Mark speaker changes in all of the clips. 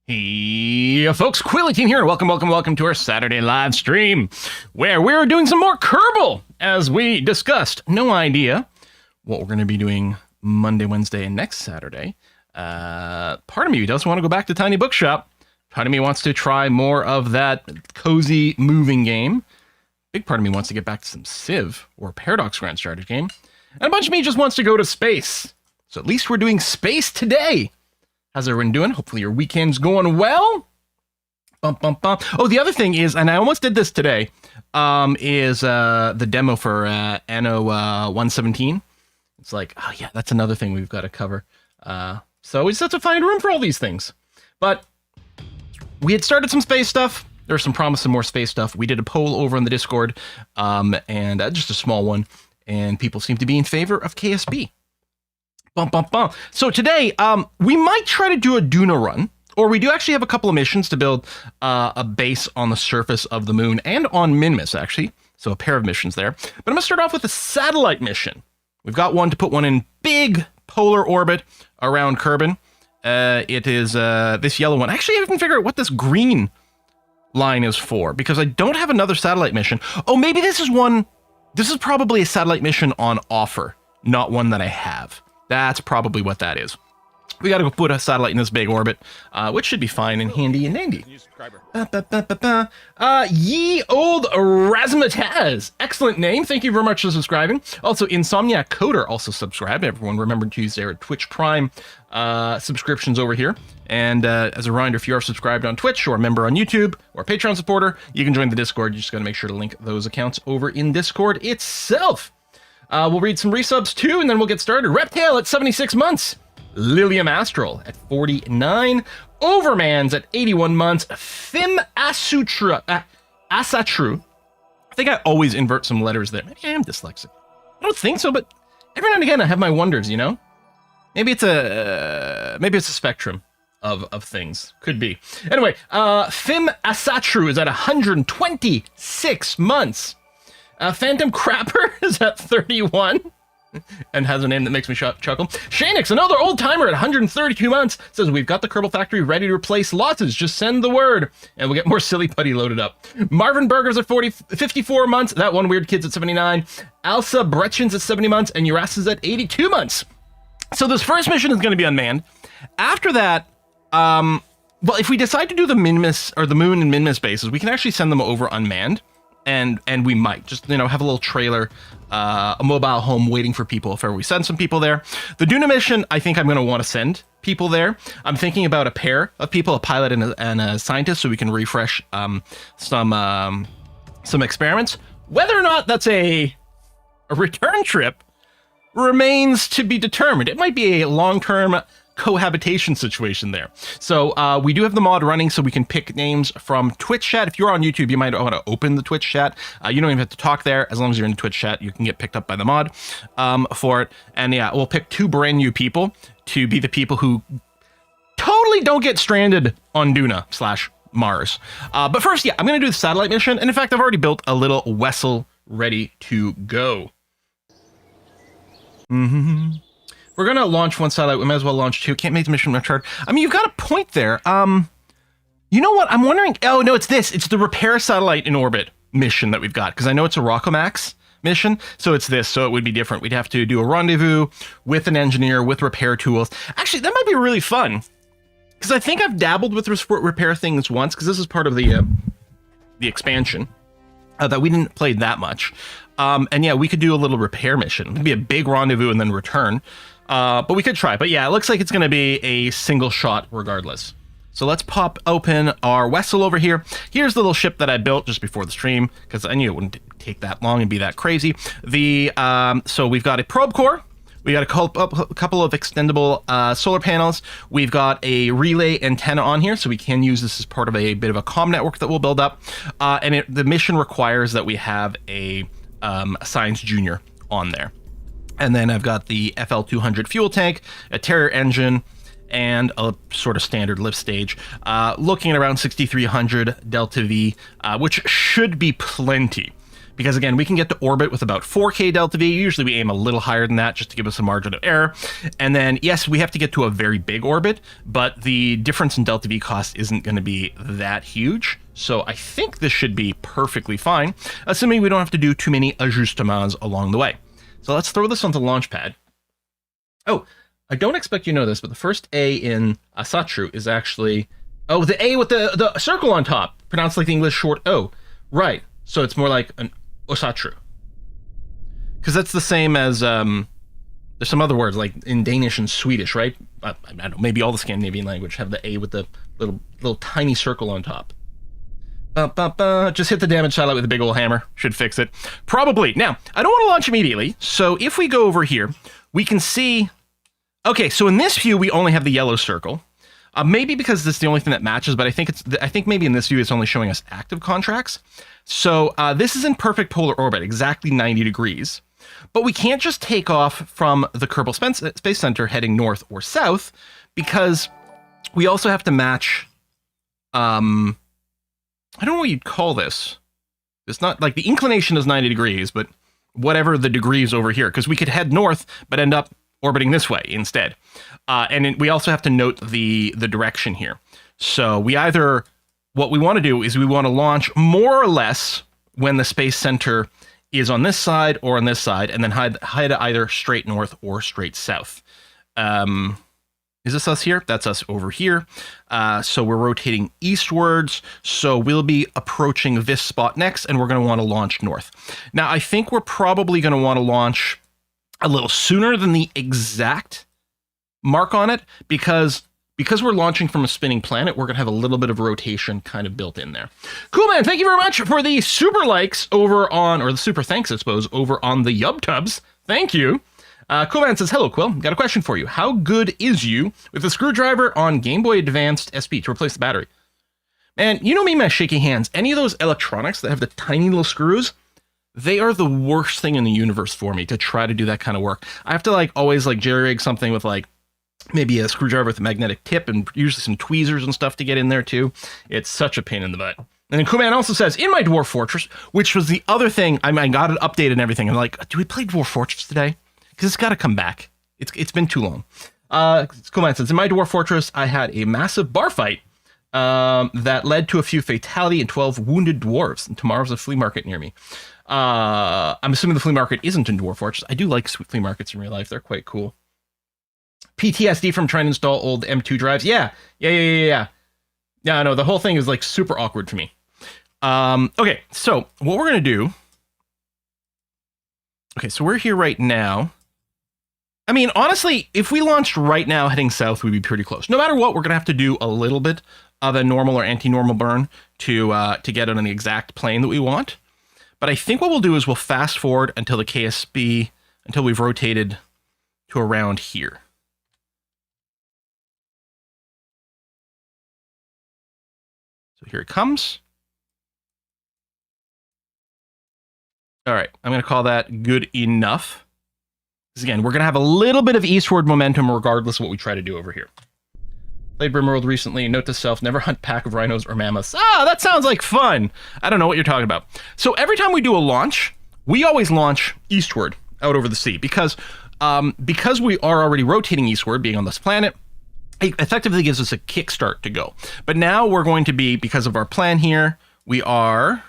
Speaker 1: Hey folks, Quilly Team here, and welcome to our Saturday live stream, where we're doing some more Kerbal, as we discussed. No idea what we're going to be doing Monday, Wednesday, and next Saturday. Part of me does want to go back to Tiny Bookshop. Part of me wants to try more of that cozy moving game. Big part of me wants to get back to some Civ, or Paradox Grand Strategy game. And a bunch of me just wants to go to space. So at least we're doing space today. How's everyone doing? Hopefully your weekend's going well. Bum, bum, bum. Oh, the other thing is, and I almost did this today, is the demo for Anno 117. It's like, oh yeah, that's another thing we've got to cover. So we just have to find room for all these things. But we had started some space stuff. There's some promise of more space stuff. We did a poll over on the Discord, and just a small one, and people seem to be in favor of KSP. Bum, bum, bum. So today, we might try to do a Duna run, or we do actually have a couple of missions to build a base on the surface of the moon, and on Minmus, actually. So a pair of missions there. But I'm going to start off with a satellite mission. We've got one to put one in big polar orbit around Kerbin. It is this yellow one. Actually, I haven't figured out what this green line is for, because I don't have another satellite mission. Oh, maybe this is one. This is probably a satellite mission on offer, not one that I have. That's probably what that is. We got to go put a satellite in this big orbit, which should be fine and handy and dandy. Ye Old Razmataz. Excellent name. Thank you very much for subscribing. Also, Insomniac Coder also subscribed. Everyone remember to use their Twitch Prime subscriptions over here. And as a reminder, if you are subscribed on Twitch or a member on YouTube or a Patreon supporter, you can join the Discord. You just got to make sure to link those accounts over in Discord itself. We'll read some resubs too, and then we'll get started. Reptile at 76 months. Lilium Astral at 49. Overmans at 81 months. Fim Asatru. I think I always invert some letters there. Maybe I am dyslexic. I don't think so, but every now and again I have my wonders, you know? Maybe it's a spectrum of things. Could be. Anyway, Fim Asatru is at 126 months. Phantom Crapper is at 31 and has a name that makes me chuckle. Shanix, another old timer at 132 months, says we've got the Kerbal Factory ready to replace losses. Just send the word and we'll get more silly putty loaded up. Marvin Burgers at 54 months. That one weird kid's at 79. Alsa Bretchen's at 70 months and Uras is at 82 months. So this first mission is going to be unmanned. After that, well, if we decide to do the Minmus or the moon and Minmus bases, we can actually send them over unmanned. And we might just, you know, have a little trailer, a mobile home waiting for people if ever we send some people there. The Duna mission, I think I'm going to want to send people there. I'm thinking about a pair of people, a pilot and a scientist, so we can refresh some experiments. Whether or not that's a return trip remains to be determined. It might be a long-term cohabitation situation there. So we do have the mod running, so we can pick names from Twitch chat. If you're on YouTube, you might want to open the Twitch chat. You don't even have to talk there. As long as you're in the Twitch chat, you can get picked up by the mod for it. And yeah, we'll pick 2 brand new people to be the people who totally don't get stranded on Duna/Mars. But first, yeah, I'm going to do the satellite mission. And in fact, I've already built a little vessel ready to go. We're going to launch one satellite. We might as well launch 2. Can't make the mission much harder. I mean, you've got a point there. You know what? I'm wondering. Oh, no, it's this. It's the repair satellite in orbit mission that we've got. Because I know it's a Rockomax mission. So it's this. So it would be different. We'd have to do a rendezvous with an engineer with repair tools. Actually, that might be really fun. Because I think I've dabbled with repair things once. Because this is part of the expansion that we didn't play that much. And yeah, we could do a little repair mission. It'd be a big rendezvous and then return. But we could try. But yeah, it looks like it's going to be a single shot regardless. So let's pop open our vessel over here. Here's the little ship that I built just before the stream, because I knew it wouldn't take that long and be that crazy. So we've got a probe core. We got a couple of extendable solar panels. We've got a relay antenna on here, so we can use this as part of a bit of a comm network that we'll build up. And the mission requires that we have a Science Junior on there. And then I've got the FL200 fuel tank, a Terrier engine, and a sort of standard lift stage. Looking at around 6,300 Delta V, which should be plenty. because again, we can get to orbit with about 4K delta V. Usually we aim a little higher than that just to give us a margin of error. And then, yes, we have to get to a very big orbit, but the difference in delta V cost isn't going to be that huge. So I think this should be perfectly fine, assuming we don't have to do too many ajustements along the way. So let's throw this onto the launch pad. Oh, I don't expect you to know this, but the first A in Asatru is actually... Oh, the A with the circle on top, pronounced like the English short O. Right, so it's more like an Osatru. Because that's the same as, there's some other words, like in Danish and Swedish, right? I don't know, maybe all the Scandinavian language have the A with the little tiny circle on top. Just hit the damage satellite with a big old hammer. Should fix it. Probably. Now, I don't want to launch immediately, so if we go over here, we can see... Okay, so in this view, we only have the yellow circle. Maybe because this is the only thing that matches, but I think maybe in this view it's only showing us active contracts. So this is in perfect polar orbit, exactly 90 degrees. But we can't just take off from the Kerbal Space Center heading north or south, because we also have to match... I don't know what you'd call this. It's not like the inclination is 90 degrees, but whatever the degrees over here, because we could head north, but end up orbiting this way instead. And we also have to note the direction here. So we either, what we want to do is we want to launch more or less when the Space Center is on this side or on this side, and then head either straight north or straight south. Is this us here? That's us over here. So we're rotating eastwards. So we'll be approaching this spot next, and we're going to want to launch north. Now, I think we're probably going to want to launch a little sooner than the exact mark on it, because we're launching from a spinning planet, we're going to have a little bit of rotation kind of built in there. Cool, man. Thank you very much for the super likes over on, or the super thanks, I suppose, over on the YubTubs. Thank you. Cool man says, hello, Quill. Got a question for you. How good is you with a screwdriver on Game Boy Advanced SP to replace the battery? Man, you know me, my shaky hands. Any of those electronics that have the tiny little screws, they are the worst thing in the universe for me to try to do that kind of work. I have to like always like jerry-rig something with like maybe a screwdriver with a magnetic tip and usually some tweezers and stuff to get in there too. It's such a pain in the butt. And then Kuman also says, in my Dwarf Fortress, which was the other thing, I got it updated and everything. I'm like, do we play Dwarf Fortress today? Because it's got to come back. It's been too long. Kuman says, in my Dwarf Fortress, I had a massive bar fight that led to a few fatality and 12 wounded dwarves. And tomorrow's a flea market near me. I'm assuming the flea market isn't in Dwarf Fortress. I do like flea markets in real life. They're quite cool. PTSD from trying to install old M2 drives. Yeah, no, the whole thing is like super awkward for me. Okay, so what we're going to do... Okay, so we're here right now. I mean, honestly, if we launched right now heading south, we'd be pretty close. No matter what, we're going to have to do a little bit of a normal or anti-normal burn to get it on the exact plane that we want. But I think what we'll do is we'll fast forward until the KSP, until we've rotated to around here. So here it comes. All right, I'm going to call that good enough. Because again, we're going to have a little bit of eastward momentum regardless of what we try to do over here. Played Brimworld recently. Note to self, never hunt pack of rhinos or mammoths. Ah, that sounds like fun. I don't know what you're talking about. So every time we do a launch, we always launch eastward out over the sea. Because we are already rotating eastward, being on this planet, it effectively gives us a kickstart to go. But now we're going to be, because of our plan here, we're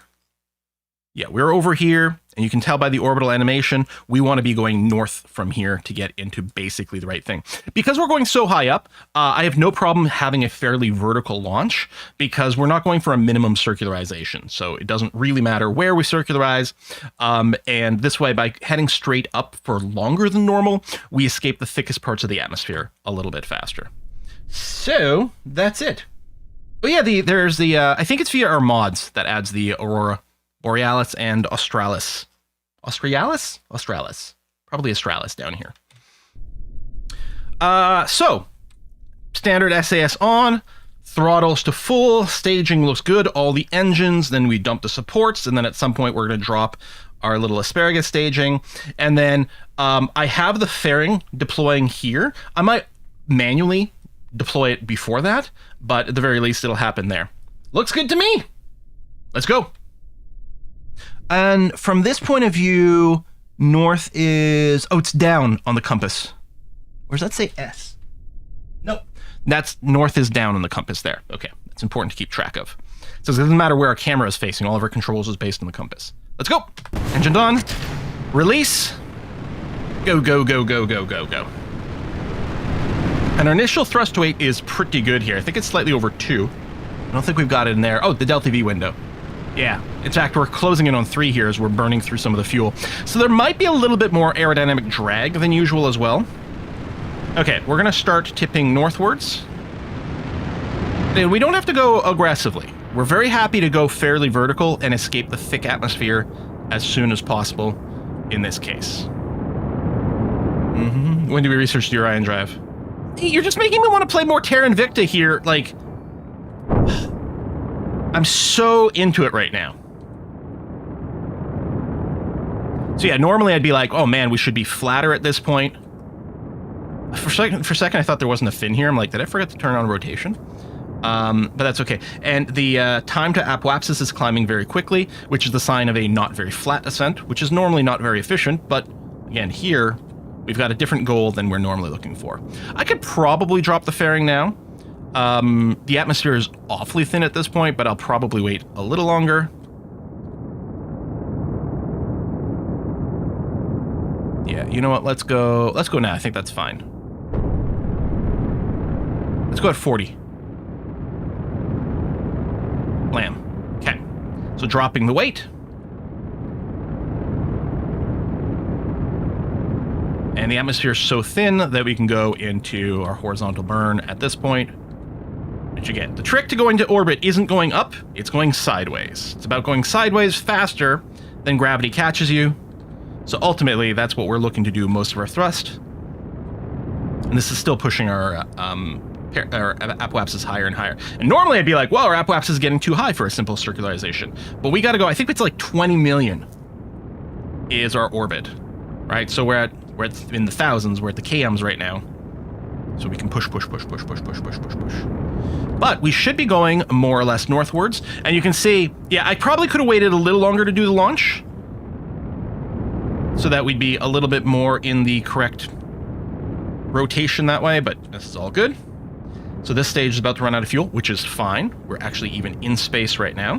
Speaker 1: over here, and you can tell by the orbital animation, we want to be going north from here to get into basically the right thing. Because we're going so high up, I have no problem having a fairly vertical launch, because we're not going for a minimum circularization. So it doesn't really matter where we circularize. And this way, by heading straight up for longer than normal, we escape the thickest parts of the atmosphere a little bit faster. So that's it. Oh yeah, there's the, I think it's via our mods that adds the Aurora Borealis and Australis. Australis? Australis. Probably Australis down here. So, standard SAS on, throttles to full, staging looks good, all the engines, then we dump the supports, and then at some point we're going to drop our little asparagus staging. And then I have the fairing deploying here. I might manually deploy it before that, but at the very least it'll happen there. Looks good to me. Let's go. And from this point of view, north is... Oh, it's down on the compass. Or does that say S? Nope. That's north is down on the compass there. Okay, that's important to keep track of. So it doesn't matter where our camera is facing. All of our controls is based on the compass. Let's go. Engine done. Release. Go, go, go, go, go, go, go. And our initial thrust weight is pretty good here. I think it's slightly over 2. I don't think we've got it in there. Oh, the Delta V window. Yeah. In fact, we're closing in on 3 here as we're burning through some of the fuel. So there might be a little bit more aerodynamic drag than usual as well. Okay, we're going to start tipping northwards. And we don't have to go aggressively. We're very happy to go fairly vertical and escape the thick atmosphere as soon as possible in this case. When do we research the Orion drive? You're just making me want to play more Terra Invicta here. Like, I'm so into it right now. So yeah, normally I'd be like, oh man, we should be flatter at this point. For a second, I thought there wasn't a fin here. I'm like, did I forget to turn on rotation? But that's okay. And the time to apoapsis is climbing very quickly, which is the sign of a not very flat ascent, which is normally not very efficient. But again, here, we've got a different goal than we're normally looking for. I could probably drop the fairing now. The atmosphere is awfully thin at this point, but I'll probably wait a little longer. Yeah, you know what? Let's go now. I think that's fine. Let's go at 40. Blam. Okay. So dropping the weight. And the atmosphere is so thin that we can go into our horizontal burn at this point. Which again, the trick to going to orbit isn't going up, it's going sideways. It's about going sideways faster than gravity catches you. So ultimately, that's what we're looking to do most of our thrust. And this is still pushing our apoapsis higher and higher. And normally I'd be like, well, our apoapsis is getting too high for a simple circularization. But we got to go, I think it's like 20 million is our orbit, right? So we're in the thousands, we're at the kms right now. So we can push. But we should be going more or less northwards. And you can see, yeah, I probably could have waited a little longer to do the launch, so that we'd be a little bit more in the correct rotation that way, but this is all good. So this stage is about to run out of fuel, which is fine. We're actually even in space right now.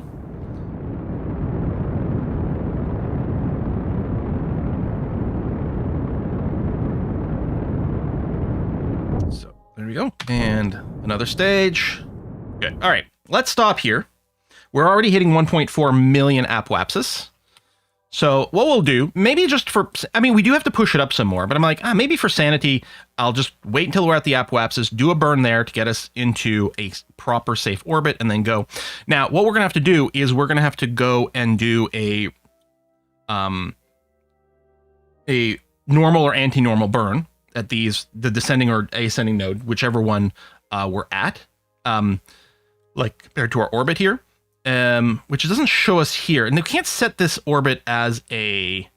Speaker 1: So there we go. And another stage. Good. All right, let's stop here. We're already hitting 1.4 million apoapsis. So what we'll do, maybe just for, I mean, we do have to push it up some more, but I'm like, maybe for sanity, I'll just wait until we're at the apoapsis, do a burn there to get us into a proper safe orbit, and then go. Now, what we're going to have to do is we're going to have to go and do a normal or anti-normal burn at the descending or ascending node, whichever one we're at, like compared to our orbit here. Which doesn't show us here. And they can't set this orbit as a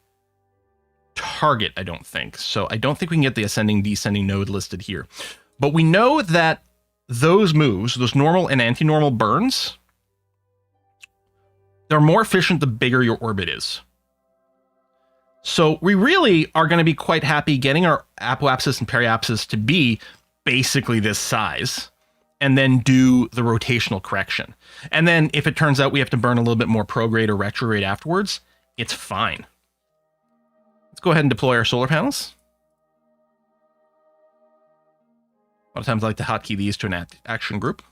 Speaker 1: target, I don't think. So I don't think we can get the ascending, descending node listed here. But we know that those moves, those normal and anti-normal burns, they're more efficient the bigger your orbit is. So we really are going to be quite happy getting our apoapsis and periapsis to be basically this size, and then do the rotational correction. And then if it turns out we have to burn a little bit more prograde or retrograde afterwards, it's fine. Let's go ahead and deploy our solar panels. A lot of times I like to hotkey these to an action group.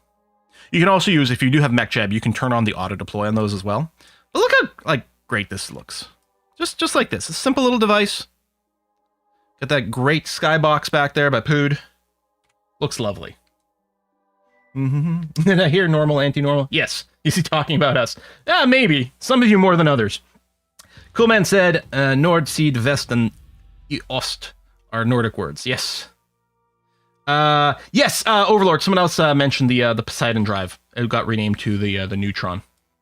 Speaker 1: You can also use, if you do have MechJeb, you can turn on the auto deploy on those as well. But look how great this looks. Just like this, a simple little device. Got that great skybox back there by Pood. Looks lovely. Did I hear normal, anti-normal? Yes. Is he talking about us? Maybe. Some of you more than others. Coolman said, Nord, Syd, West, and Ost are Nordic words. Yes. Yes, Overlord. Someone else mentioned the Poseidon drive. It got renamed to the Neutron.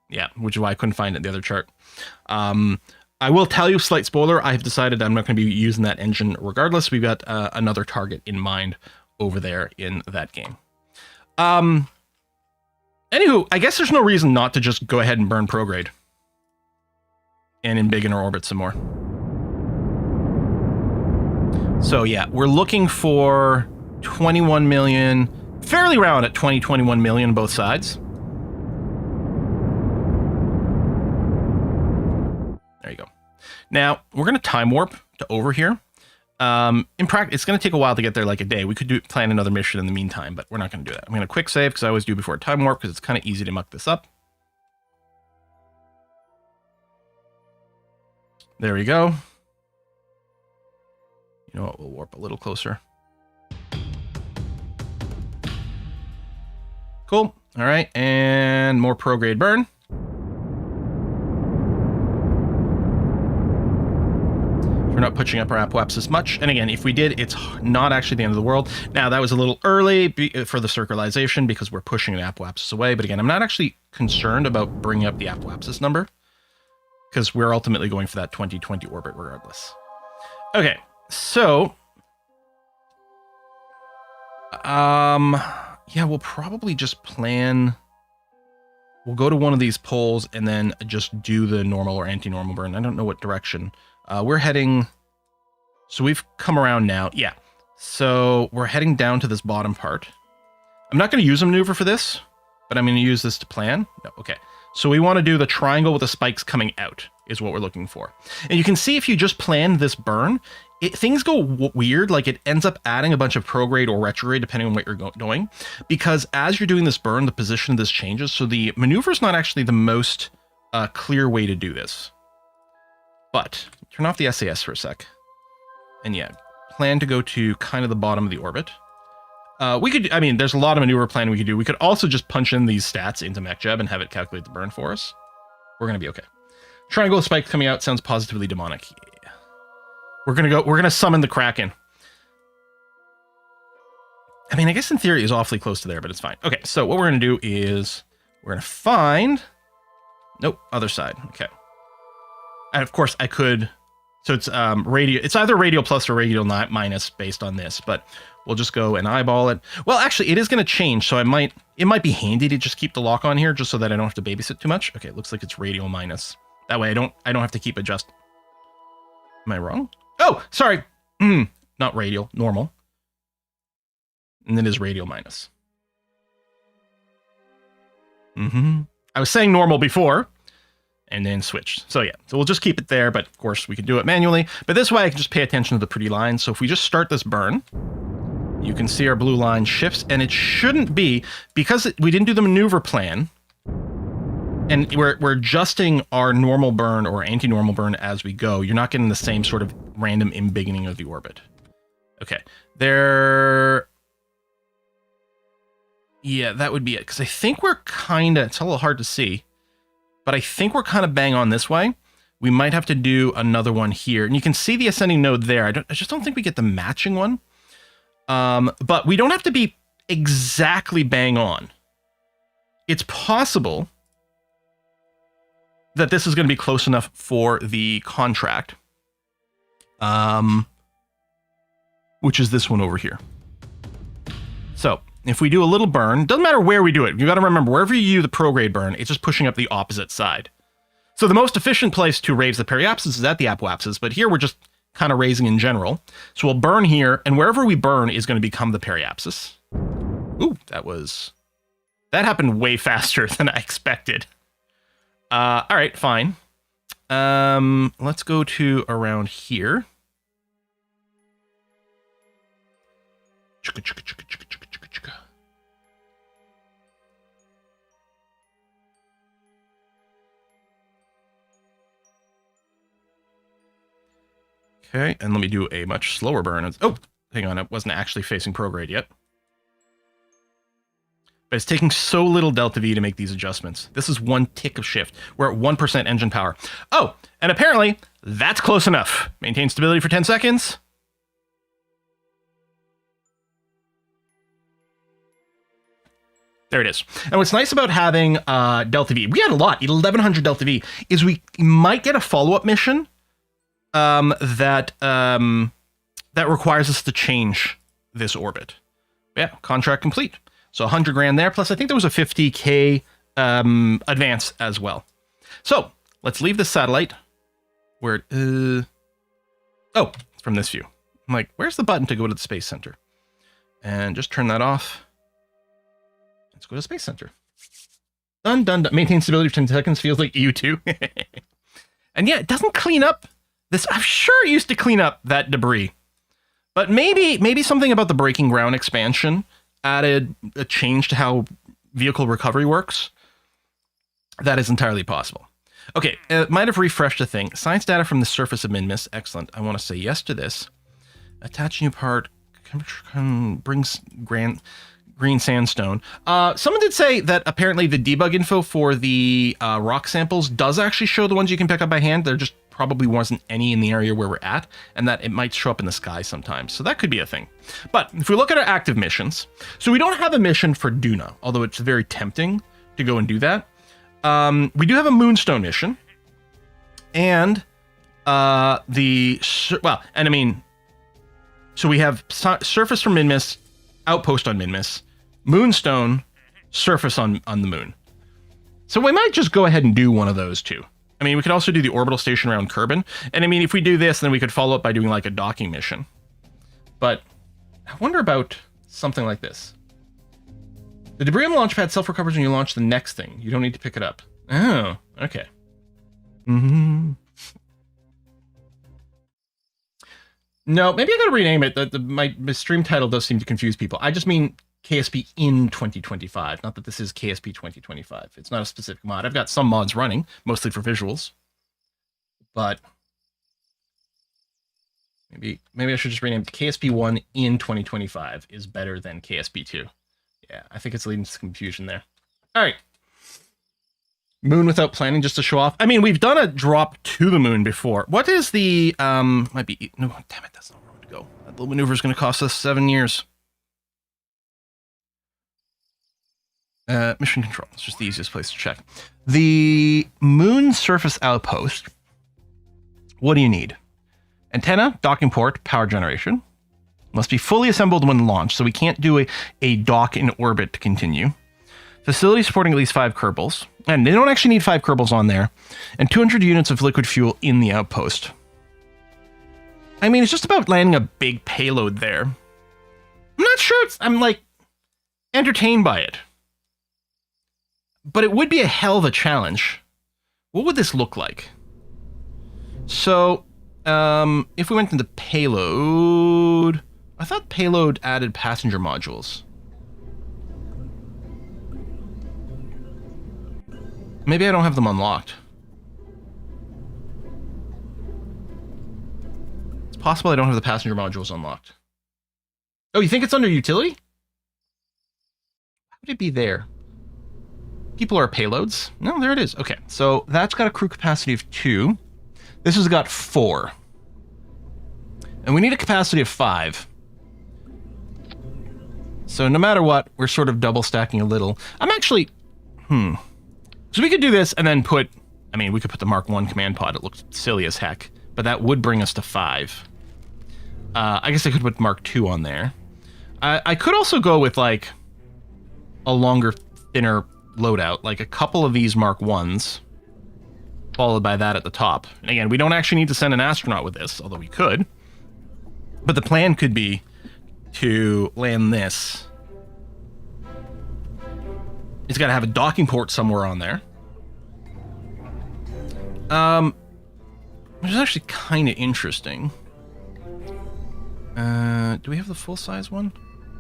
Speaker 1: Yeah, which is why I couldn't find it in the other chart. I will tell you, slight spoiler, I have decided I'm not going to be using that engine regardless. We've got another target in mind over there in that game. Anywho, I guess there's no reason not to just go ahead and burn prograde. and embiggen our orbit some more. So yeah, we're looking for 21 million, fairly round at 21 million both sides. There you go. Now, we're going to time warp to over here. In practice, it's going to take a while to get there, like a day. We could plan another mission in the meantime, but we're not going to do that. I'm going to quick save, because I always do before time warp, because it's kind of easy to muck this up. There we go. You know what? We'll warp a little closer. Cool. All right, and more prograde burn. We're not pushing up our apoaps as much. And again, if we did, it's not actually the end of the world. Now, that was a little early for the circularization because we're pushing the apoapsis away. But again, I'm not actually concerned about bringing up the apoapsis number because we're ultimately going for that 2020 orbit regardless. Okay, so... yeah, we'll probably just plan... We'll go to one of these poles and then just do the normal or anti-normal burn. I don't know what direction... we're heading, so we've come around now. Yeah, so we're heading down to this bottom part. I'm not going to use a maneuver for this, but I'm going to use this to plan. No, okay. So we want to do the triangle with the spikes coming out is what we're looking for. And you can see if you just plan this burn, things go weird. Like it ends up adding a bunch of prograde or retrograde depending on what you're doing. Because as you're doing this burn, the position of this changes. So the maneuver is not actually the most clear way to do this. But turn off the SAS for a sec. And yeah, plan to go to kind of the bottom of the orbit. We could, I mean, there's a lot of maneuver plan we could do. We could also just punch in these stats into MechJeb and have it calculate the burn for us. We're going to be okay. Triangle spike coming out sounds positively demonic. Yeah. We're going to summon the Kraken. I mean, I guess in theory it's awfully close to there, but it's fine. Okay, so what we're going to do is we're going to find... Nope, other side. Okay. And of course I could, so it's it's either radial plus or radial minus based on this, but we'll just go and eyeball it. Well, actually it is going to change. So it might be handy to just keep the lock on here just so that I don't have to babysit too much. Okay. It looks like it's radial minus. That way I don't have to keep adjust. Am I wrong? Oh, sorry. Not radial, normal. And then it is radial minus. I was saying normal before. And then switched. So yeah, so we'll just keep it there, but of course we can do it manually. But this way I can just pay attention to the pretty lines. So if we just start this burn, you can see our blue line shifts, and it shouldn't be, because we didn't do the maneuver plan, and we're adjusting our normal burn or anti-normal burn as we go. You're not getting the same sort of random embiggening of the orbit. Okay, there... Yeah, that would be it, because I think we're kind of... It's a little hard to see. But I think we're kind of bang on this way. We might have to do another one here. And you can see the ascending node there. I just don't think we get the matching one. But we don't have to be exactly bang on. It's possible that this is going to be close enough for the contract. Which is this one over here. So... If we do a little burn, doesn't matter where we do it. You got to remember, wherever you do the prograde burn, it's just pushing up the opposite side. So the most efficient place to raise the periapsis is at the apoapsis, but here we're just kind of raising in general. So we'll burn here, and wherever we burn is going to become the periapsis. Ooh, that happened way faster than I expected. All right, fine. Let's go to around here. Okay, and let me do a much slower burn. Oh, hang on, it wasn't actually facing prograde yet. But it's taking so little delta V to make these adjustments. This is one tick of shift. We're at 1% engine power. Oh, and apparently, that's close enough. Maintain stability for 10 seconds. There it is. And what's nice about having delta V, we had a lot, 1100 delta V, is we might get a follow-up mission that requires us to change this orbit. Yeah, contract complete. So 100 grand there, plus I think there was a 50K advance as well. So let's leave the satellite where it is. Oh, it's from this view. I'm like, where's the button to go to the Space Center? And just turn that off. Let's go to Space Center. Done, done, done. Maintain stability for 10 seconds. Feels like EU2. And yeah, it doesn't clean up this. I'm sure it used to clean up that debris. But maybe something about the breaking ground expansion added a change to how vehicle recovery works. That is entirely possible. Okay, it might have refreshed the thing. Science data from the surface of Minmus. Excellent. I want to say yes to this. Attach new part. Brings green sandstone. Someone did say that apparently the debug info for the rock samples does actually show the ones you can pick up by hand. There just probably wasn't any in the area where we're at, and that it might show up in the sky sometimes. So that could be a thing. But if we look at our active missions, so we don't have a mission for Duna, although it's very tempting to go and do that. We do have a Moonstone mission, and so we have surface from Minmus, outpost on Minmus, Moonstone, surface on the moon. So we might just go ahead and do one of those two. I mean, we could also do the orbital station around Kerbin. And I mean, if we do this, then we could follow up by doing like a docking mission. But I wonder about something like this. The debris on the launch pad self-recovers when you launch the next thing. You don't need to pick it up. Oh, okay. Mm-hmm. No, maybe I gotta rename it. My stream title does seem to confuse people. I just mean KSP in 2025, not that this is KSP 2025. It's not a specific mod. I've got some mods running, mostly for visuals. But maybe I should just rename it KSP 1 in 2025 is better than KSP 2. Yeah, I think it's leading to some confusion there. All right. Moon without planning, just to show off. I mean, we've done a drop to the moon before. What is the, might be, no, damn it, that's not where I want to go. That little maneuver is going to cost us 7 years. Mission control, it's just the easiest place to check. The moon surface outpost, what do you need? Antenna, docking port, power generation. Must be fully assembled when launched, so we can't do a dock in orbit to continue. Facility supporting at least 5 Kerbals. And they don't actually need 5 Kerbals on there. And 200 units of liquid fuel in the outpost. I mean, it's just about landing a big payload there. I'm not sure I'm like entertained by it. But it would be a hell of a challenge. What would this look like? So, if we went into payload, I thought payload added passenger modules. Maybe I don't have them unlocked. It's possible I don't have the passenger modules unlocked. Oh, you think it's under utility? How would it be there? People are payloads. No, there it is. Okay, so that's got a crew capacity of 2. This has got 4. And we need a capacity of 5. So no matter what, we're sort of double stacking a little. I'm actually... So we could do this and then put... I mean, we could put the Mark 1 command pod. It looks silly as heck. But that would bring us to 5. I guess I could put Mark 2 on there. I could also go with, like, a longer, thinner loadout. Like a couple of these Mark 1s. Followed by that at the top. And again, we don't actually need to send an astronaut with this, although we could. But the plan could be to land this. It's got to have a docking port somewhere on there. Which is actually kind of interesting. Do we have the full-size one?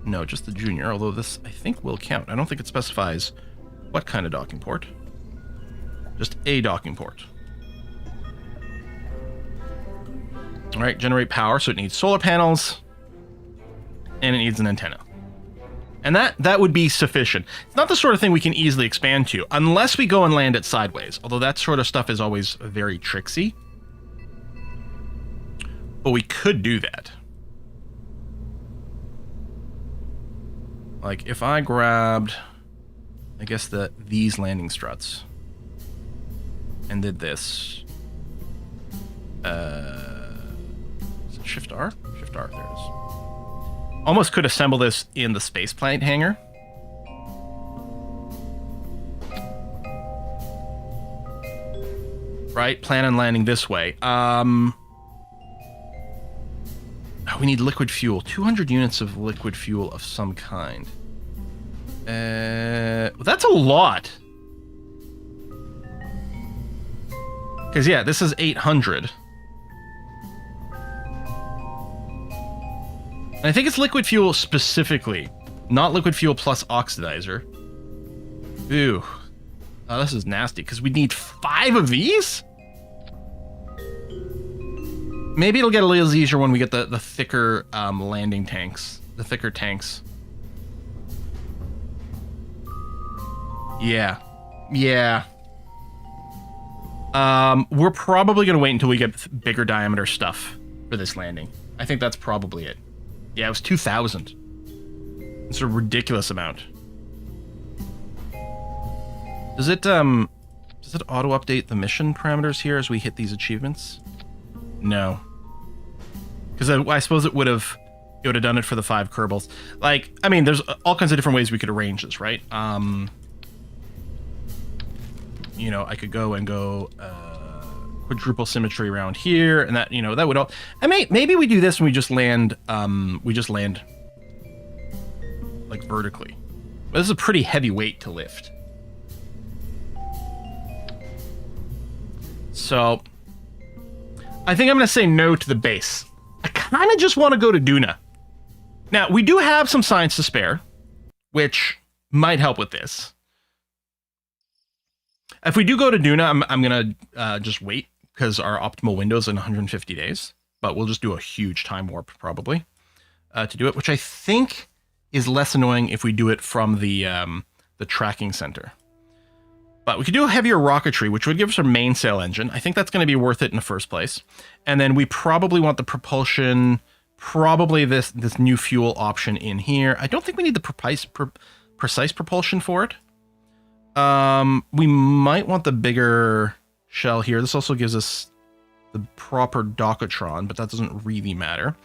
Speaker 1: No, just the junior, although this, I think, will count. I don't think it specifies what kind of docking port. Just a docking port. All right, generate power, so it needs solar panels, and it needs an antenna. And that would be sufficient. It's not the sort of thing we can easily expand to, unless we go and land it sideways, although that sort of stuff is always very tricksy. But we could do that. Like, if I grabbed, I guess, these landing struts, and did this. Is it Shift R? Shift R, there it is. Almost could assemble this in the spaceplane hangar. right? Plan on landing this way. We need liquid fuel. 200 units of liquid fuel of some kind. That's a lot. Because, yeah, this is 800. And I think it's liquid fuel specifically, not liquid fuel plus oxidizer. Ooh. Oh, this is nasty, because we need 5 of these? Maybe it'll get a little easier when we get the thicker landing tanks. The thicker tanks. Yeah. Yeah. We're probably going to wait until we get bigger diameter stuff for this landing. I think that's probably it. Yeah, it was 2,000. It's a ridiculous amount. Does it auto-update the mission parameters here as we hit these achievements? No. Because I suppose it would have done it for the 5 Kerbals. Like, I mean, there's all kinds of different ways we could arrange this, right? You know, I could go quadruple symmetry around here, and that, you know, that would all. Maybe we do this and we just land like vertically. But this is a pretty heavy weight to lift. So I think I'm going to say no to the base. I kind of just want to go to Duna. Now, we do have some science to spare, which might help with this. If we do go to Duna, I'm going to just wait, because our optimal window is in 150 days. But we'll just do a huge time warp, probably, to do it, which I think is less annoying if we do it from the tracking center. But we could do a heavier rocketry, which would give us our mainsail engine. I think that's going to be worth it in the first place. And then we probably want the propulsion, probably this new fuel option in here. I don't think we need the precise propulsion for it. We might want the bigger shell here. This also gives us the proper Dockatron, but that doesn't really matter.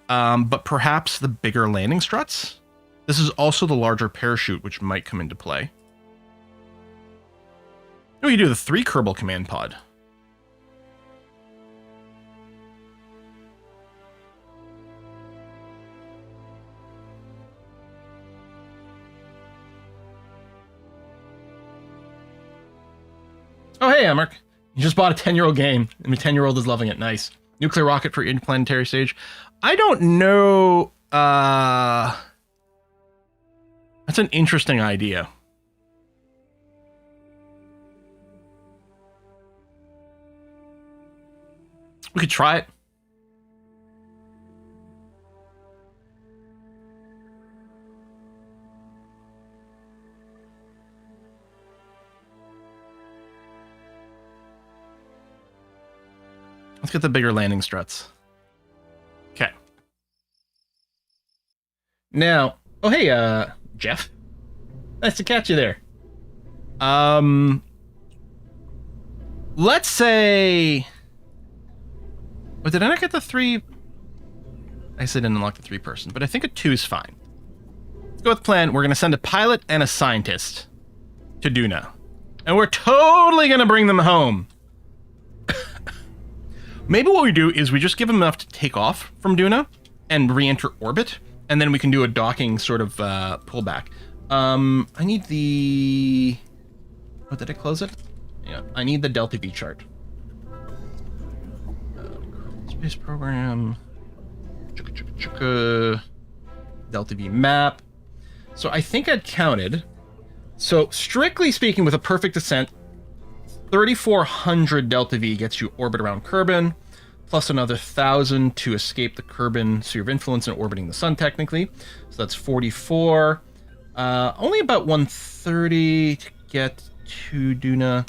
Speaker 1: But perhaps the bigger landing struts. This is also the larger parachute, which might come into play. Oh, you do the 3 Kerbal command pod. Oh, hey, Emmerich. You just bought a 10-year-old game, and the 10-year-old is loving it. Nice. Nuclear rocket for interplanetary stage. I don't know. That's an interesting idea. We could try it. Let's get the bigger landing struts. Okay. Now, oh hey, Jeff. Nice to catch you there. Let's say. Oh, did I not get the 3? I guess I didn't unlock the 3-person, but I think a 2 is fine. Let's go with the plan. We're going to send a pilot and a scientist to Duna. And we're totally going to bring them home. Maybe what we do is we just give them enough to take off from Duna and re-enter orbit, and then we can do a docking sort of pullback. I need the... Oh, did I close it? Yeah, I need the Delta V chart. Space program. Delta V map. So I think I'd counted. So strictly speaking, with a perfect descent, 3,400 Delta V gets you orbit around Kerbin, plus another 1,000 to escape the Kerbin sphere of influence and orbiting the sun, technically. So that's 44. Only about 130 to get to Duna.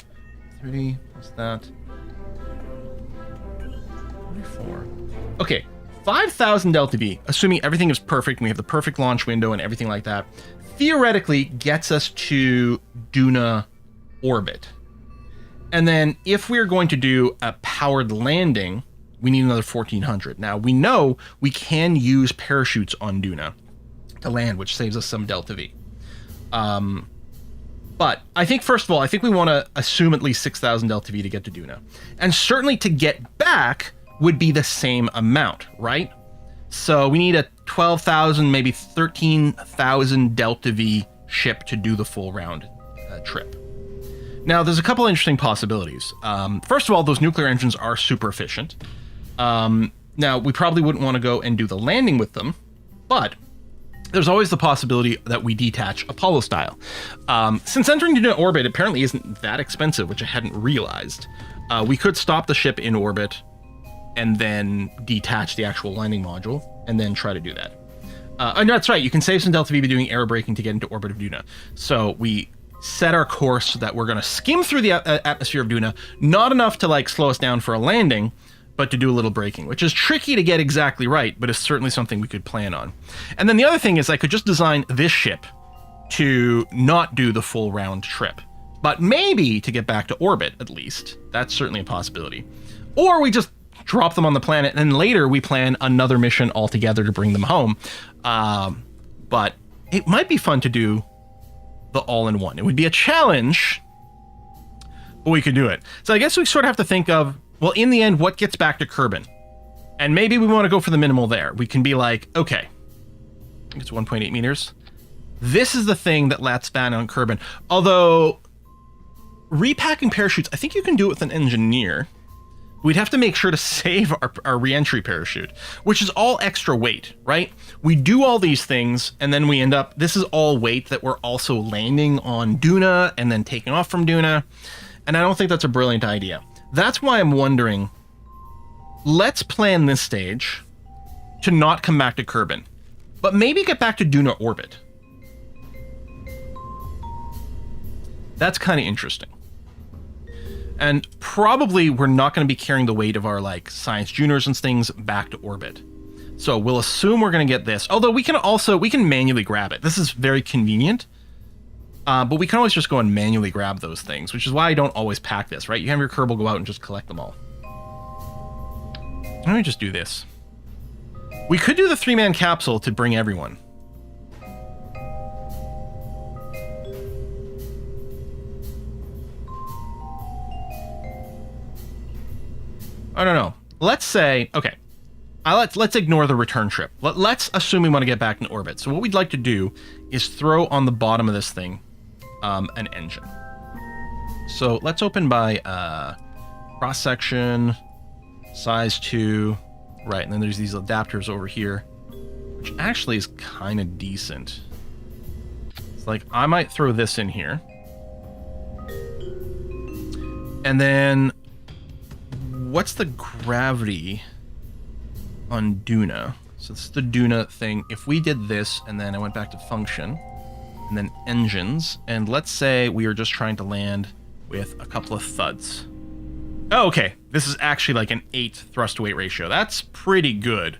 Speaker 1: 30 plus that. 44. Okay, 5,000 Delta V, assuming everything is perfect and we have the perfect launch window and everything like that, theoretically gets us to Duna orbit. And then if we're going to do a powered landing, we need another 1,400. Now, we know we can use parachutes on Duna to land, which saves us some Delta V. But I think, first of all, I think we want to assume at least 6,000 LTV to get to Duna. And certainly to get back would be the same amount, right? So we need a 12,000, maybe 13,000 Delta V ship to do the full round trip. Now, there's a couple interesting possibilities. First of all, those nuclear engines are super efficient. Now, we probably wouldn't want to go and do the landing with them, but there's always the possibility that we detach Apollo style. Since entering into orbit apparently isn't that expensive, which I hadn't realized, we could stop the ship in orbit and then detach the actual landing module and then try to do that. And that's right, you can save some Delta V by doing air braking to get into orbit of Duna. So we set our course so that we're going to skim through the atmosphere of Duna, not enough to like slow us down for a landing, but to do a little braking, which is tricky to get exactly right, but it's certainly something we could plan on. And then the other thing is I could just design this ship to not do the full round trip, but maybe to get back to orbit at least. That's certainly a possibility. Or we just drop them on the planet and then later we plan another mission altogether to bring them home. But it might be fun to do the all-in-one. It would be a challenge, but we could do it. So I guess we sort of have to think of, well, in the end, what gets back to Kerbin? And maybe we want to go for the minimal there. We can be like, okay, I think it's 1.8 meters. This is the thing that lets span on Kerbin. Although, repacking parachutes, I think you can do it with an engineer. We'd have to make sure to save our re-entry parachute, which is all extra weight, right? We do all these things, and then we end up, this is all weight that we're also landing on Duna and then taking off from Duna. And I don't think that's a brilliant idea. That's why I'm wondering, let's plan this stage to not come back to Kerbin, but maybe get back to Duna orbit. That's kind of interesting. And probably we're not going to be carrying the weight of our like science juniors and things back to orbit. So we'll assume we're going to get this, although we can manually grab it. This is very convenient. But we can always just go and manually grab those things, which is why I don't always pack this, right? You have your Kerbal go out and just collect them all. Let me just do this. We could do the 3-man capsule to bring everyone. I don't know. Let's say, okay, let's ignore the return trip. Let's assume we want to get back in orbit. So what we'd like to do is throw on the bottom of this thing an engine. So let's open by cross section, size 2, right? And then there's these adapters over here, which actually is kind of decent. It's like I might throw this in here, and then what's the gravity on Duna? So this is the Duna thing. If we did this and then I went back to function and then engines, and let's say we were just trying to land with a couple of thuds. Oh, okay. This is actually like an 8 thrust to weight ratio. That's pretty good.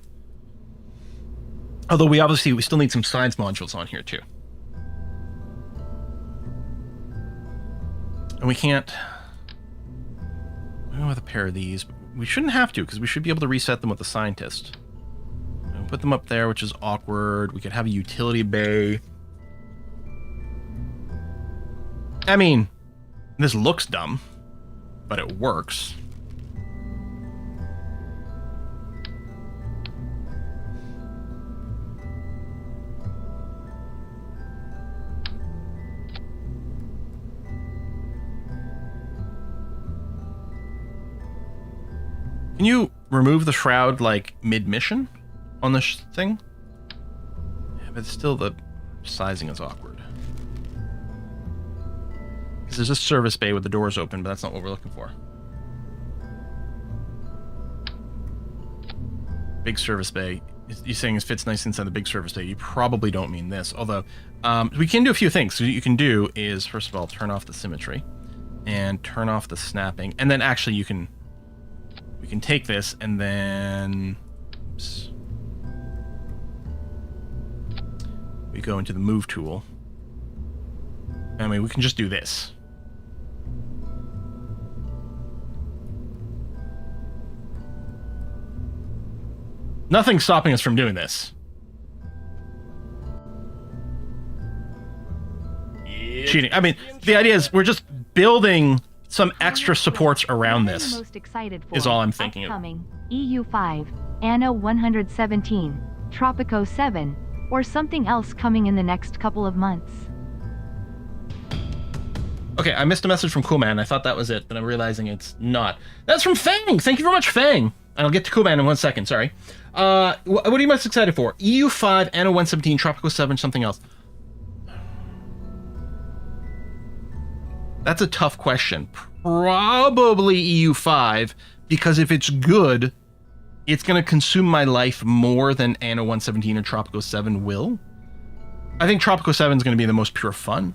Speaker 1: Although we still need some science modules on here too. And we can't with a pair of these. We shouldn't have to, because we should be able to reset them with the scientist. And put them up there, which is awkward. We could have a utility bay. I mean, this looks dumb, but it works. Can you remove the shroud, like, mid-mission on this thing? Yeah, but still the sizing is awkward. Because there's a service bay with the doors open, but that's not what we're looking for. Big service bay. You're saying it fits nice inside the big service bay. You probably don't mean this. Although, we can do a few things. So what you can do is, first of all, turn off the symmetry. And turn off the snapping. And then actually we can take this and then... Oops. We go into the move tool. I mean, we can just do this. Nothing's stopping us from doing this. cheating. I mean, the idea is we're just building some extra supports around this.
Speaker 2: Most excited for
Speaker 1: is all I'm thinking of.
Speaker 2: upcoming EU5, Anno 117, Tropico 7, or something else coming in the next couple of months.
Speaker 1: Okay, I missed a message from Coolman. I thought that was it, but I'm realizing it's not. That's from Fang. Thank you very much, Fang. And I'll get to Coolman in 1 second. Sorry. What are you most excited for? EU5, Anno 117, Tropico 7, something else. That's a tough question. Probably EU5, because if it's good, it's going to consume my life more than Anno 117 or Tropico 7 will. I think Tropico 7 is going to be the most pure fun.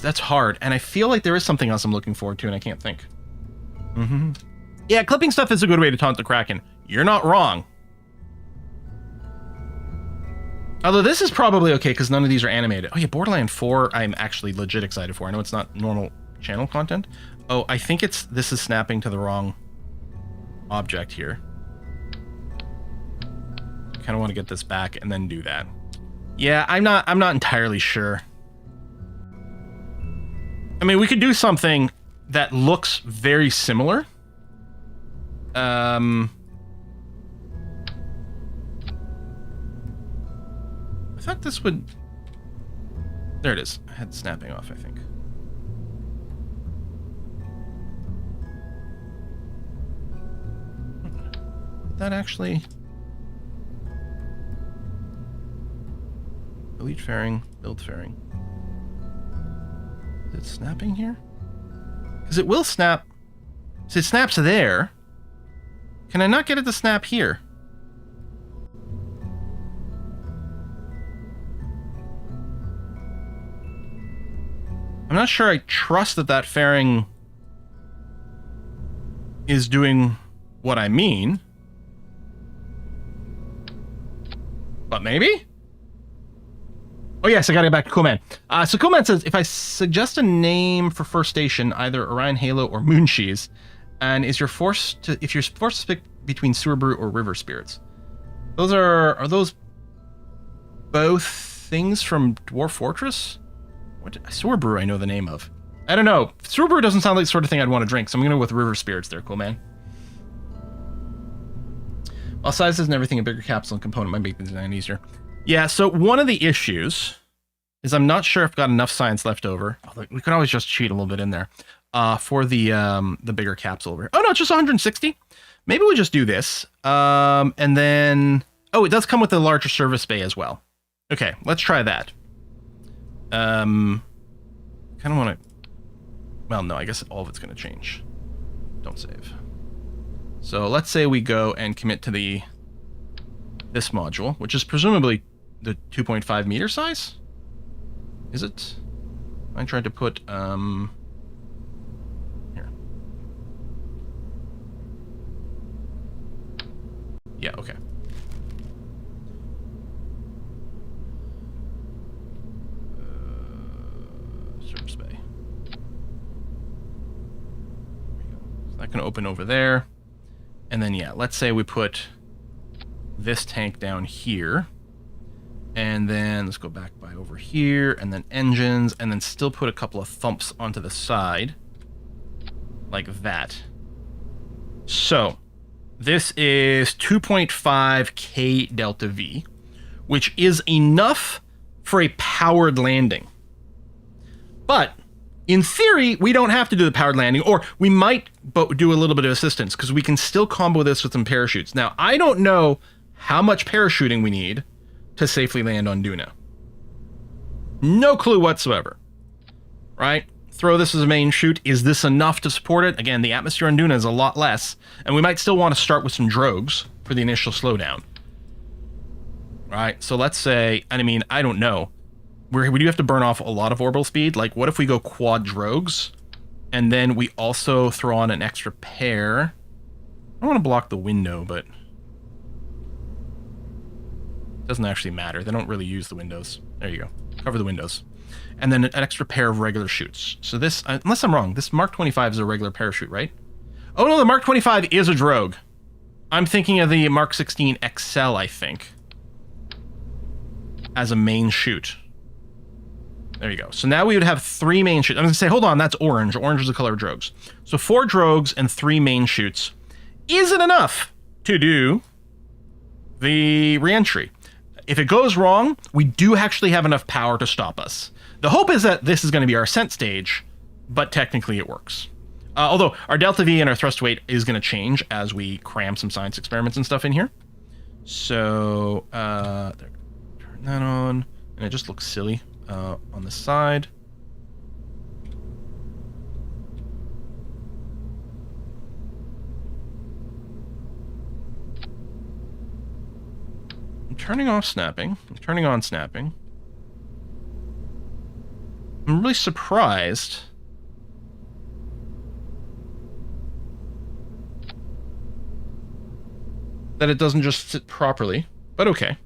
Speaker 1: That's hard, and I feel like there is something else I'm looking forward to, and I can't think. Yeah, clipping stuff is a good way to taunt the Kraken. You're not wrong. Although this is probably okay, because none of these are animated. Oh yeah, Borderlands 4 I'm actually legit excited for. I know it's not normal channel content. Oh, I think this is snapping to the wrong object here. I kind of want to get this back and then do that. Yeah, I'm not entirely sure. I mean, we could do something that looks very similar. I thought this would... There it is. I had snapping off, I think. Did that actually... Delete fairing, build fairing. Is it snapping here? Because it will snap. So it snaps there. Can I not get it to snap here? I'm not sure I trust that fairing is doing what I mean. But maybe? Oh yes, I gotta get back to Coolman. So Coolman says, if I suggest a name for first station, either Orion Halo or Moonshees, and if you're forced to pick between Sewer Brew or River Spirits, those are those both things from Dwarf Fortress? What Sewer Brew I know the name of. I don't know. Sewer Brew doesn't sound like the sort of thing I'd want to drink, so I'm gonna go with River Spirits there, Coolman. While sizes and everything, a bigger capsule and component might make the design easier. Yeah, so one of the issues is I'm not sure if I've got enough science left over. We could always just cheat a little bit in there for the bigger capsule over here. Oh no, it's just 160. Maybe we just do this. And then, oh, it does come with a larger service bay as well. Okay, let's try that. Kind of want to, well, no, I guess all of it's going to change. Don't save. So let's say we go and commit to this module, which is presumably the 2.5 meter size? Is it? I tried to put, here. Yeah, okay. Service bay. There we go. So that can open over there. And then, yeah, let's say we put this tank down here, and then let's go back by over here, and then engines, and then still put a couple of thumps onto the side like that. So this is 2.5k delta V, which is enough for a powered landing. But in theory, we don't have to do the powered landing, or we might do a little bit of assistance, because we can still combo this with some parachutes. Now, I don't know how much parachuting we need to safely land on Duna. No clue whatsoever. Right? Throw this as a main chute. Is this enough to support it? Again, the atmosphere on Duna is a lot less, and we might still want to start with some drogues for the initial slowdown. Right? So let's say, and I mean, I don't know. We do have to burn off a lot of orbital speed. Like, what if we go quad drogues, and then we also throw on an extra pair? I don't want to block the window, but it doesn't actually matter. They don't really use the windows. There you go. Cover the windows. And then an extra pair of regular chutes. So this, unless I'm wrong, this Mark 25 is a regular parachute, right? Oh no, the Mark 25 is a drogue. I'm thinking of the Mark 16 XL, I think, as a main chute. There you go. So now we would have 3 main chutes. I'm going to say, hold on, that's orange. Orange is the color of drogues. So 4 drogues and 3 main chutes isn't enough to do the reentry. If it goes wrong, we do actually have enough power to stop us. The hope is that this is going to be our ascent stage, but technically it works. Although our delta V and our thrust weight is going to change as we cram some science experiments and stuff in here. So, there, turn that on, and it just looks silly on the side. I'm turning off snapping. I'm turning on snapping. I'm really surprised that it doesn't just sit properly, but okay.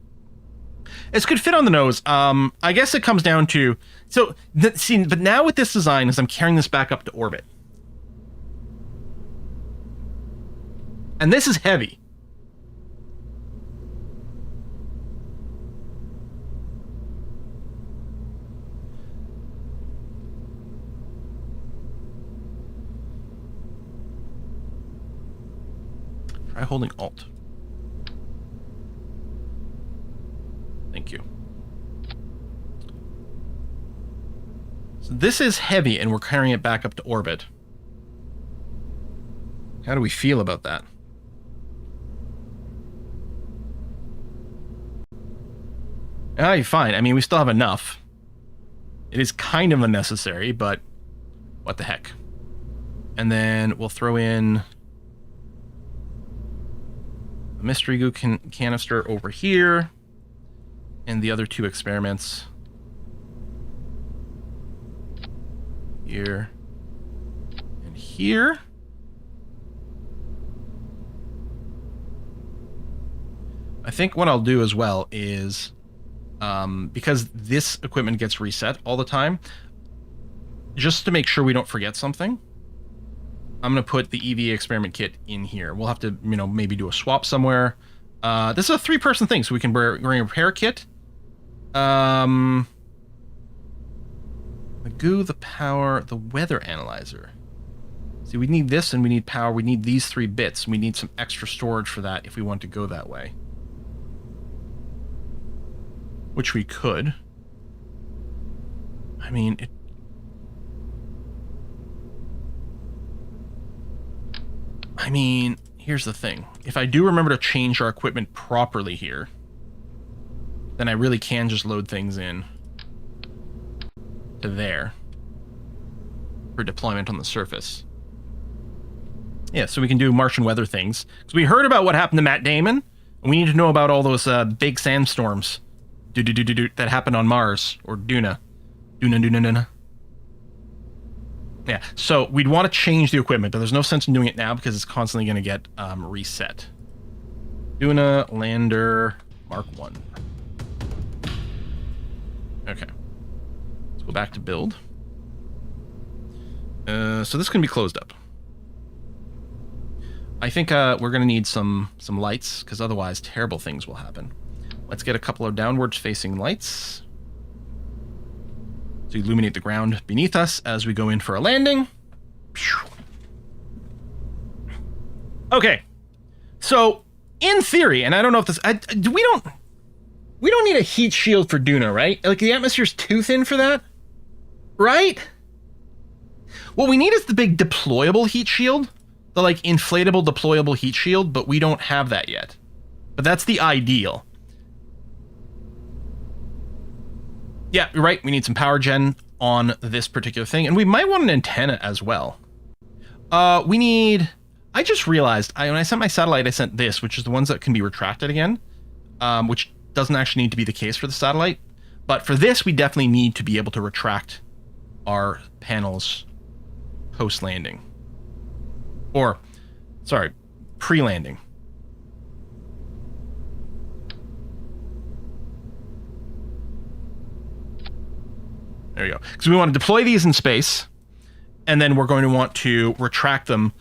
Speaker 1: This could fit on the nose. I guess it comes down to, so, see, but now with this design, as I'm carrying this back up to orbit, and this is heavy. Try holding Alt. Thank you. So this is heavy, and we're carrying it back up to orbit. How do we feel about that? You're fine. I mean, we still have enough. It is kind of unnecessary, but what the heck. And then we'll throw in a mystery goo canister over here, and the other 2 experiments here and here. I think what I'll do as well is, because this equipment gets reset all the time, just to make sure we don't forget something, I'm going to put the EVA experiment kit in here. We'll have to, you know, maybe do a swap somewhere. This is a 3-person thing, so we can bring a repair kit. The goo, the power, the weather analyzer. See, we need this and we need power. We need these 3 bits. We need some extra storage for that if we want to go that way. Which we could. I mean, here's the thing. If I do remember to change our equipment properly here, then I really can just load things in to there for deployment on the surface. Yeah, so we can do Martian weather things. Because we heard about what happened to Matt Damon, and we need to know about all those big sandstorms that happened on Mars, or Duna. Duna. Yeah, so we'd want to change the equipment, but there's no sense in doing it now because it's constantly going to get reset. Duna Lander Mark 1. Okay. Let's go back to build. So this can be closed up. I think we're going to need some lights, because otherwise terrible things will happen. Let's get a couple of downwards facing lights to illuminate the ground beneath us as we go in for a landing. Okay. So, in theory, and I don't know if this... we don't need a heat shield for Duna, right? Like, the atmosphere's too thin for that? Right? What we need is the big deployable heat shield. The, like, inflatable deployable heat shield, but we don't have that yet. But that's the ideal. Yeah, you're right. We need some power gen on this particular thing. And we might want an antenna as well. We need... I just realized, when I sent my satellite, I sent this, which is the ones that can be retracted again. Which doesn't actually need to be the case for the satellite. But for this, we definitely need to be able to retract our panels post-landing. Or, sorry, pre-landing. There you go. Because we want to deploy these in space, and then we're going to want to retract them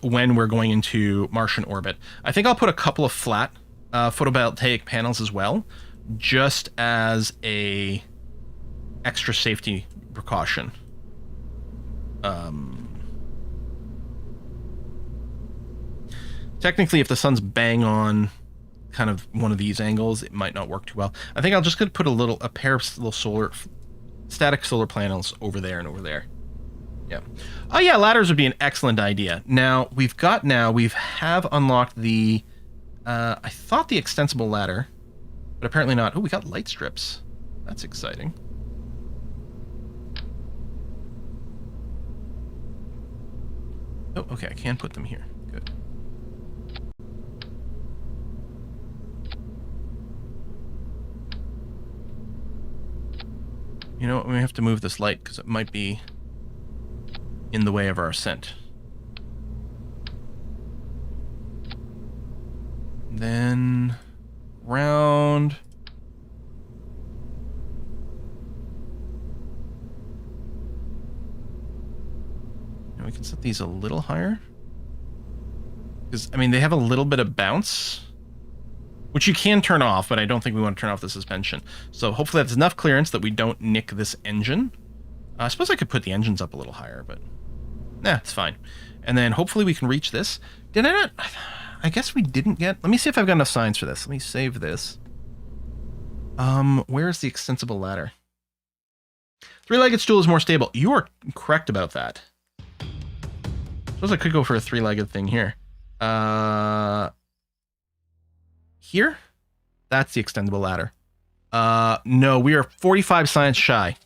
Speaker 1: when we're going into Martian orbit. I think I'll put a couple of flat photovoltaic panels as well, just as a extra safety precaution. Technically, if the sun's bang on kind of one of these angles, it might not work too well. I think I'll just gonna put a pair of little static solar panels over there and over there. Yeah. Oh yeah, ladders would be an excellent idea. Now we have unlocked the I thought the extensible ladder, but apparently not. Oh, we got light strips. That's exciting. Oh, okay, I can put them here. Good. You know what, we have to move this light because it might be in the way of our ascent. Then round. And we can set these a little higher. Because, I mean, they have a little bit of bounce, which you can turn off, but I don't think we want to turn off the suspension. So hopefully that's enough clearance that we don't nick this engine. I suppose I could put the engines up a little higher, but nah, it's fine. And then hopefully we can reach this. Did I not? I guess we didn't get... Let me see if I've got enough signs for this. Let me save this. Where is the extensible ladder? Three-legged stool is more stable. You are correct about that. Suppose I could go for a three-legged thing here. Here? That's the extendable ladder. No, we are 45 science shy.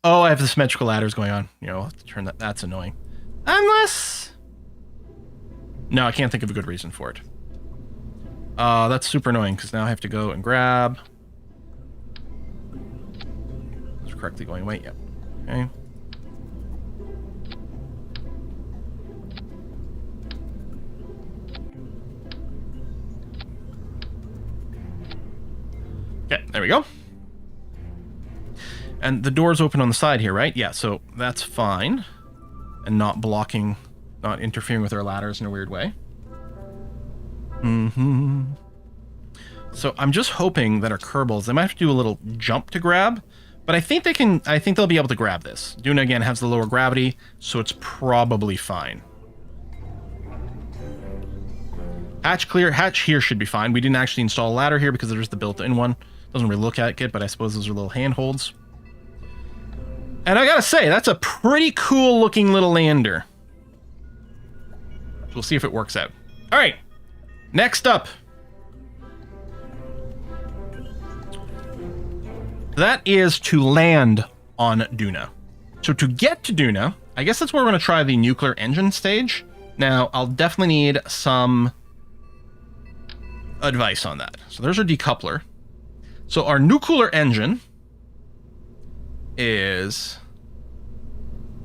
Speaker 1: Oh, I have the symmetrical ladders going on. You know, I'll have to turn that. That's annoying. Unless... No, I can't think of a good reason for it. That's super annoying, because now I have to go and grab... Those are correctly going away, yep. Okay. Okay, there we go. And the door's open on the side here, right? Yeah, so that's fine. And not blocking, not interfering with our ladders in a weird way. So I'm just hoping that our Kerbals, they might have to do a little jump to grab, but I think they'll be able to grab this. Duna, again, has the lower gravity, so it's probably fine. Hatch clear. Hatch here should be fine. We didn't actually install a ladder here because there's the built-in one. Doesn't really look like it, but I suppose those are little handholds. And I gotta say, that's a pretty cool looking little lander. So we'll see if it works out. All right, next up. That is to land on Duna. So to get to Duna, I guess that's where we're gonna try the nuclear engine stage. Now, I'll definitely need some advice on that. So there's our decoupler. So our nuclear engine is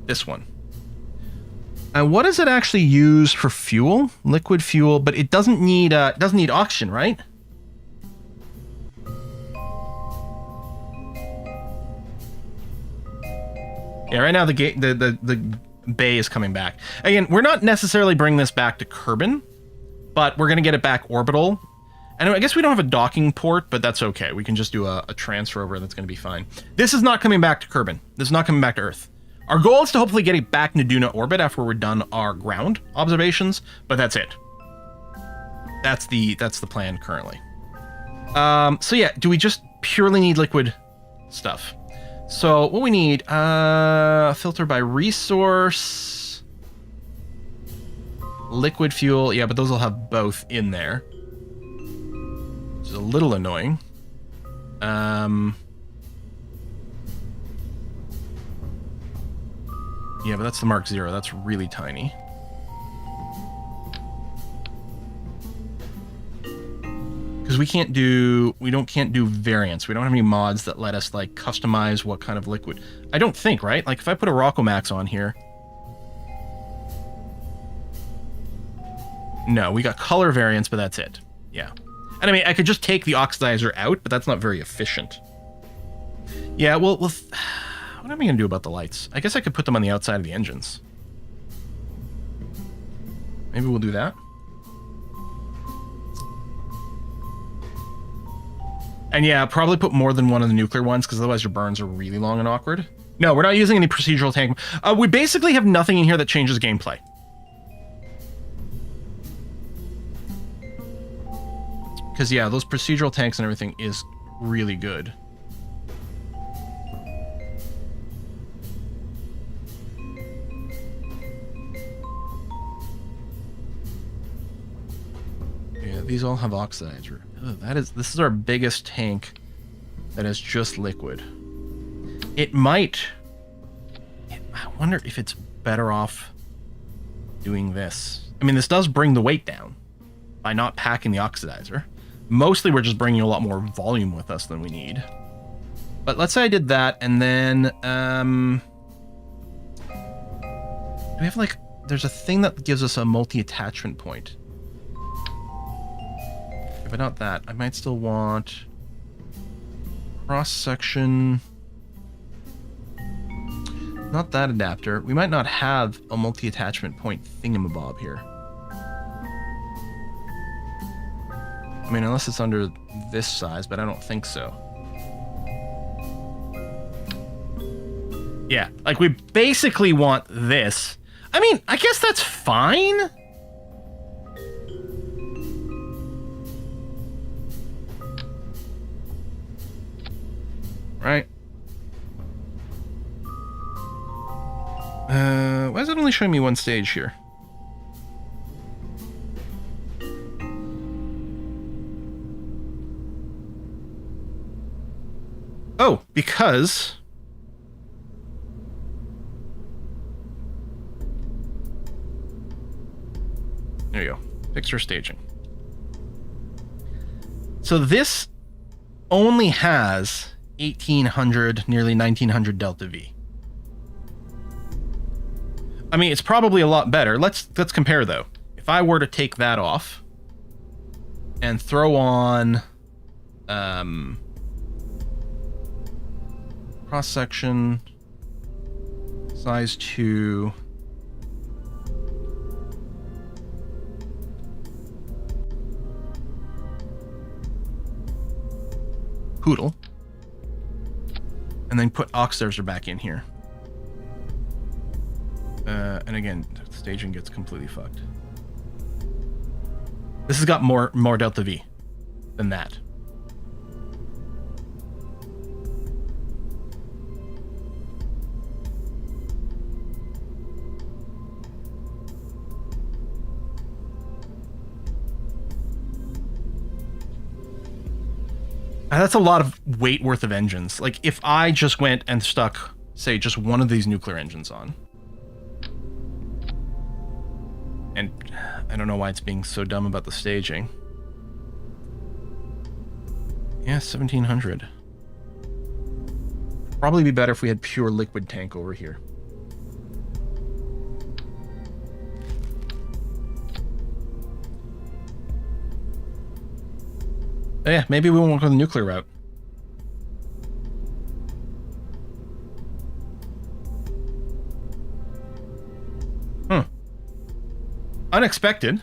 Speaker 1: this one. And what does it actually use for fuel? Liquid fuel, but it doesn't need oxygen, right? Yeah, right now the bay is coming back. Again, we're not necessarily bringing this back to Kerbin, but we're gonna get it back orbital. And I guess we don't have a docking port, but that's okay. We can just do a transfer over, that's going to be fine. This is not coming back to Kerbin. This is not coming back to Earth. Our goal is to hopefully get it back into Duna orbit after we're done our ground observations, but that's it. That's the plan currently. So yeah, do we just purely need liquid stuff? So what we need, filter by resource, liquid fuel. Yeah, but those will have both in there. A little annoying. Yeah, but that's the Mark 0. That's really tiny. Because we can't do variants. We don't have any mods that let us like customize what kind of liquid. I don't think, right? Like if I put a Rockomax on here. No, we got color variants, but that's it. Yeah. And I mean, I could just take the oxidizer out, but that's not very efficient. Yeah, well, what am I going to do about the lights? I guess I could put them on the outside of the engines. Maybe we'll do that. And yeah, probably put more than one of the nuclear ones, because otherwise your burns are really long and awkward. No, we're not using any procedural tank. We basically have nothing in here that changes gameplay. Because yeah, those procedural tanks and everything is really good. Yeah, these all have oxidizer. Oh, this is our biggest tank that is just liquid. It might... I wonder if it's better off doing this. I mean, this does bring the weight down by not packing the oxidizer. Mostly we're just bringing a lot more volume with us than we need. But let's say I did that, and then... do we have, like... There's a thing that gives us a multi-attachment point. But not that. I might still want... cross-section... Not that adapter. We might not have a multi-attachment point thingamabob here. I mean, unless it's under this size, but I don't think so. Yeah, like we basically want this. I mean, I guess that's fine. Right. Why is it only showing me one stage here? Oh, because... There you go. Fixture staging. So this only has 1800, nearly 1900 delta V. I mean, it's probably a lot better. Let's compare though. If I were to take that off and throw on cross section size 2. Poodle. And then put oxidizer back in here. And again, staging gets completely fucked. This has got more delta V than that. That's a lot of weight worth of engines. Like, if I just went and stuck, say, just one of these nuclear engines on. And I don't know why it's being so dumb about the staging. Yeah, 1700. Probably be better if we had pure liquid tank over here. Yeah, maybe we won't go the nuclear route. Unexpected.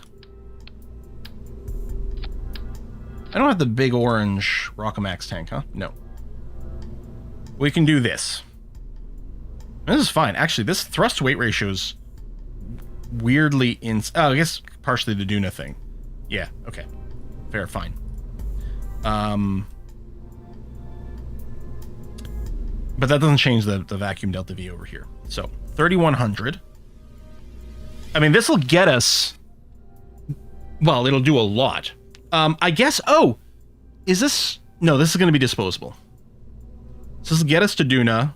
Speaker 1: I don't have the big orange Rockamax tank, huh? No. We can do this. This is fine. Actually, this thrust weight ratio is weirdly oh, I guess partially the Duna thing. Yeah, okay. Fair, fine. But that doesn't change the vacuum delta V over here. So 3100. I mean, this will get us. Well, it'll do a lot. I guess. Oh, is this? No, this is going to be disposable. So this will get us to Duna,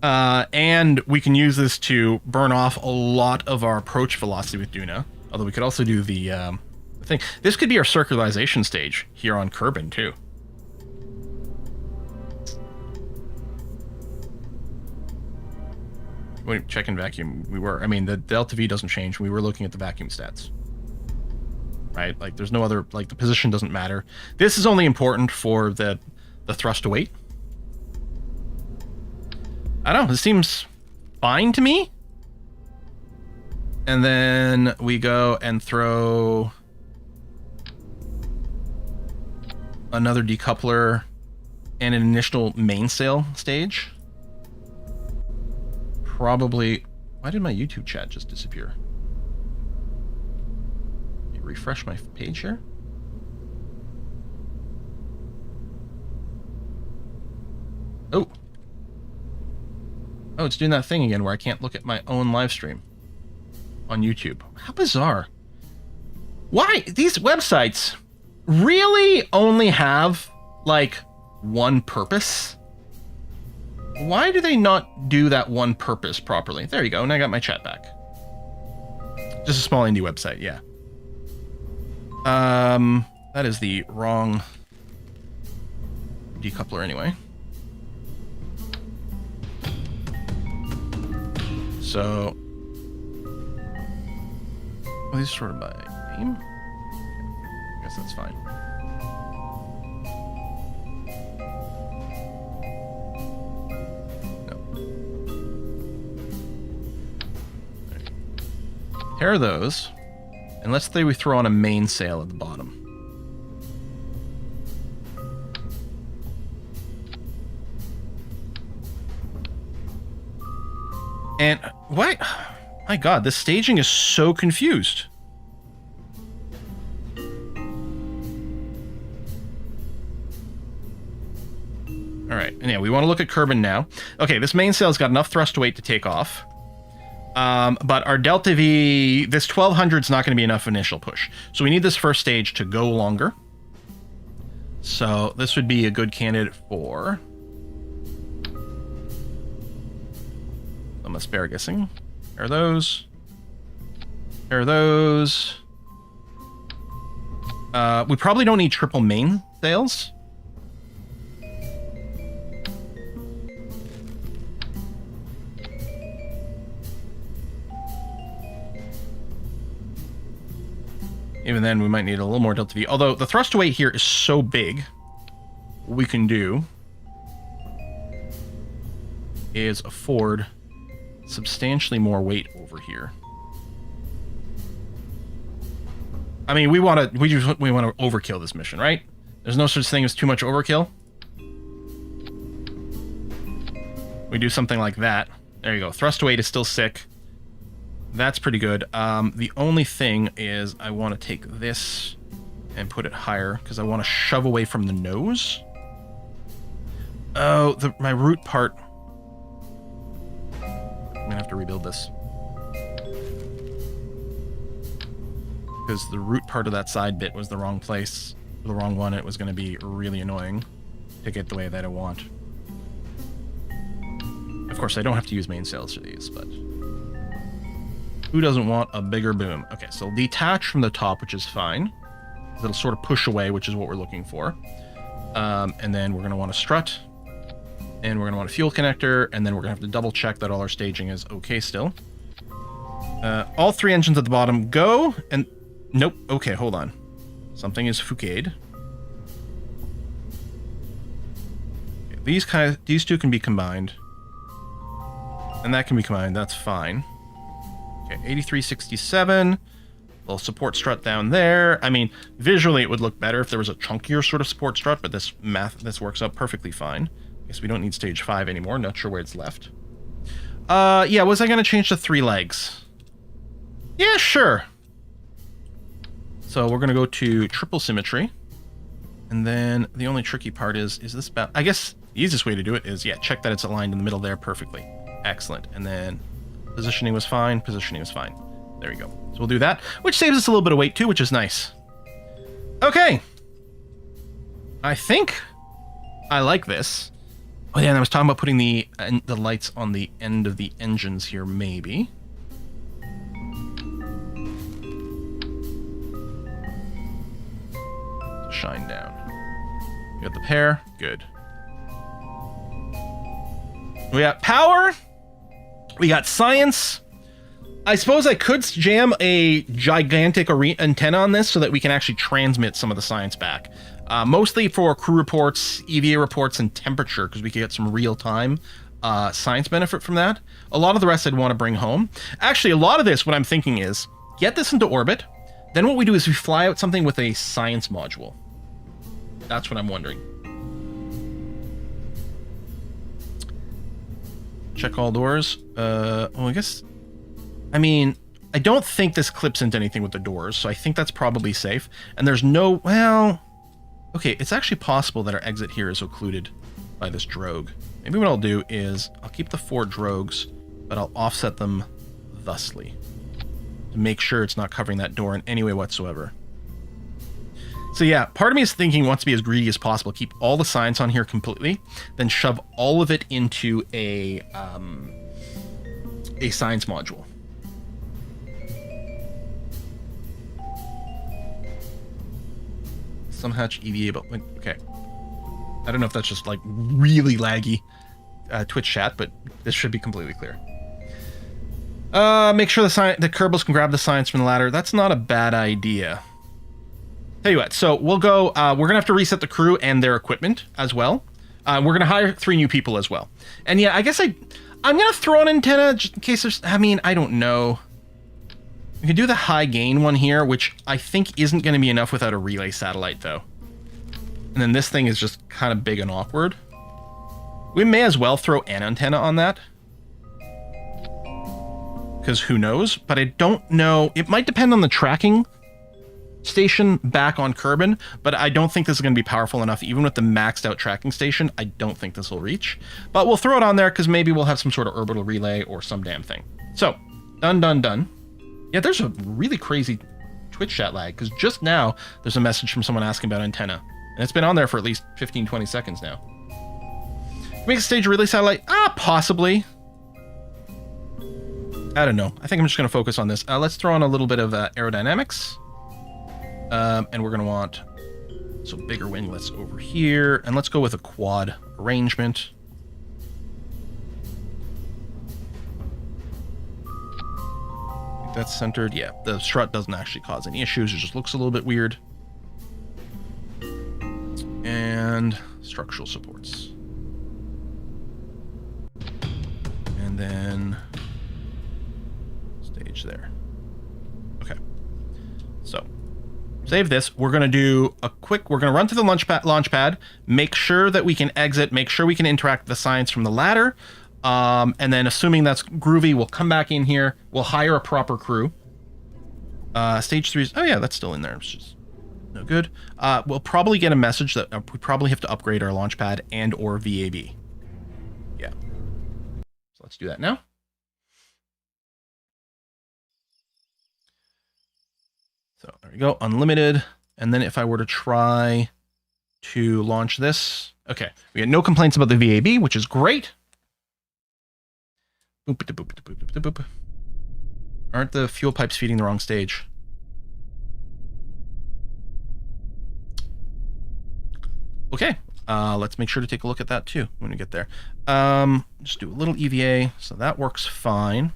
Speaker 1: and we can use this to burn off a lot of our approach velocity with Duna. Although we could also do the thing. This could be our circularization stage here on Kerbin too. Wait, check in vacuum. We were. I mean, the delta V doesn't change. We were looking at the vacuum stats. Right? Like, there's no other. Like, the position doesn't matter. This is only important for the thrust to weight. I don't know. This seems fine to me. And then we go and throw another decoupler and an initial mainsail stage. Probably... Why did my YouTube chat just disappear? Let me refresh my page here. Oh. Oh, it's doing that thing again where I can't look at my own live stream on YouTube. How bizarre. Why? These websites really only have, like, one purpose? Why do they not do that one purpose properly? There you go, and I got my chat back. Just a small indie website, yeah. That is the wrong decoupler anyway. So, well, these are sorted by name? I guess that's fine. No. Right. Pair those, and let's say we throw on a mainsail at the bottom. And what? My God, this staging is so confused. All right, and yeah, we want to look at Kerbin now. Okay, this mainsail's got enough thrust weight to take off. But our Delta V, this 1200 is not going to be enough initial push. So we need this first stage to go longer. So this would be a good candidate for... I'm asparagus-ing. Pair those. Pair those. We probably don't need triple mainsails. Even then, we might need a little more Delta V. Although the thrust weight here is so big, what we can do is afford substantially more weight over here. I mean, we want to overkill this mission, right? There's no such thing as too much overkill. We do something like that. There you go. Thrust weight is still sick. That's pretty good. The only thing is I want to take this and put it higher because I want to shove away from the nose. Oh, my root part. I'm gonna have to rebuild this. Because the root part of that side bit was the wrong place, the wrong one. It was going to be really annoying to get the way that I want. Of course, I don't have to use mainsails for these, but who doesn't want a bigger boom? Okay, so detach from the top, which is fine. It'll sort of push away, which is what we're looking for. And then we're going to want a strut. And we're going to want a fuel connector. And then we're going to have to double check that all our staging is okay still. All three engines at the bottom go. And nope. Okay, hold on. Something is fouquet'd. Okay, these two can be combined. And that can be combined. That's fine. Okay, 8367. Little support strut down there. I mean, visually it would look better if there was a chunkier sort of support strut, but this works out perfectly fine. I guess we don't need stage 5 anymore. Not sure where it's left. Yeah, was I going to change to 3 legs? Yeah, sure. So we're going to go to triple symmetry. And then the only tricky part is this about... I guess the easiest way to do it is, yeah, check that it's aligned in the middle there perfectly. Excellent. And then positioning was fine. Positioning was fine. There we go. So we'll do that, which saves us a little bit of weight too, which is nice. Okay. I think I like this. Oh yeah, and I was talking about putting the lights on the end of the engines here, maybe. Shine down. You got the pair. Good. We got power. We got science. I suppose I could jam a gigantic antenna on this so that we can actually transmit some of the science back. Mostly for crew reports, EVA reports, and temperature, because we can get some real-time science benefit from that. A lot of the rest I'd want to bring home. Actually, a lot of this, what I'm thinking is, get this into orbit, then what we do is we fly out something with a science module. That's what I'm wondering. Check all doors. Well, I guess... I mean, I don't think this clips into anything with the doors, so I think that's probably safe. And there's no... Well... Okay, it's actually possible that our exit here is occluded by this drogue. Maybe what I'll do is I'll keep the 4 drogues, but I'll offset them thusly to make sure it's not covering that door in any way whatsoever. So yeah, part of me is thinking wants to be as greedy as possible, keep all the science on here completely, then shove all of it into a science module. Some hatch EVA, but okay. I don't know if that's just like really laggy Twitch chat, but this should be completely clear. Make sure the Kerbals can grab the science from the ladder. That's not a bad idea. Tell you what, so we'll go, we're gonna have to reset the crew and their equipment as well. We're gonna hire 3 new people as well. And yeah, I guess I'm gonna throw an antenna just in case there's, I mean, I don't know. We can do the high gain one here, which I think isn't gonna be enough without a relay satellite though. And then this thing is just kind of big and awkward. We may as well throw an antenna on that. Because who knows? But I don't know. It might depend on the tracking station back on Kerbin, but I don't think this is going to be powerful enough. Even with the maxed out tracking station, I don't think this will reach. But we'll throw it on there because maybe we'll have some sort of orbital relay or some damn thing. So, done. Yeah, there's a really crazy Twitch chat lag because just now there's a message from someone asking about antenna. And it's been on there for at least 15-20 seconds now. Make a stage relay satellite? Possibly. I don't know. I think I'm just going to focus on this. Let's throw on a little bit of aerodynamics. And we're going to want some bigger winglets over here. And let's go with a quad arrangement. I think that's centered. Yeah, the strut doesn't actually cause any issues. It just looks a little bit weird. And structural supports. And then stage there. Okay. So save this. We're going to do a quick, we're going to run to the launch pad, make sure that we can exit, make sure we can interact with the science from the ladder. And then assuming that's groovy, we'll come back in here. We'll hire a proper crew. Stage 3 is, oh yeah, that's still in there. It's just no good. We'll probably get a message that we probably have to upgrade our launch pad and or VAB. Yeah. So let's do that now. So there we go, unlimited. And then if I were to try to launch this, okay, we had no complaints about the VAB, which is great. Boop. Aren't the fuel pipes feeding the wrong stage? Okay, let's make sure to take a look at that too when we get there. Just do a little EVA, so that works fine.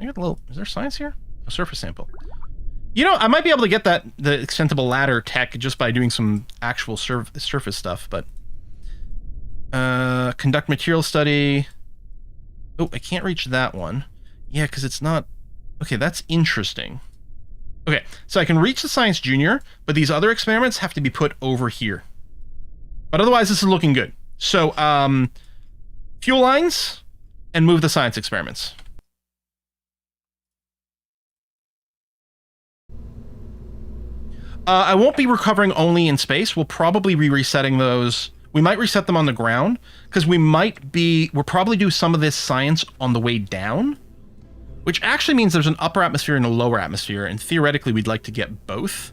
Speaker 1: I got a little, is there science here? A surface sample. You know, I might be able to get that, the extendable ladder tech just by doing some actual surface stuff, but... conduct material study. Oh, I can't reach that one. Yeah, because it's not... Okay, that's interesting. Okay, so I can reach the Science Junior, but these other experiments have to be put over here. But otherwise, this is looking good. So, fuel lines, and move the science experiments. I won't be recovering only in space. We'll probably be resetting those. We might reset them on the ground, because we'll probably do some of this science on the way down, which actually means there's an upper atmosphere and a lower atmosphere, and theoretically we'd like to get both.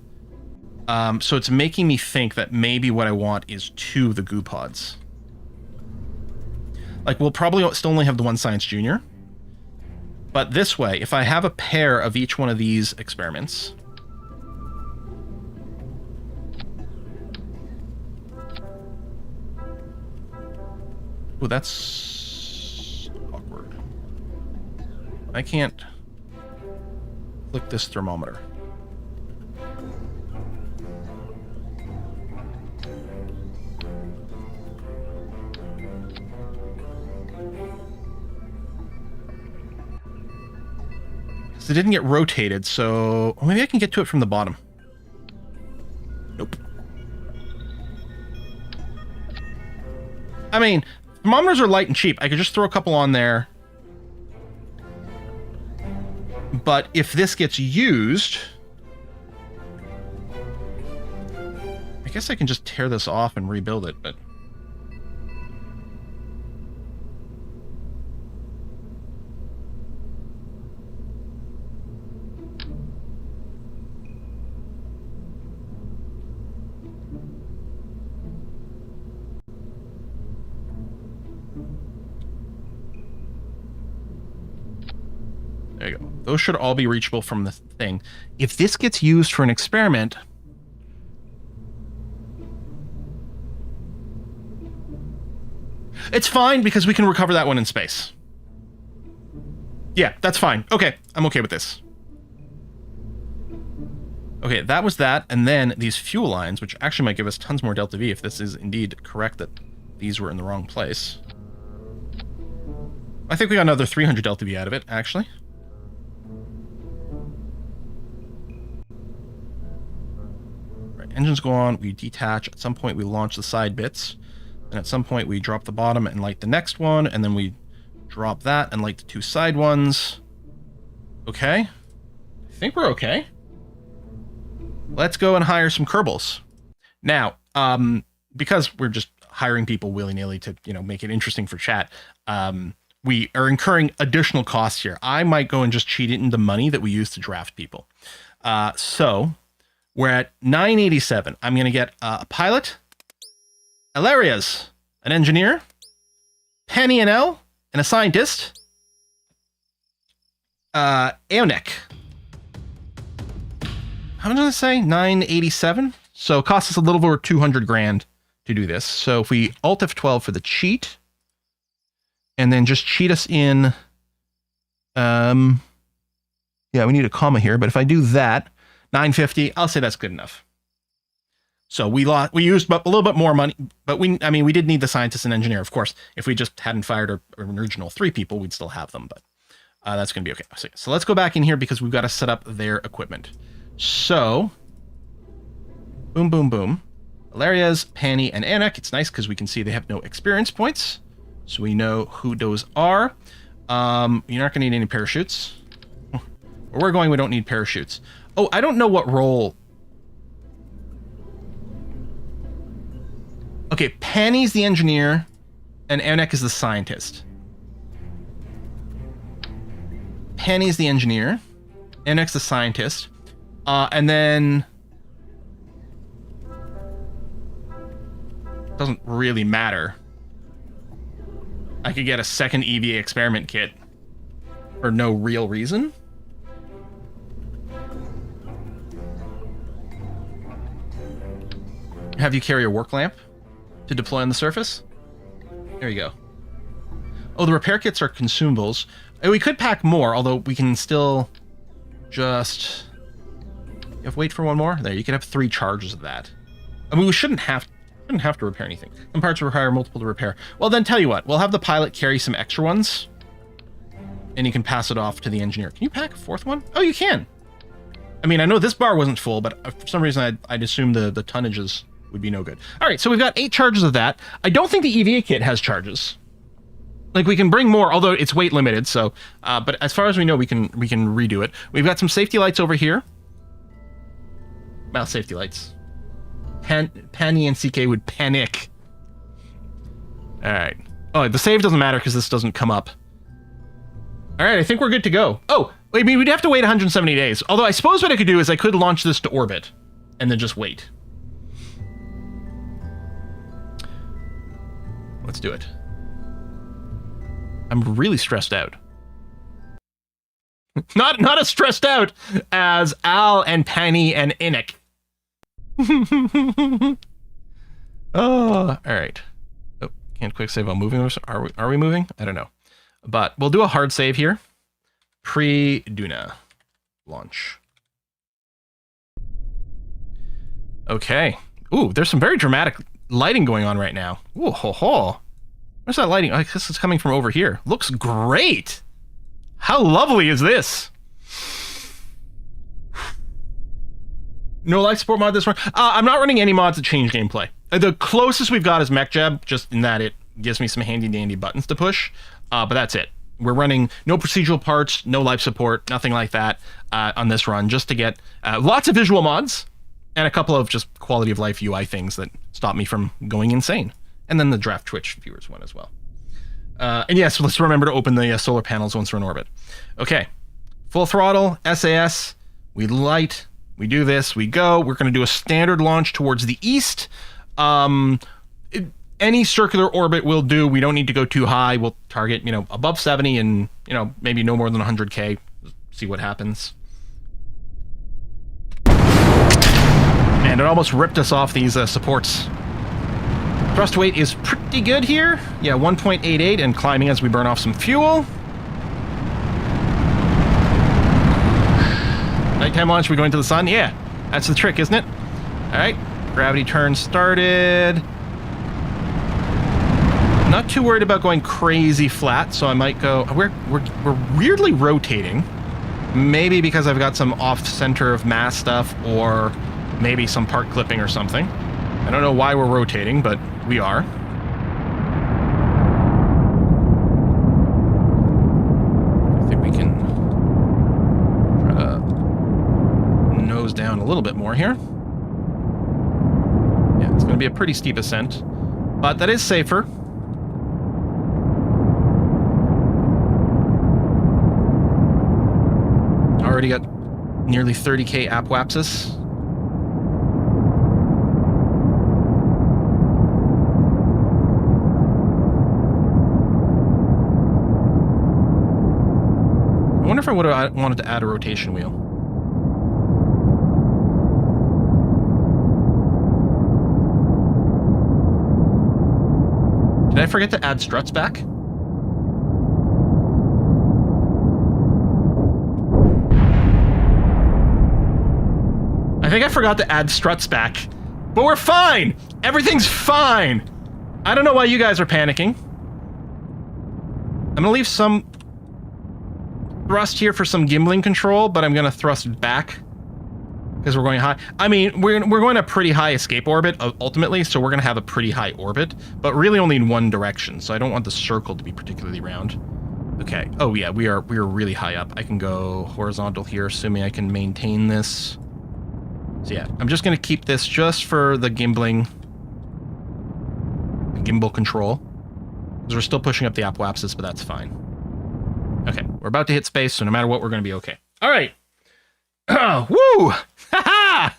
Speaker 1: So it's making me think that maybe what I want is 2 of the goo pods. Like, we'll probably still only have the one Science Junior. But this way, if I have a pair of each one of these experiments... Oh, that's awkward. I can't click this thermometer. So it didn't get rotated, so maybe I can get to it from the bottom. Nope. I mean, thermometers are light and cheap. I could just throw a couple on there. But if this gets used, I guess I can just tear this off and rebuild it, but... There you go. Those should all be reachable from the thing. If this gets used for an experiment... It's fine, because we can recover that one in space. Yeah, that's fine. Okay, I'm okay with this. Okay, that was that, and then these fuel lines, which actually might give us tons more delta V if this is indeed correct that these were in the wrong place. I think we got another 300 delta V out of it, actually. Engines go on, we detach, at some point we launch the side bits, and at some point we drop the bottom and light the next one, and then we drop that and light the two side ones. Okay. I think we're okay. Let's go and hire some Kerbals. Now, because we're just hiring people willy-nilly to, you know, make it interesting for chat, we are incurring additional costs here. I might go and just cheat it into money that we use to draft people. So... we're at 987. I'm going to get a pilot, Ilarias, an engineer, Penny and L, and a scientist, Eonek. How much did I say? 987? So it costs us a little over 200 grand to do this. So if we Alt F12 for the cheat, and then just cheat us in, yeah, we need a comma here, but if I do that, 950, I'll say that's good enough. So we used a little bit more money, but we did need the scientist and engineer, of course. If we just hadn't fired our original 3 people, we'd still have them, but that's going to be okay. So let's go back in here because we've got to set up their equipment. So, boom, boom, boom. Ilarias, Penny, and Anak. It's nice because we can see they have no experience points, so we know who those are. You're not going to need any parachutes. Where we're going, we don't need parachutes. Oh, I don't know what role... Okay, Penny's the engineer, and Anak is the scientist. Penny's the engineer, Anak's the scientist, and then... Doesn't really matter. I could get a second EVA experiment kit for no real reason. Have you carry a work lamp to deploy on the surface? There you go. Oh, the repair kits are consumables. We could pack more, although we can still just... You have to wait for one more? There, you can have 3 charges of that. I mean, we shouldn't have to repair anything. Some parts require multiple to repair. Well, then tell you what, we'll have the pilot carry some extra ones, and you can pass it off to the engineer. Can you pack a 4th one? Oh, you can. I mean, I know this bar wasn't full, but for some reason I'd assume the tonnages would be no good. All right, so we've got 8 charges of that. I don't think the EVA kit has charges. Like, we can bring more, although it's weight limited, so... but as far as we know, we can redo it. We've got some safety lights over here. Well, safety lights. Penny and CK would panic. All right. Oh, the save doesn't matter because this doesn't come up. All right, I think we're good to go. Oh, I mean, we'd have to wait 170 days. Although I suppose what I could do is I could launch this to orbit and then just wait. Let's do it. I'm really stressed out. Not as stressed out as Al and Penny and Inik. Oh, all right. Oh, can't quick save while moving. Are we moving? I don't know. But we'll do a hard save here. Pre-Duna launch. Okay. Ooh, there's some very dramatic lighting going on right now. Ooh, ho ho. Where's that lighting? I guess it's coming from over here. Looks great. How lovely is this? No life support mod this run. I'm not running any mods that change gameplay. The closest we've got is MechJeb, just in that it gives me some handy dandy buttons to push. But that's it. We're running no procedural parts, no life support, nothing like that on this run, just to get lots of visual mods and a couple of just quality of life UI things that stop me from going insane. And then the draft Twitch viewers one as well. And yes, let's remember to open the solar panels once we're in orbit. Okay, full throttle, SAS, we light, we do this, we go. We're going to do a standard launch towards the east. Any circular orbit will do. We don't need to go too high. We'll target, above 70 and, maybe no more than 100K. See what happens. And it almost ripped us off these supports. Thrust weight is pretty good here. Yeah, 1.88 and climbing as we burn off some fuel. Nighttime launch, we going to the sun? Yeah, that's the trick, isn't it? All right, gravity turn started. Not too worried about going crazy flat, so I might go... We're weirdly rotating. Maybe because I've got some off-center of mass stuff, or maybe some part clipping or something. I don't know why we're rotating, but we are. I think we can try to nose down a little bit more here. Yeah, it's going to be a pretty steep ascent, but that is safer. Already got nearly 30K apoapsis. I wonder if I would have wanted to add a rotation wheel. Did I forget to add struts back? I think I forgot to add struts back, but we're fine. Everything's fine. I don't know why you guys are panicking. I'm gonna leave some thrust here for some gimbling control, but I'm gonna thrust back because we're going high. I mean, we're going a pretty high escape orbit ultimately, so we're gonna have a pretty high orbit, but really only in one direction. So I don't want the circle to be particularly round. Okay. Oh yeah, we are really high up. I can go horizontal here, assuming I can maintain this. So yeah, I'm just going to keep this just for the gimbal control. Because we're still pushing up the apoapsis, but that's fine. Okay, we're about to hit space, so no matter what, we're going to be okay. All right. Woo! Ha-ha!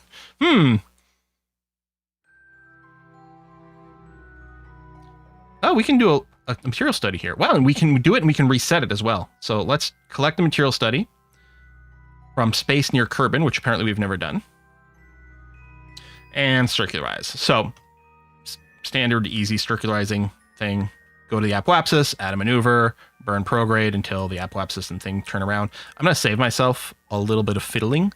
Speaker 1: Oh, we can do a material study here. Wow, and we can do it and we can reset it as well. So let's collect the material study from space near Kerbin, which apparently we've never done. And circularize. So, standard, easy circularizing thing. Go to the apoapsis, add a maneuver, burn prograde until the apoapsis and thing turn around. I'm going to save myself a little bit of fiddling,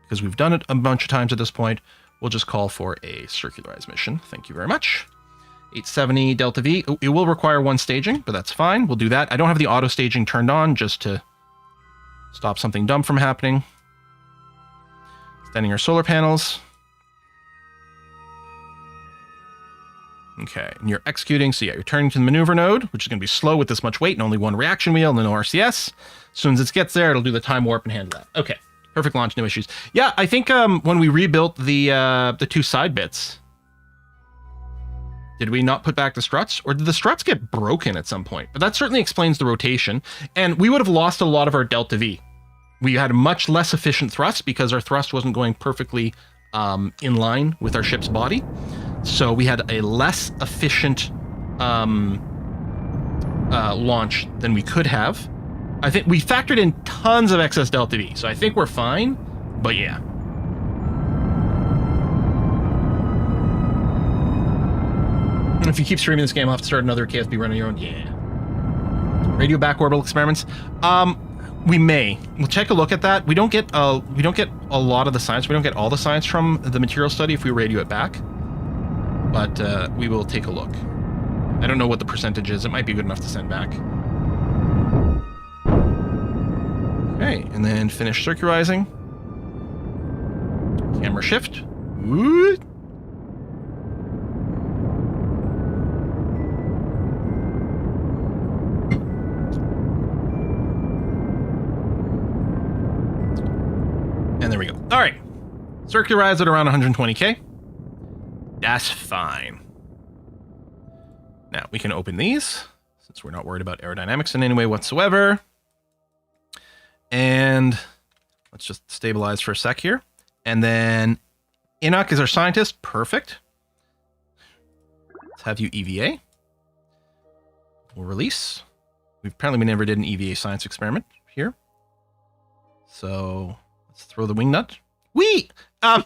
Speaker 1: because we've done it a bunch of times at this point. We'll just call for a circularize mission. Thank you very much. 870 Delta V. It will require one staging, but that's fine. We'll do that. I don't have the auto staging turned on, just to stop something dumb from happening. Extending our solar panels. Okay, and you're executing, so yeah, you're turning to the maneuver node, which is going to be slow with this much weight and only one reaction wheel and no RCS. As soon as it gets there, it'll do the time warp and handle that. Okay, perfect launch, no issues. Yeah, I think when we rebuilt the two side bits, did we not put back the struts? Or did the struts get broken at some point? But that certainly explains the rotation, and we would have lost a lot of our Delta V. We had a much less efficient thrust because our thrust wasn't going perfectly in line with our ship's body. So we had a less efficient launch than we could have. I think we factored in tons of excess Delta V, so I think we're fine, but yeah. And if you keep streaming this game, I'll have to start another KSP run on your own. Yeah. Radio back orbital experiments. We may. We'll take a look at that. We don't get a lot of the science. We don't get all the science from the material study if we radio it back. But we will take a look. I don't know what the percentage is. It might be good enough to send back. Okay, and then finish circularizing. Camera shift. Ooh. And there we go. All right. Circularize at around 120K. That's fine. Now, we can open these, since we're not worried about aerodynamics in any way whatsoever. And let's just stabilize for a sec here. And then Enoch is our scientist. Perfect. Let's have you EVA. We'll release. We never did an EVA science experiment here. So let's throw the wing nut. I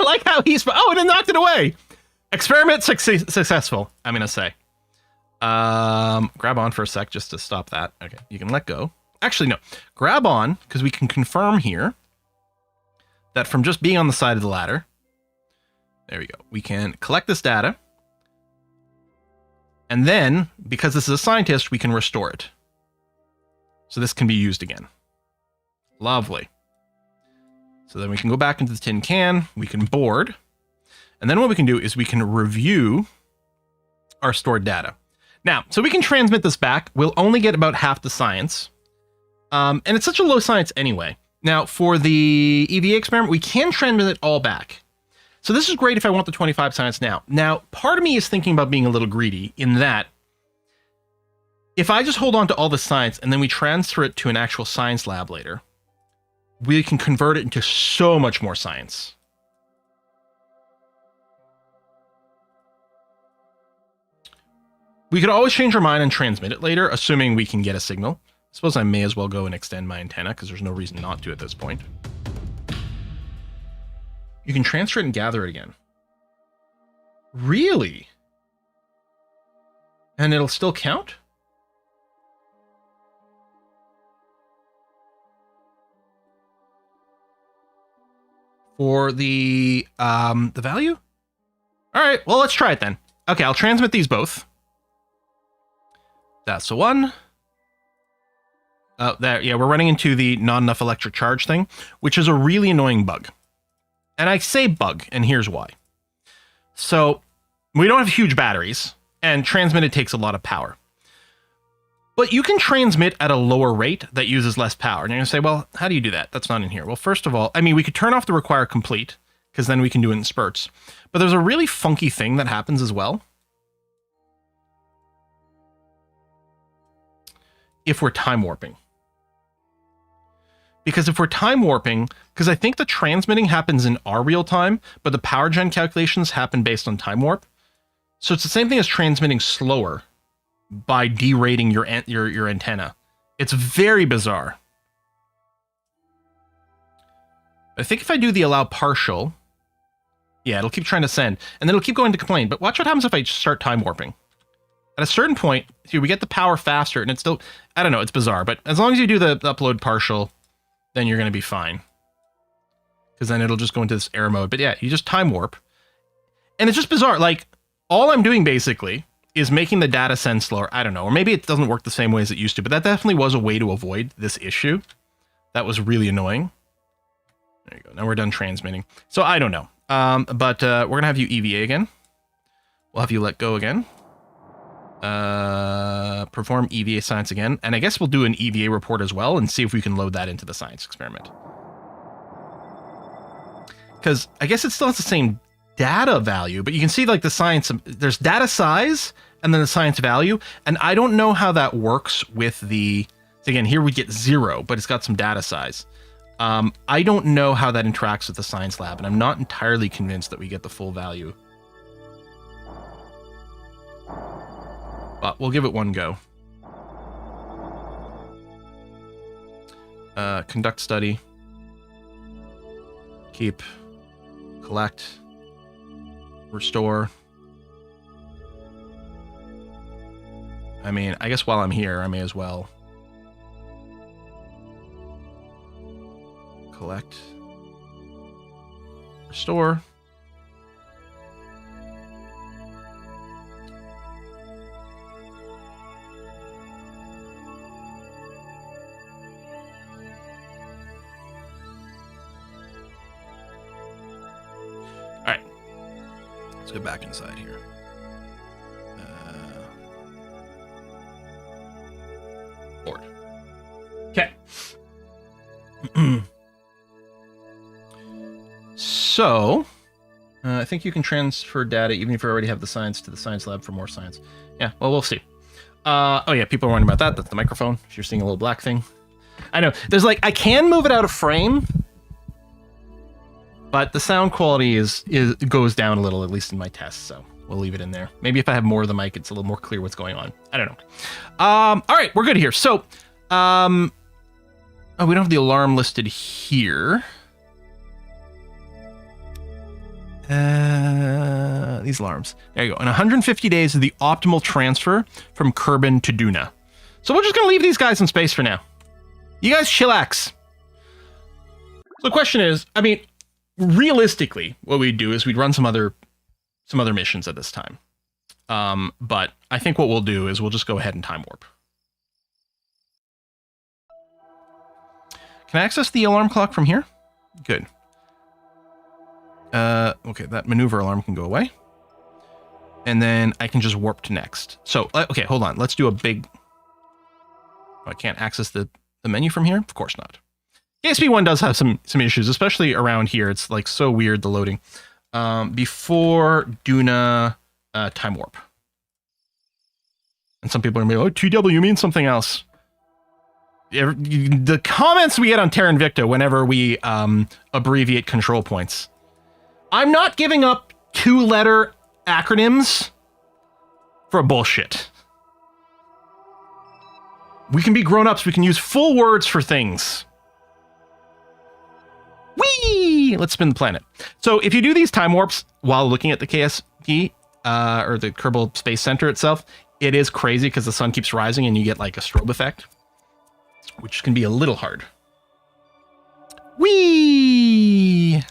Speaker 1: like how he's... Oh, and it knocked it away. Experiment successful, I'm going to say. Grab on for a sec just to stop that. Okay, you can let go. Actually, no. Grab on, because we can confirm here that from just being on the side of the ladder, there we go. We can collect this data. And then, because this is a scientist, we can restore it. So this can be used again. Lovely. So then we can go back into the tin can, we can board, and then what we can do is we can review our stored data. Now, so we can transmit this back. We'll only get about half the science. And it's such a low science anyway. Now, for the EVA experiment, we can transmit it all back. So this is great if I want the 25 science now. Now, part of me is thinking about being a little greedy in that if I just hold on to all the science and then we transfer it to an actual science lab later, we can convert it into so much more science. We could always change our mind and transmit it later, assuming we can get a signal. I suppose I may as well go and extend my antenna because there's no reason not to at this point. You can transfer it and gather it again. Really? And it'll still count? For the value? All right, well, let's try it then. Okay, I'll transmit these both. That's the one. There, yeah, we're running into the not enough electric charge thing, which is a really annoying bug. And I say bug, and here's why. So we don't have huge batteries, and transmitted takes a lot of power. But you can transmit at a lower rate that uses less power. And you're going to say, well, how do you do that? That's not in here. Well, first of all, I mean, we could turn off the require complete, because then we can do it in spurts. But there's a really funky thing that happens as well. If we're time warping. Because if we're time warping, because I think the transmitting happens in our real time, but the power gen calculations happen based on time warp. So it's the same thing as transmitting slower by derating your antenna. It's very bizarre. I think if I do the allow partial, yeah, it'll keep trying to send, and then it'll keep going to complain. But watch what happens if I start time warping. At a certain point, we get the power faster, and it's still, I don't know, it's bizarre. But as long as you do the upload partial, then you're going to be fine. Because then it'll just go into this error mode. But yeah, you just time warp. And it's just bizarre. Like, all I'm doing basically is making the data send slower. I don't know. Or maybe it doesn't work the same way as it used to. But that definitely was a way to avoid this issue. That was really annoying. There you go. Now we're done transmitting. So I don't know. But we're going to have you EVA again. We'll have you let go again. Perform EVA science again. And I guess we'll do an EVA report as well and see if we can load that into the science experiment. Because I guess it still has the same data value, but you can see like the science, there's data size and then the science value. And I don't know how that works with the, again, here we get 0, but it's got some data size. I don't know how that interacts with the science lab, and I'm not entirely convinced that we get the full value. But we'll give it one go. Conduct study. Keep. Collect. Restore. I mean, I guess while I'm here, I may as well. Collect. Restore. Let's go back inside here. Board. Okay. So, I think you can transfer data even if you already have the science to the science lab for more science. Yeah, well, we'll see. Oh yeah, people are wondering about that. That's the microphone. If you're seeing a little black thing. I know. There's like, I can move it out of frame, but the sound quality goes down a little, at least in my tests, so we'll leave it in there. Maybe if I have more of the mic, it's a little more clear what's going on. I don't know. All right, we're good here. So, oh, we don't have the alarm listed here. These alarms. There you go. In 150 days is the optimal transfer from Kerbin to Duna. So we're just going to leave these guys in space for now. You guys chillax. So the question is, I mean, realistically, what we'd do is we'd run some other missions at this time. But I think what we'll do is we'll just go ahead and time warp. Can I access the alarm clock from here? Good. Okay, that maneuver alarm can go away. And then I can just warp to next. So, okay, hold on. Let's do a big... Oh, I can't access the menu from here? Of course not. KSP1 does have some issues, especially around here. It's like so weird, the loading. Before Duna time warp. And some people are going to be like, oh, TW means something else. The comments we get on Terra Invicta whenever we abbreviate control points. I'm not giving up 2-letter acronyms for bullshit. We can be grown-ups. We can use full words for things. Whee! Let's spin the planet. So if you do these time warps while looking at the KSP, or the Kerbal Space Center itself, it is crazy because the sun keeps rising and you get like a strobe effect, which can be a little hard. Whee!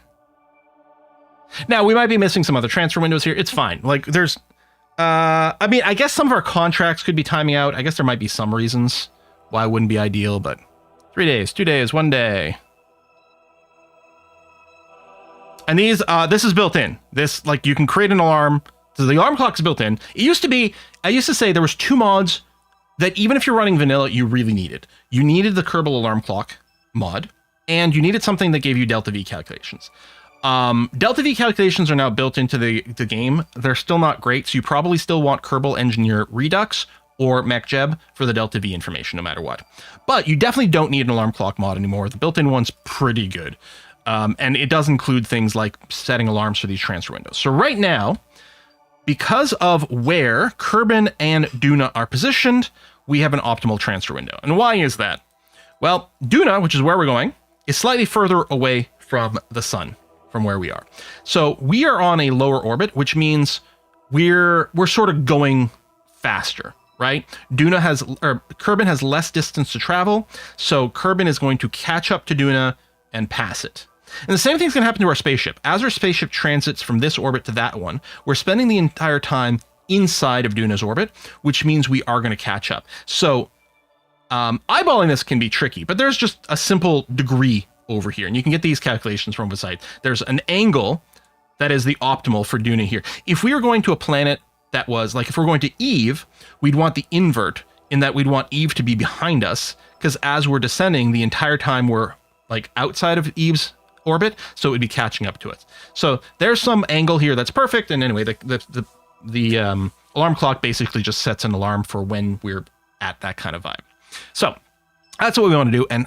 Speaker 1: Now, we might be missing some other transfer windows here. It's fine. Like, there's... I mean, I guess some of our contracts could be timing out. I guess there might be some reasons why it wouldn't be ideal, but 3 days, 2 days, 1 day. And these, this is built in. This, like, you can create an alarm. So the alarm clock is built in. It used to be... I used to say there was 2 mods that even if you're running vanilla, you really needed. You needed the Kerbal alarm clock mod, and you needed something that gave you delta V calculations. Delta V calculations are now built into the game. They're still not great, so you probably still want Kerbal Engineer Redux or MechJeb for the delta V information, no matter what. But you definitely don't need an alarm clock mod anymore. The built-in one's pretty good. And it does include things like setting alarms for these transfer windows. So right now, because of where Kerbin and Duna are positioned, we have an optimal transfer window. And why is that? Well, Duna, which is where we're going, is slightly further away from the sun, from where we are. So we are on a lower orbit, which means we're sort of going faster, right? Kerbin has less distance to travel, so Kerbin is going to catch up to Duna and pass it. And the same thing's going to happen to our spaceship. As our spaceship transits from this orbit to that one, we're spending the entire time inside of Duna's orbit, which means we are going to catch up. So eyeballing this can be tricky, but there's just a simple degree over here, and you can get these calculations from the site. There's an angle that is the optimal for Duna here. If we were going to a planet that was, like if we're going to Eve, we'd want the invert in that we'd want Eve to be behind us, because as we're descending, the entire time we're like outside of Eve's orbit, so it would be catching up to us. So there's some angle here that's perfect, and anyway, the alarm clock basically just sets an alarm for when we're at that kind of vibe. So that's what we want to do, and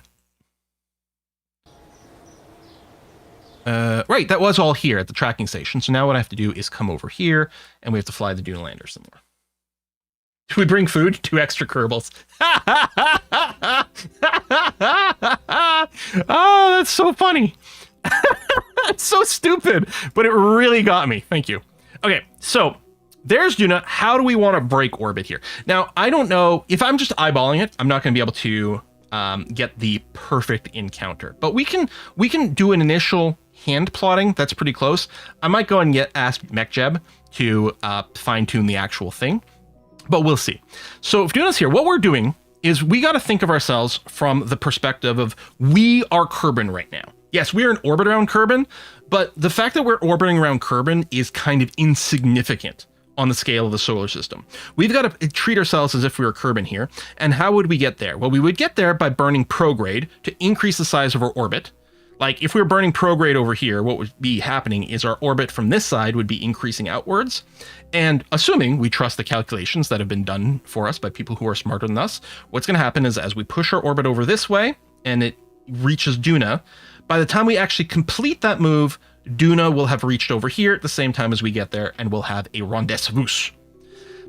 Speaker 1: right, that was all here at the tracking station. So now what I have to do is come over here, and we have to fly the Duna lander some more. Do we bring food? 2 extra Kerbals. Oh, that's so funny. It's so stupid, but it really got me. Thank you. Okay, so there's Duna. How do we want to break orbit here? Now, I don't know. If I'm just eyeballing it, I'm not going to be able to get the perfect encounter. But we can do an initial hand plotting that's pretty close. I might go and ask MechJeb to fine-tune the actual thing, but we'll see. So if Duna's here, what we're doing is we got to think of ourselves from the perspective of we are Kerbin right now. Yes, we are in orbit around Kerbin, But the fact that we're orbiting around Kerbin is kind of insignificant on the scale of the solar system. We've got to treat ourselves as if we were Kerbin here. And how would we get there? Well, we would get there by burning prograde to increase the size of our orbit. Like if we were burning prograde over here, what would be happening is our orbit from this side would be increasing outwards. And assuming we trust the calculations that have been done for us by people who are smarter than us, what's going to happen is as we push our orbit over this way and it reaches Duna, by the time we actually complete that move, Duna will have reached over here at the same time as we get there, and we'll have a rendezvous.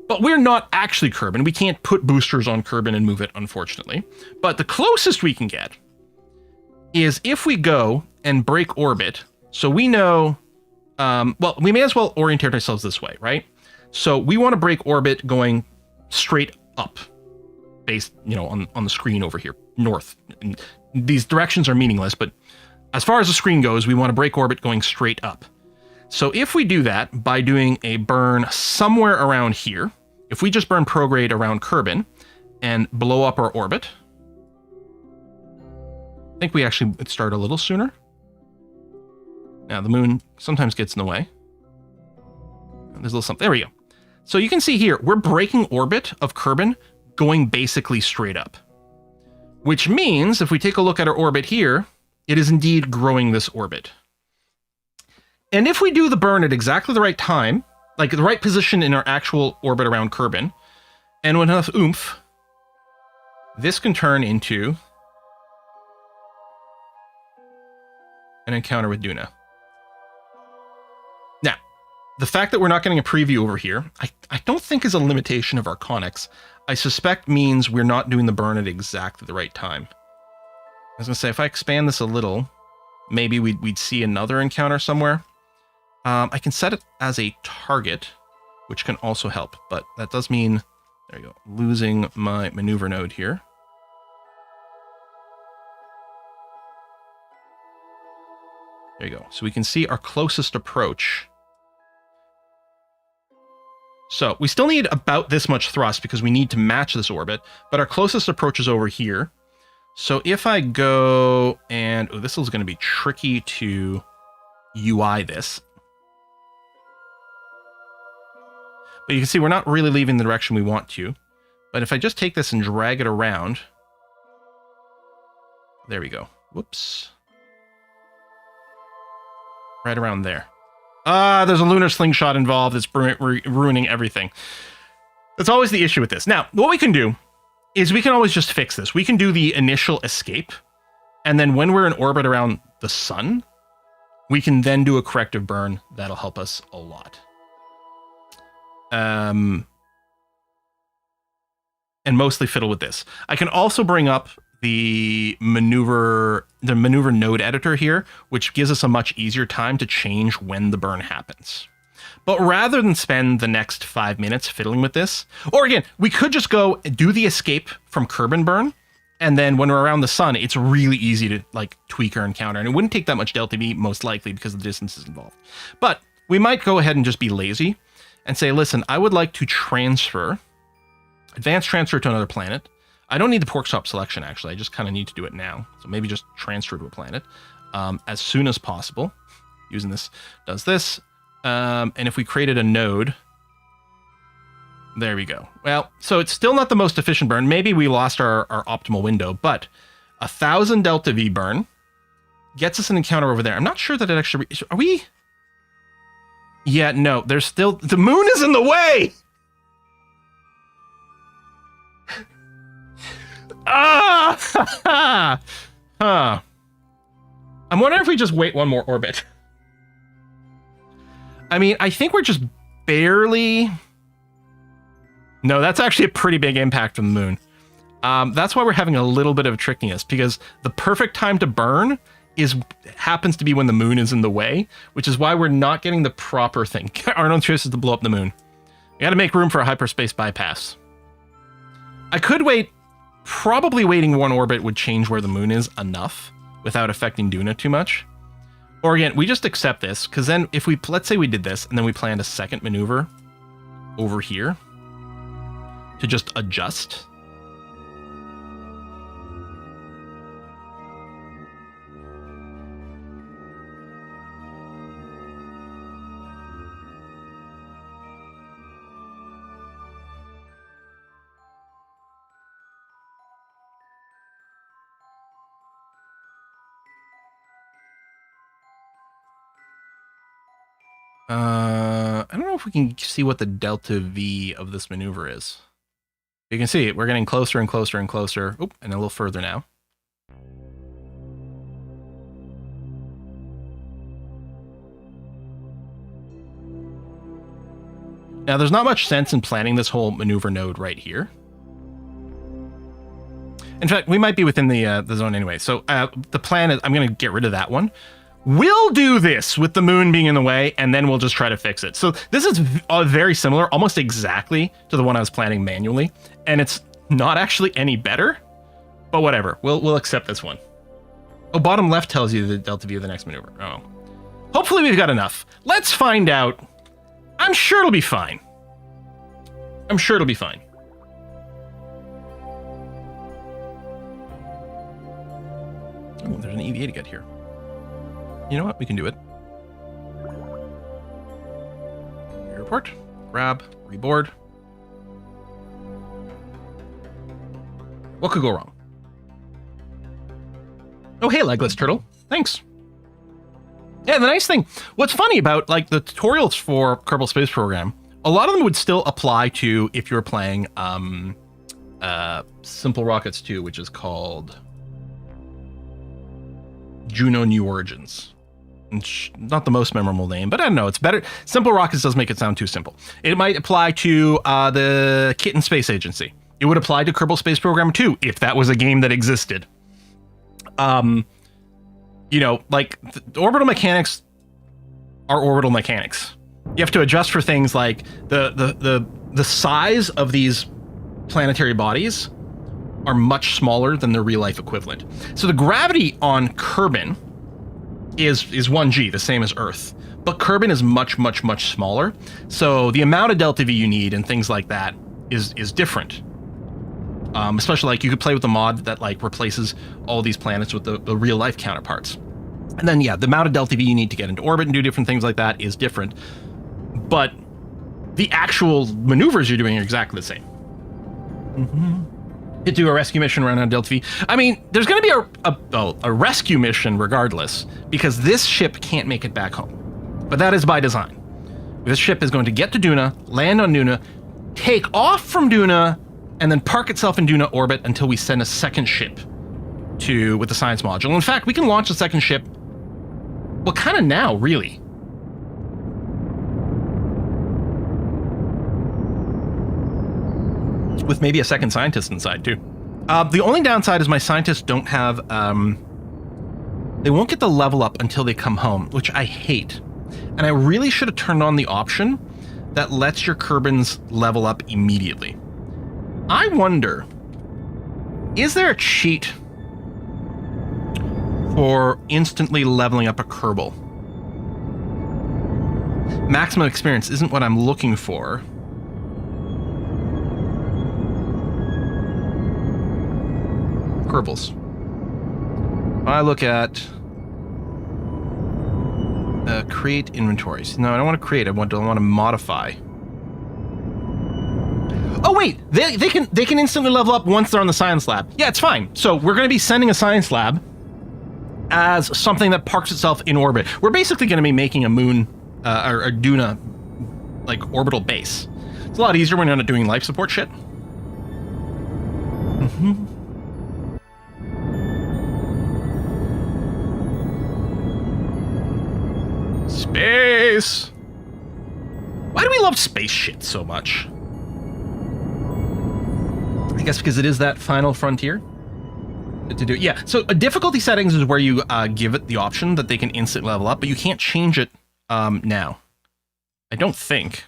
Speaker 1: But we're not actually Kerbin. We can't put boosters on Kerbin and move it, unfortunately. But the closest we can get is if we go and break orbit. So we know, well, we may as well orientate ourselves this way, right? So we want to break orbit going straight up, based, you know, on the screen over here, north. And these directions are meaningless, but as far as the screen goes, we want to break orbit going straight up. So if we do that by doing a burn somewhere around here, if we just burn prograde around Kerbin and blow up our orbit, I think we actually would start a little sooner. Now the moon sometimes gets in the way. There's a little something. There we go. So you can see here, we're breaking orbit of Kerbin going basically straight up. Which means if we take a look at our orbit here, it is indeed growing this orbit. And if we do the burn at exactly the right time, like the right position in our actual orbit around Kerbin, and with enough oomph, this can turn into an encounter with Duna. Now, the fact that we're not getting a preview over here, I don't think is a limitation of Arconics. I suspect means we're not doing the burn at exactly the right time. I was going to say, if I expand this a little, maybe we'd see another encounter somewhere. I can set it as a target, which can also help, but that does mean, there you go, losing my maneuver node here. There you go. So we can see our closest approach. So we still need about this much thrust because we need to match this orbit, but our closest approach is over here. So if I go and, oh, this is going to be tricky to UI this. But you can see we're not really leaving the direction we want to. But if I just take this and drag it around, there we go. Whoops. Right around there. There's a lunar slingshot involved. It's ruining everything. That's always the issue with this. Now, what we can do is we can always just fix this. We can do the initial escape, and then when we're in orbit around the sun, we can then do a corrective burn. That'll help us a lot. And mostly fiddle with this. I can also bring up the maneuver node editor here, which gives us a much easier time to change when the burn happens. But rather than spend the next 5 minutes fiddling with this, or again, we could just go do the escape from Kerbin burn, and then when we're around the sun, it's really easy to like tweak our encounter, and it wouldn't take that much delta V most likely because of the distances involved. But we might go ahead and just be lazy and say, listen, I would like to transfer, advanced transfer to another planet. I don't need the pork chop selection, actually. I just kind of need to do it now. So maybe just transfer to a planet as soon as possible. Using this does this. And if we created a node, there we go. Well, so it's still not the most efficient burn. Maybe we lost our optimal window, but 1,000 delta V burn gets us an encounter over there. I'm not sure that it actually... Are we... Yeah, no, there's still... The moon is in the way! Ah! Huh. I'm wondering if we just wait one more orbit. I mean, I think we're just barely... No, that's actually a pretty big impact from the moon. That's why we're having a little bit of trickiness, because the perfect time to burn happens to be when the moon is in the way, which is why we're not getting the proper thing. Our own choice is to blow up the moon. We got to make room for a hyperspace bypass. I could wait. Probably waiting one orbit would change where the moon is enough without affecting Duna too much. Or again, we just accept this, because then if we, let's say we did this, and then we planned a second maneuver over here to just adjust. I don't know if we can see what the delta V of this maneuver is. You can see it. We're getting closer and closer and closer. Oop, and a little further now. Now, there's not much sense in planning this whole maneuver node right here. In fact, we might be within the zone anyway. So the plan is I'm going to get rid of that one. We'll do this with the moon being in the way, and then we'll just try to fix it. So this is very similar, almost exactly to the one I was planning manually, and it's not actually any better, but whatever. We'll accept this one. Oh, bottom left tells you the delta V of the next maneuver. Oh. Hopefully we've got enough. Let's find out. I'm sure it'll be fine. I'm sure it'll be fine. Oh, there's an EVA to get here. You know what? We can do it. Report. Grab. Reboard. What could go wrong? Oh, hey, Legless Turtle. Thanks. Yeah, the nice thing, what's funny about like the tutorials for Kerbal Space Program, a lot of them would still apply to if you're playing Simple Rockets 2, which is called Juno New Origins. Not the most memorable name, but I don't know. It's better. Simple Rockets does make it sound too simple. It might apply to the Kitten Space Agency. It would apply to Kerbal Space Program 2 if that was a game that existed. You know, like the orbital mechanics are orbital mechanics. You have to adjust for things like the size of these planetary bodies are much smaller than their real life equivalent. So the gravity on Kerbin is 1G, the same as Earth. But Kerbin is much, much, much smaller. So the amount of delta V you need and things like that is different. Especially like you could play with the mod that like replaces all these planets with the real life counterparts. And then yeah, the amount of delta V you need to get into orbit and do different things like that is different. But the actual maneuvers you're doing are exactly the same. To do a rescue mission around on delta V. I mean, there's going to be a rescue mission regardless, because this ship can't make it back home. But that is by design. This ship is going to get to Duna, land on Duna, take off from Duna, and then park itself in Duna orbit until we send a second ship with the science module. In fact, we can launch a second ship, well, kind of now, really. With maybe a second scientist inside, too. The only downside is my scientists don't have... they won't get the level up until they come home, which I hate. And I really should have turned on the option that lets your Kerbins level up immediately. I wonder, is there a cheat for instantly leveling up a Kerbal? Maximum experience isn't what I'm looking for. Kerbals. I look at create inventories. No, I don't want to create. I want to modify. Oh wait, they can instantly level up once they're on the science lab. Yeah, it's fine. So we're going to be sending a science lab as something that parks itself in orbit. We're basically going to be making a moon or a Duna like orbital base. It's a lot easier when you're not doing life support shit. Space! Why do we love space shit so much? I guess because it is that final frontier to do. Yeah, so difficulty settings is where you give it the option that they can instant level up, but you can't change it now. I don't think.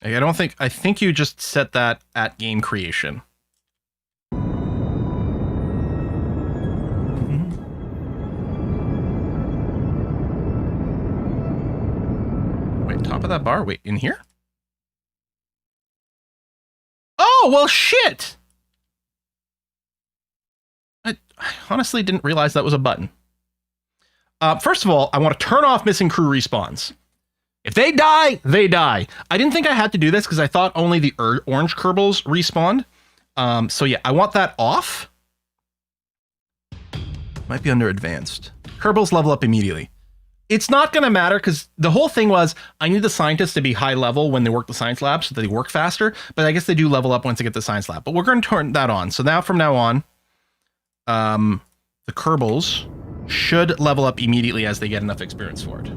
Speaker 1: I think you just set that at game creation. Wait, top of that bar? Wait, in here? Oh, well, shit! I honestly didn't realize that was a button. First of all, I want to turn off missing crew respawns. If they die, they die. I didn't think I had to do this because I thought only the orange Kerbals respawned. So yeah, I want that off. Might be under advanced. Kerbals level up immediately. It's not going to matter because the whole thing was I need the scientists to be high level when they work the science lab so that they work faster. But I guess they do level up once they get the science lab. But we're going to turn that on. So now from now on, the Kerbals should level up immediately as they get enough experience for it.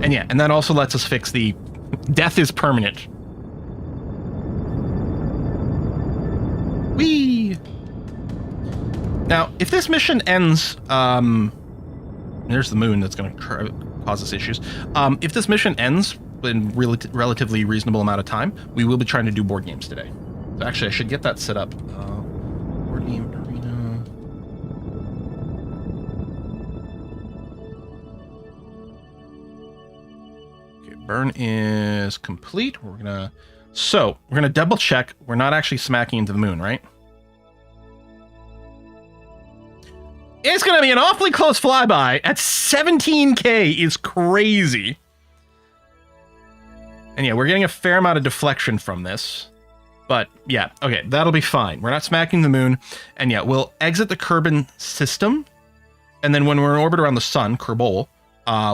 Speaker 1: And yeah, and that also lets us fix the death is permanent. Whee! Now, if this mission ends, there's the moon that's going to cause us issues. If this mission ends in relatively reasonable amount of time, we will be trying to do board games today. So actually, I should get that set up. Board game arena. Okay, burn is complete. We're gonna double check. We're not actually smacking into the moon, right? It's going to be an awfully close flyby at 17K is crazy. And yeah, we're getting a fair amount of deflection from this. But yeah, okay, that'll be fine. We're not smacking the moon. And yeah, we'll exit the Kerbin system. And then when we're in orbit around the sun, Kerbal,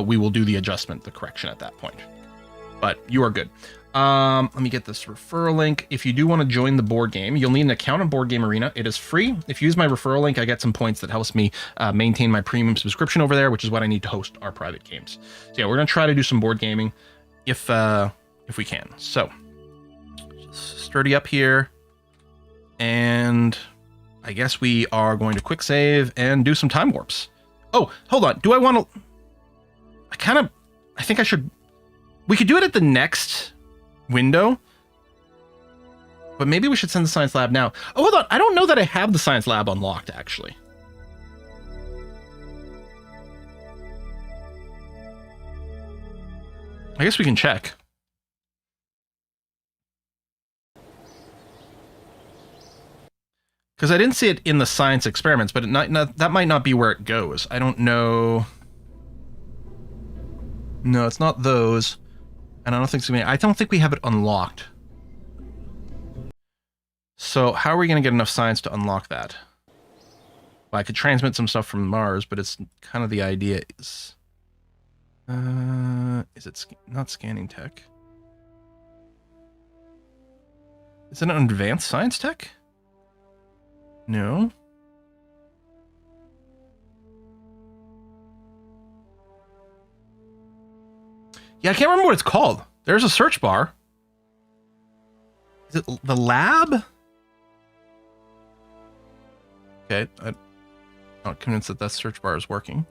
Speaker 1: we will do the adjustment, the correction at that point. But you are good. Let me get this referral link. If you do want to join the board game, you'll need an account on Board Game Arena. It is free. If you use my referral link, I get some points that helps me maintain my premium subscription over there, which is what I need to host our private games. So yeah, we're going to try to do some board gaming if we can. So just sturdy up here. And I guess we are going to quick save and do some time warps. Oh, hold on. Do I want to... I think I should... We could do it at the next window, but maybe we should send the science lab now. Oh, hold on. I don't know that I have the science lab unlocked, actually. I guess we can check. Because I didn't see it in the science experiments, but that might not be where it goes. I don't know. No, it's not those. And I don't think so. I don't think we have it unlocked. So how are we going to get enough science to unlock that? Well, I could transmit some stuff from Mars, but it's kind of the idea is it not scanning tech? Is it an advanced science tech? No. Yeah, I can't remember what it's called. There's a search bar. Is it the lab? Okay, I'm not convinced that that search bar is working.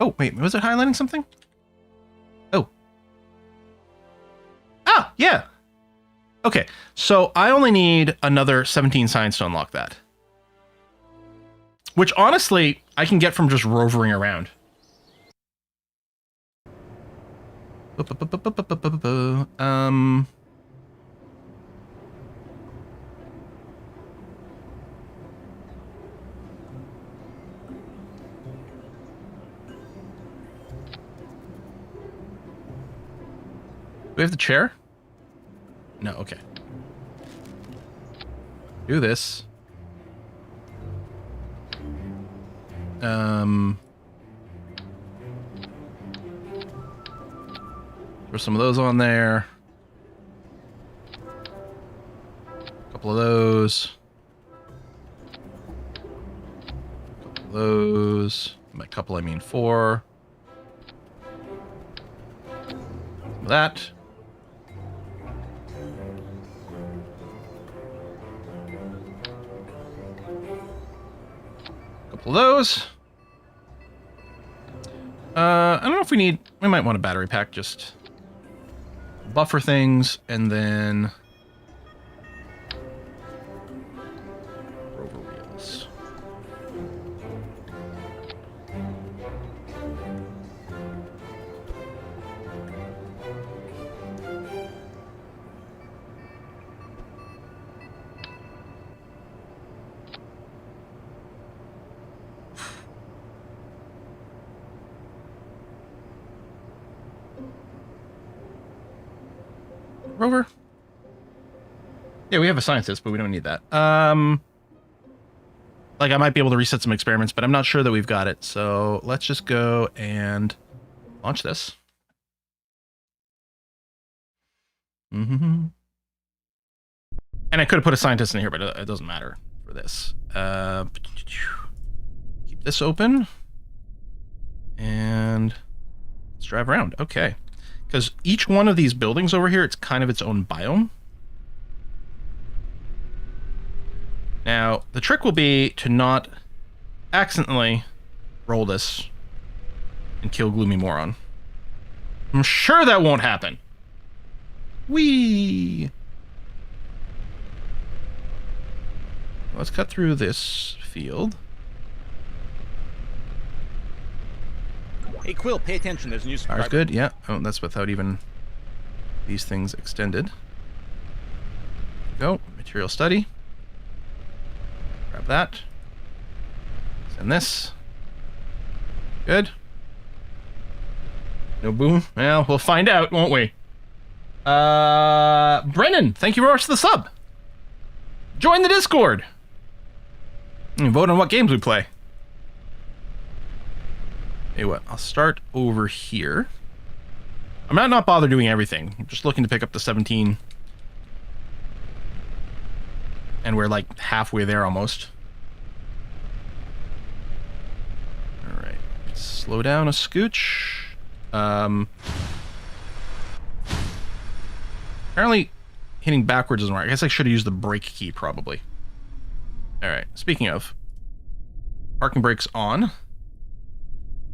Speaker 1: Oh, wait, was it highlighting something? Oh. Ah, yeah. Okay, so I only need another 17 science to unlock that. Which, honestly, I can get from just rovering around. Do we have the chair? No, okay. Do this. Throw some of those on there. A couple of those. A couple of those. By couple, I mean 4. Some of that. Couple of those. I don't know if we might want a battery pack, just buffer things, and then Rover wheels. Rover? Yeah, we have a scientist, but we don't need that. Like, I might be able to reset some experiments, but I'm not sure that we've got it. So let's just go and launch this. Mm-hmm. And I could have put a scientist in here, but it doesn't matter for this. Keep this open. And let's drive around. Okay. Because each one of these buildings over here, it's kind of its own biome. Now, the trick will be to not accidentally roll this and kill Gloomy Moron. I'm sure that won't happen. Whee! Let's cut through this field.
Speaker 3: Hey, Quill, pay attention. There's a new subscriber.
Speaker 1: Fire's good, yeah. Oh, that's without even these things extended. Go. Material study. Grab that. Send this. Good. No boom? Well, we'll find out, won't we? Brennan, thank you very much for the sub. Join the Discord. And vote on what games we play. Hey, what? I'll start over here. I'm not bothered doing everything. I'm just looking to pick up the 17. And we're like halfway there almost. Alright. Slow down a scooch. Apparently hitting backwards doesn't work. I guess I should have used the brake key probably. Alright. Speaking of. Parking brakes on.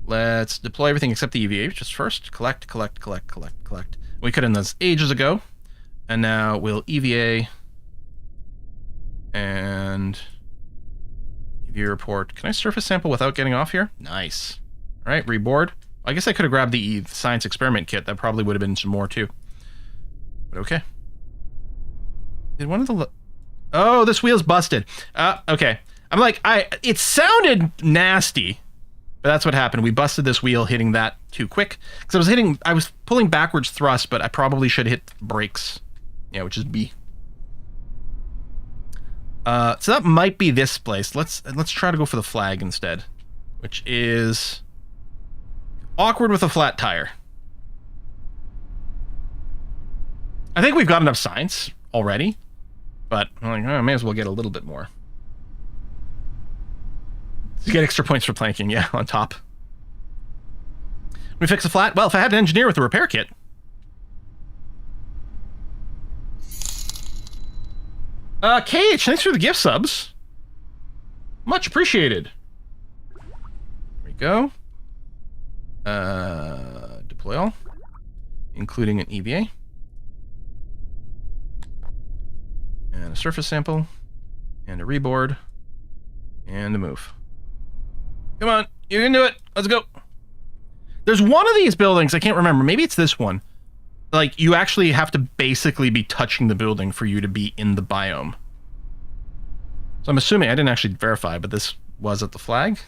Speaker 1: Let's deploy everything except the EVA just first. Collect. We could have done this ages ago. And now we'll EVA and EVA report. Can I surface sample without getting off here? Nice. All right, reboard. I guess I could have grabbed the science experiment kit. That probably would have been some more too. But okay. Did one of the... Oh, this wheel's busted. Okay. I'm like, it sounded nasty. But that's what happened. We busted this wheel hitting that too quick. Because I was pulling backwards thrust, but I probably should hit brakes. Yeah, which is B. So that might be this place. Let's try to go for the flag instead. Which is awkward with a flat tire. I think we've got enough science already. But I'm like, I may as well get a little bit more. You get extra points for planking, yeah, on top. We fix a flat? Well, if I had an engineer with a repair kit. KH, thanks for the gift subs. Much appreciated. There we go. Deploy all. Including an EVA. And a surface sample. And a reboard. And a move. Come on, you can do it. Let's go. There's one of these buildings, I can't remember. Maybe it's this one. Like, you actually have to basically be touching the building for you to be in the biome. So I'm assuming, I didn't actually verify, but this was at the flag.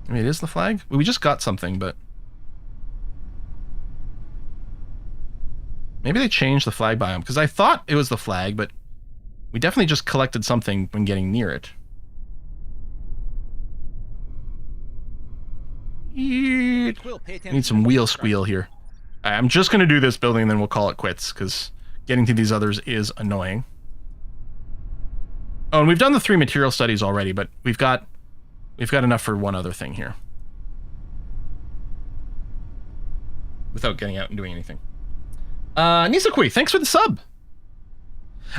Speaker 1: I mean, it is the flag? We just got something, but... Maybe they changed the flag biome, because I thought it was the flag, but we definitely just collected something when getting near it. Need some wheel squeal here. I'm just going to do this building and then we'll call it quits, because getting to these others is annoying. Oh, and we've done the 3 material studies already, but we've got enough for one other thing here. Without getting out and doing anything. Nisakui, thanks for the sub!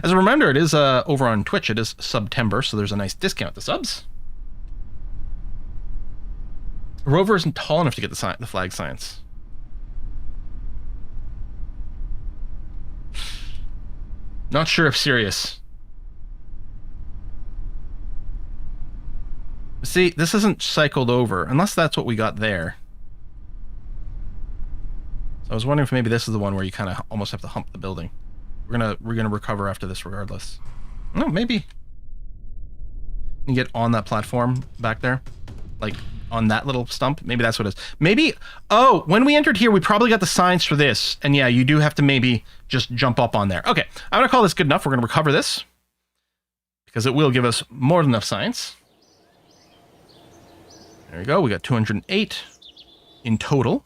Speaker 1: As a reminder, it is over on Twitch, it is September, so there's a nice discount to subs. Rover isn't tall enough to get the flag science. Not sure if serious. See, this isn't cycled over, unless that's what we got there. So I was wondering if maybe this is the one where you kind of almost have to hump the building. We're gonna recover after this regardless. No, maybe. You can get on that platform back there, like on that little stump. Maybe that's what it is. Maybe, oh, when we entered here, we probably got the signs for this. And yeah, you do have to maybe just jump up on there. Okay, I'm gonna call this good enough. We're gonna recover this. because it will give us more than enough science. There we go. We got 208 in total.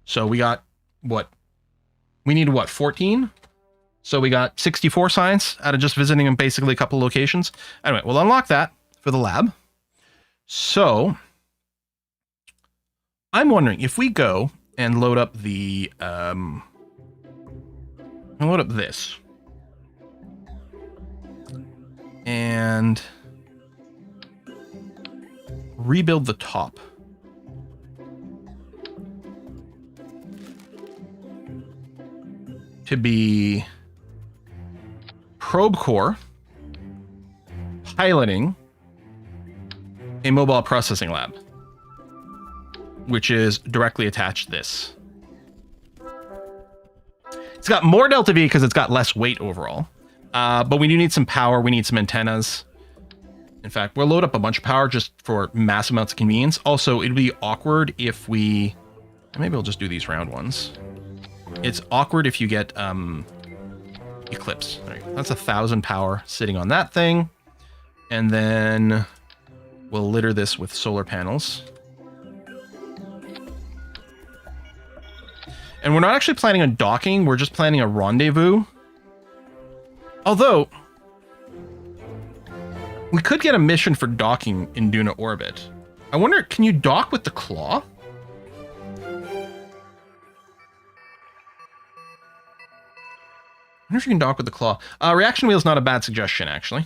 Speaker 1: So we got what? We need what? 14? So we got 64 science out of just visiting in basically a couple locations. Anyway, we'll unlock that for the lab. So I'm wondering if we go and load up the load up this and rebuild the top. To be probe core piloting a mobile processing lab, which is directly attached to this. It's got more delta V because it's got less weight overall, but we do need some power. We need some antennas. In fact, we'll load up a bunch of power just for massive amounts of convenience. Also, it'd be awkward if we... Maybe we'll just do these round ones. It's awkward if you get eclipse. There you go. That's 1,000 power sitting on that thing. And then we'll litter this with solar panels. And we're not actually planning on docking. We're just planning a rendezvous. Although, we could get a mission for docking in Duna orbit. I wonder, can you dock with the claw? I wonder if you can dock with the claw. Reaction wheel is not a bad suggestion, actually.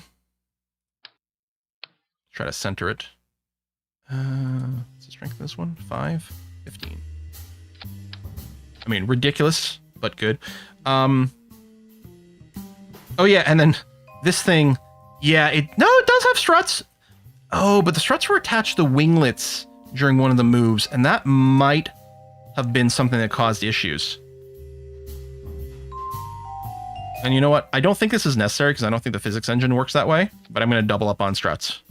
Speaker 1: Try to center it. What's the strength of this one? 5, 15. I mean, ridiculous, but good. Oh yeah, and then this thing, yeah, it does have struts. Oh, but the struts were attached to winglets during one of the moves, and that might have been something that caused issues. And you know what? I don't think this is necessary because I don't think the physics engine works that way, but I'm going to double up on struts.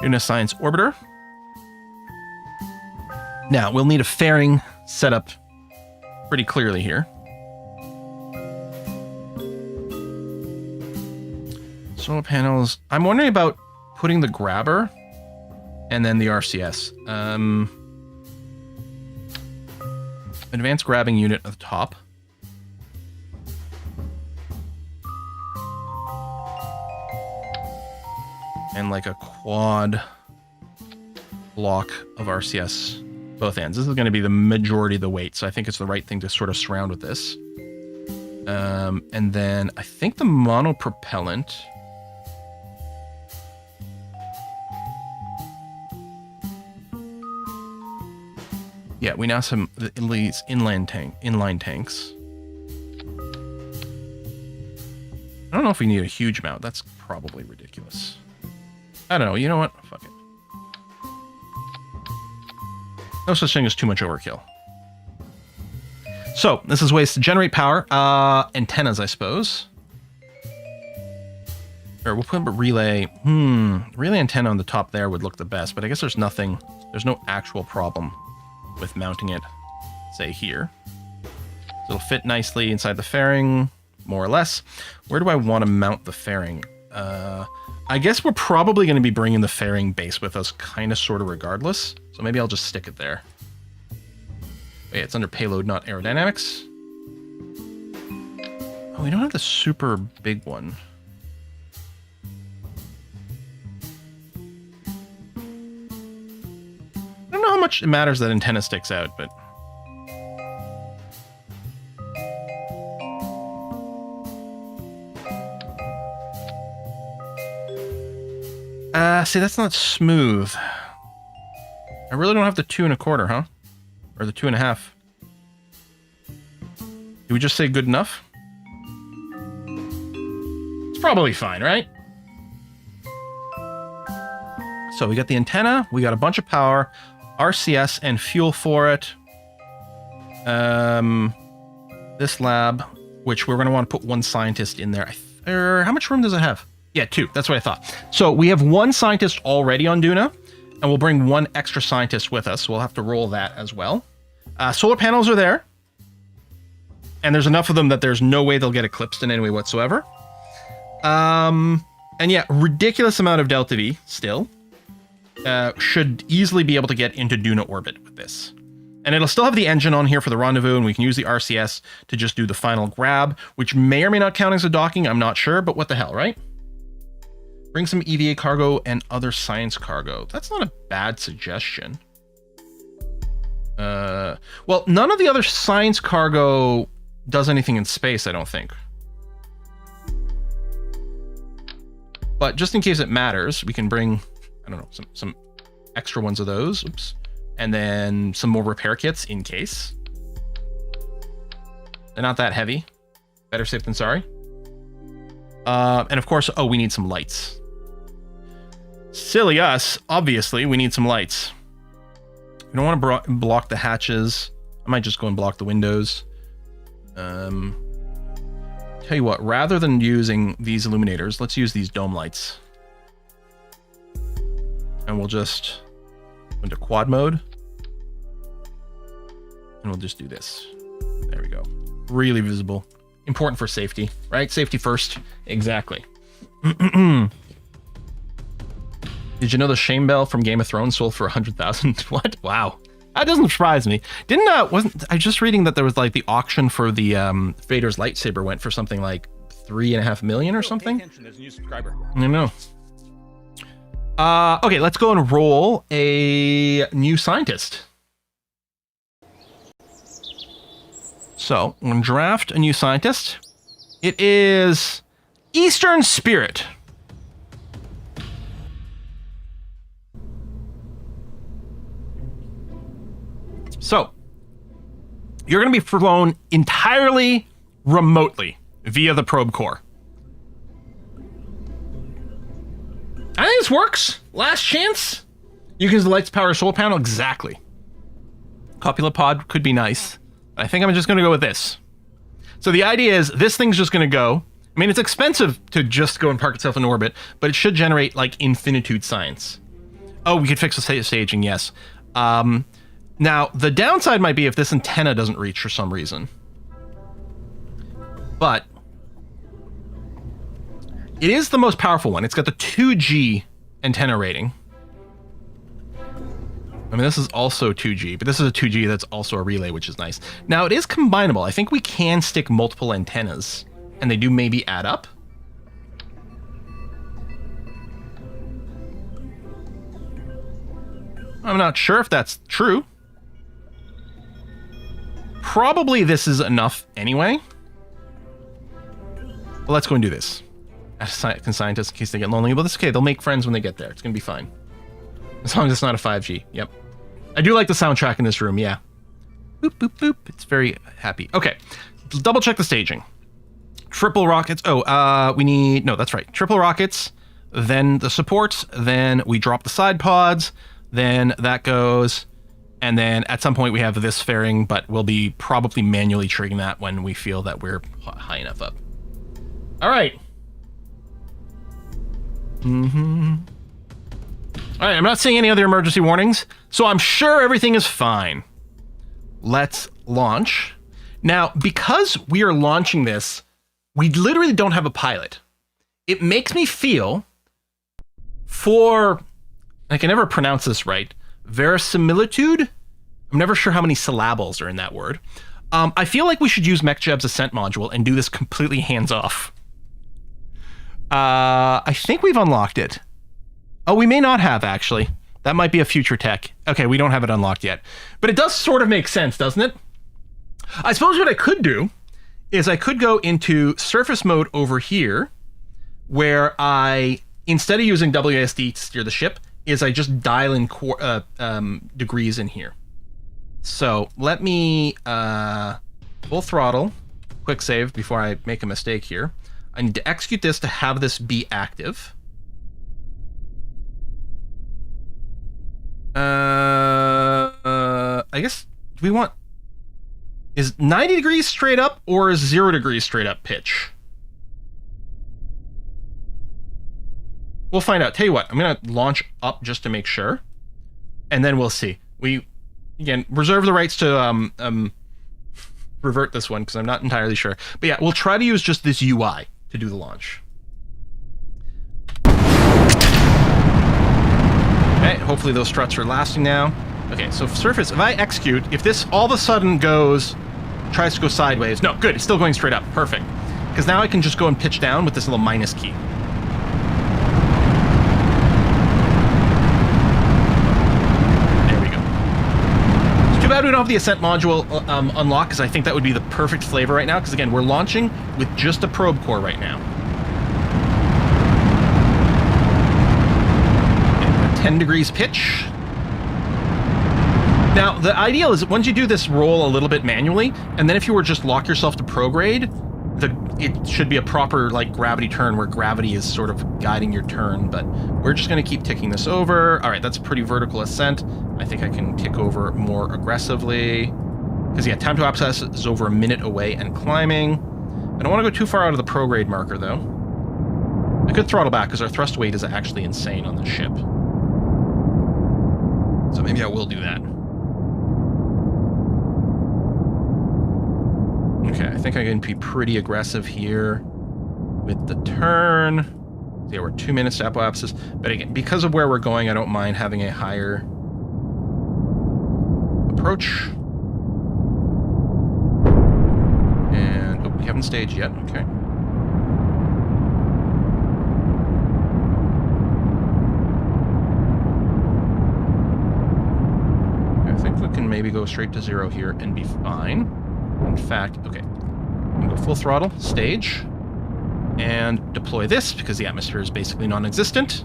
Speaker 1: Duna Science Orbiter. Now, we'll need a fairing set up pretty clearly here. Solar panels. I'm wondering about putting the grabber and then the RCS. Advanced grabbing unit at the top. And like a quad block of RCS both ends. This is going to be the majority of the weight, so I think it's the right thing to sort of surround with this. And then I think the monopropellant. Yeah, we now have some these inline tanks. I don't know if we need a huge amount. That's probably ridiculous. I don't know. You know what? Fuck it. No such thing as too much overkill. So, this is ways to generate power. Antennas, I suppose. Or we'll put a relay. Relay antenna on the top there would look the best, but I guess there's no actual problem with mounting it, say, here. So it'll fit nicely inside the fairing, more or less. Where do I want to mount the fairing? I guess we're probably going to be bringing the fairing base with us, kind of, sort of, regardless. So maybe I'll just stick it there. Wait, it's under payload, not aerodynamics. Oh, we don't have the super big one. I don't know how much it matters that antenna sticks out, but... see, that's not smooth. I really don't have the 2 1/4, huh? Or the 2 1/2. Do we just say good enough? It's probably fine, right? So we got the antenna, we got a bunch of power, RCS and fuel for it. This lab, which we're going to want to put one scientist in there. How much room does it have? Yeah, 2. That's what I thought. So we have 1 scientist already on Duna, and we'll bring 1 extra scientist with us. So we'll have to roll that as well. Solar panels are there. And there's enough of them that there's no way they'll get eclipsed in any way whatsoever. And yeah, ridiculous amount of delta V still. Should easily be able to get into Duna orbit with this. And it'll still have the engine on here for the rendezvous, and we can use the RCS to just do the final grab, which may or may not count as a docking, I'm not sure, but what the hell, right? Bring some EVA cargo and other science cargo. That's not a bad suggestion. Well, none of the other science cargo does anything in space, I don't think. But just in case it matters, we can bring, I don't know, some extra ones of those. Oops. And then some more repair kits in case. They're not that heavy. Better safe than sorry. And of course, oh, we need some lights. Silly us, obviously, we need some lights. We don't want to block the hatches. I might just go and block the windows. Tell you what, rather than using these illuminators, let's use these dome lights. And we'll just go into quad mode. And we'll just do this. There we go. Really visible. Important for safety, right? Safety first. Exactly. Did you know the shame bell from Game of Thrones sold for 100,000? What? Wow. That doesn't surprise me. Wasn't I just reading that there was like the auction for the Vader's lightsaber went for something like 3.5 million or something?
Speaker 3: Pay attention, there's a new subscriber.
Speaker 1: I know. Okay, let's go and roll a new scientist. So, I'm going to draft a new scientist. It is Eastern Spirit. So, you're going to be flown entirely remotely via the probe core. I think this works. Last chance. You can use the lights to power a solar panel. Exactly. Copula pod could be nice. I think I'm just going to go with this. So the idea is this thing's just going to go. I mean, it's expensive to just go and park itself in orbit, but it should generate like infinitude science. Oh, we could fix the staging, yes. Now, the downside might be if this antenna doesn't reach for some reason. But it is the most powerful one. It's got the 2G antenna rating. I mean, this is also 2G, but this is a 2G that's also a relay, which is nice. Now, it is combinable. I think we can stick multiple antennas, and they do maybe add up. I'm not sure if that's true. Probably this is enough anyway. Well, let's go and do this. Can scientists, in case they get lonely. Well, that's okay. They'll make friends when they get there. It's going to be fine. As long as it's not a 5G. Yep. I do like the soundtrack in this room, yeah. Boop, boop, boop. It's very happy. Okay. Double check the staging. Triple rockets. Oh, we need... No, that's right. Triple rockets, then the supports, then we drop the side pods, then that goes, and then at some point we have this fairing, but we'll be probably manually triggering that when we feel that we're high enough up. All right. All right, I'm not seeing any other emergency warnings, so I'm sure everything is fine. Let's launch. Now, because we are launching this, we literally don't have a pilot. It makes me feel I can never pronounce this right, verisimilitude? I'm never sure how many syllables are in that word. I feel like we should use MechJeb's Ascent module and do this completely hands-off. I think we've unlocked it. Oh, we may not have, actually. That might be a future tech. Okay, we don't have it unlocked yet. But it does sort of make sense, doesn't it? I suppose what I could do is I could go into surface mode over here, where I, instead of using WASD to steer the ship, is I just dial in degrees in here. So let me full throttle, quick save before I make a mistake here. I need to execute this to have this be active. I guess we want, is 90 degrees straight up or is 0 degrees straight up pitch? We'll find out. Tell you what, I'm gonna launch up just to make sure, and then we'll see. again, reserve the rights to revert this one because I'm not entirely sure. But yeah, we'll try to use just this UI to do the launch. Okay, hopefully those struts are lasting now. Okay, so surface, if I execute, if this all of a sudden tries to go sideways, no, good, it's still going straight up, perfect. Because now I can just go and pitch down with this little minus key. There we go. It's too bad we don't have the ascent module unlocked, because I think that would be the perfect flavor right now, because again, we're launching with just a probe core right now. 10 degrees pitch. Now, the ideal is once you do this roll a little bit manually, and then if you were just lock yourself to prograde, it should be a proper like gravity turn where gravity is sort of guiding your turn, but we're just going to keep ticking this over. All right, that's a pretty vertical ascent. I think I can tick over more aggressively. Because yeah, time to access is over a minute away and climbing. I don't want to go too far out of the prograde marker though. I could throttle back because our thrust weight is actually insane on the ship. So maybe I will do that. Okay, I think I can be pretty aggressive here with the turn. So yeah, we're 2 minutes to apoapsis. But again, because of where we're going, I don't mind having a higher approach. And, oh, we haven't staged yet, okay. I think we can maybe go straight to 0 here and be fine. In fact, okay, I'm going to go full throttle, stage, and deploy this because the atmosphere is basically non-existent.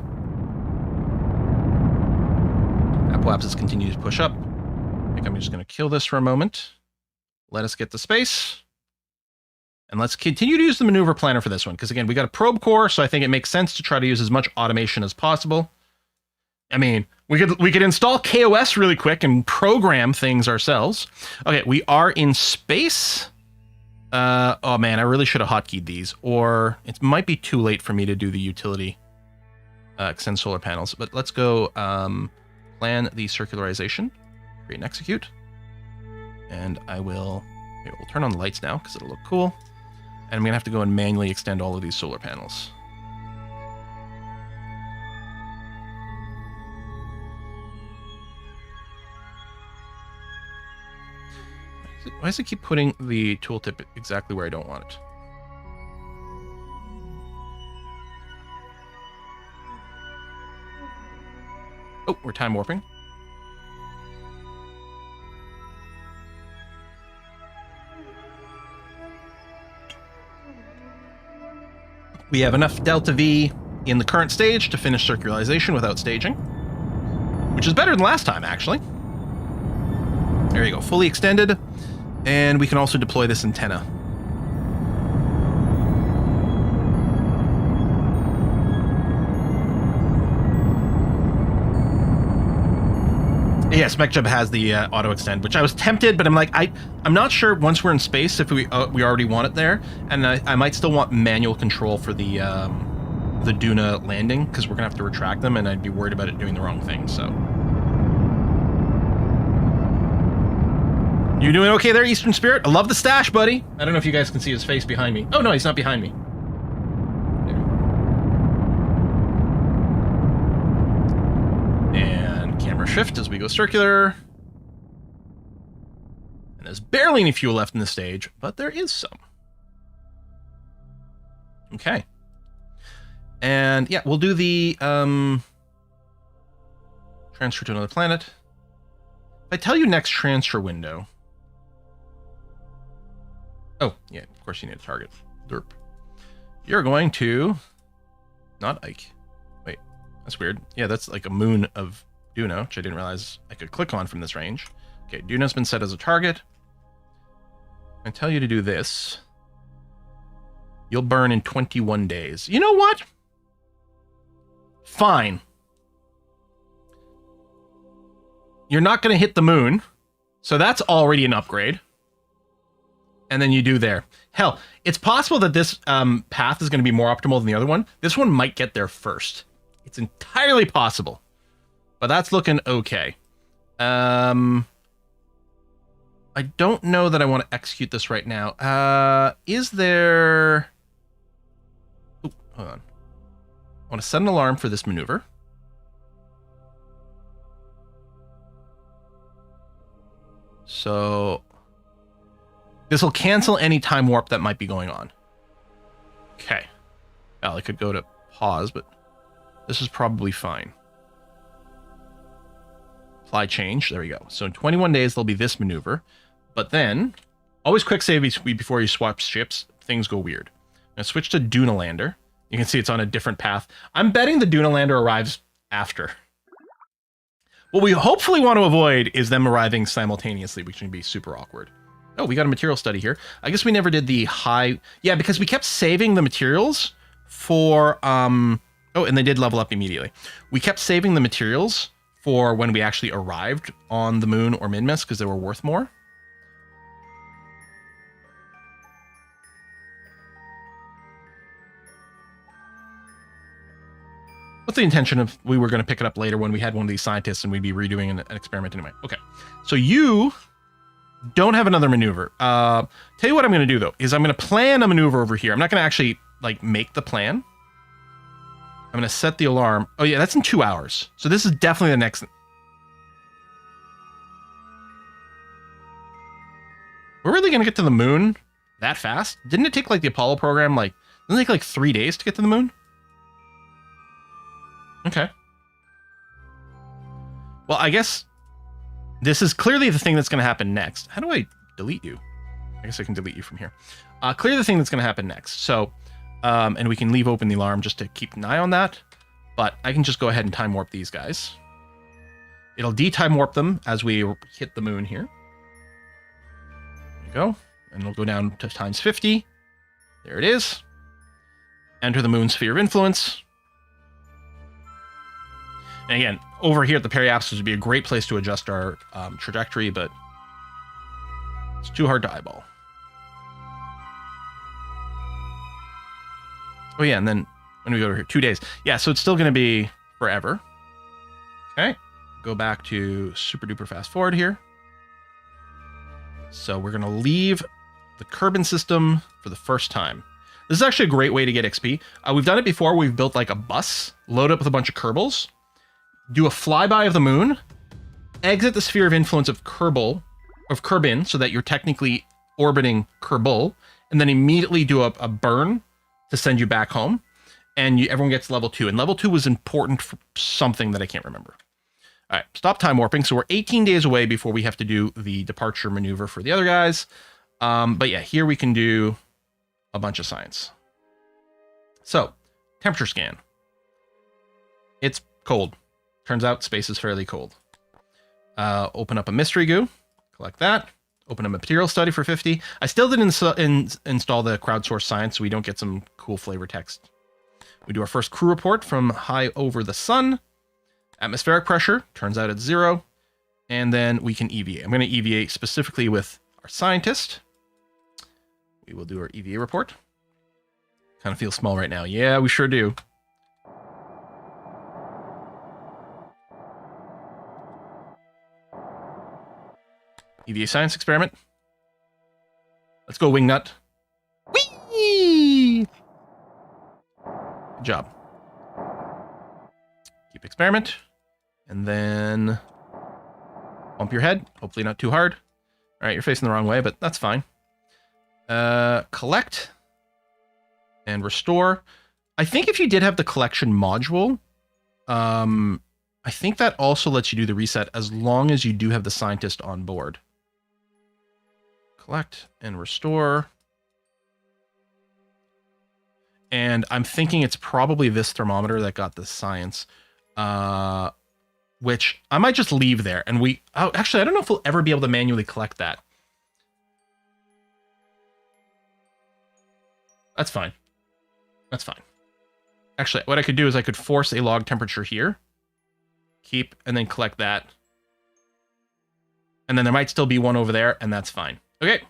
Speaker 1: Apoapsis continues to push up. I think I'm just going to kill this for a moment. Let us get to space. And let's continue to use the maneuver planner for this one because, again, we got a probe core, so I think it makes sense to try to use as much automation as possible. I mean, we could install KOS really quick and program things ourselves. Okay, we are in space. Oh man, I really should have hotkeyed these, or it might be too late for me to do the utility extend solar panels. But let's go plan the circularization, create and execute, and we'll turn on the lights now because it'll look cool. And I'm gonna have to go and manually extend all of these solar panels. Why does it keep putting the tooltip exactly where I don't want it? Oh, we're time warping. We have enough delta V in the current stage to finish circularization without staging, which is better than last time, actually. There you go, fully extended. And we can also deploy this antenna. Yes, MechJeb has the auto extend, which I was tempted, but I'm like, I'm not sure once we're in space if we already want it there, and I might still want manual control for the Duna landing because we're gonna have to retract them, and I'd be worried about it doing the wrong thing. So. You doing okay there, Eastern Spirit? I love the stash, buddy. I don't know if you guys can see his face behind me. Oh, no, he's not behind me. There. And camera shift as we go circular. And there's barely any fuel left in the stage, but there is some. Okay. And yeah, we'll do the transfer to another planet. If I tell you next transfer window... Oh, yeah, of course you need a target. Derp. You're going to... Not Ike. Wait, that's weird. Yeah, that's like a moon of Duna, which I didn't realize I could click on from this range. Okay, Duna's been set as a target. I tell you to do this. You'll burn in 21 days. You know what? Fine. You're not going to hit the moon, so that's already an upgrade. And then you do there. Hell, it's possible that this path is going to be more optimal than the other one. This one might get there first. It's entirely possible. But that's looking okay. I don't know that I want to execute this right now. Is there... Ooh, hold on. I want to set an alarm for this maneuver. So this will cancel any time warp that might be going on. Okay. Well, I could go to pause, but this is probably fine. Apply change. There we go. So in 21 days, there'll be this maneuver. But then, always quick save before you swap ships. Things go weird. Now switch to Duna Lander. You can see it's on a different path. I'm betting the Duna Lander arrives after. What we hopefully want to avoid is them arriving simultaneously, which can be super awkward. Oh, we got a material study here. I guess we never did the high... Yeah, because we kept saving the materials for... Oh, and they did level up immediately. We kept saving the materials for when we actually arrived on the moon or Minmus because they were worth more. With the intention of we were going to pick it up later when we had one of these scientists and we'd be redoing an experiment anyway. Okay, so you don't have another maneuver. Tell you what I'm going to do though, is I'm going to plan a maneuver over here. I'm not going to actually like make the plan. I'm going to set the alarm. Oh yeah, that's in 2 hours. So this is definitely the next. We're really going to get to the moon that fast? Didn't it take like the Apollo program, like, didn't it take like 3 days to get to the moon? Okay. Well, I guess this is clearly the thing that's going to happen next. How do I delete you? I guess I can delete you from here. Clearly the thing that's going to happen next. So, and we can leave open the alarm just to keep an eye on that. But I can just go ahead and time warp these guys. It'll de-time warp them as we hit the moon here. There you go. And it'll go down to times 50. There it is. Enter the moon's sphere of influence. And again, over here at the periapsis would be a great place to adjust our trajectory, but it's too hard to eyeball. Oh yeah, and then when we go over here, 2 days. Yeah, so it's still going to be forever. Okay, go back to super duper fast forward here. So we're going to leave the Kerbin system for the first time. This is actually a great way to get XP. We've done it before. We've built like a bus, load up with a bunch of Kerbals, do a flyby of the moon, exit the sphere of influence of Kerbin, so that you're technically orbiting Kerbal, and then immediately do a burn to send you back home, and everyone gets level 2. And level 2 was important for something that I can't remember. All right, stop time warping. So we're 18 days away before we have to do the departure maneuver for the other guys. But yeah, here we can do a bunch of science. So, temperature scan. It's cold. Turns out space is fairly cold. Open up a mystery goo, collect that. Open up a material study for 50. I still didn't install the crowdsourced science, so we don't get some cool flavor text. We do our first crew report from high over the sun. Atmospheric pressure, turns out it's 0. And then we can EVA. I'm going to EVA specifically with our scientist. We will do our EVA report. Kind of feels small right now. Yeah, we sure do. EVA science experiment. Let's go, Wingnut. Whee! Good job. Keep experiment. And then bump your head. Hopefully not too hard. All right, you're facing the wrong way, but that's fine. Collect and restore. I think if you did have the collection module, I think that also lets you do the reset as long as you do have the scientist on board. Collect and restore. And I'm thinking it's probably this thermometer that got the science, which I might just leave there. And actually, I don't know if we'll ever be able to manually collect that. That's fine. That's fine. Actually, what I could do is I could force a log temperature here, keep, and then collect that. And then there might still be one over there, and that's fine. Okay.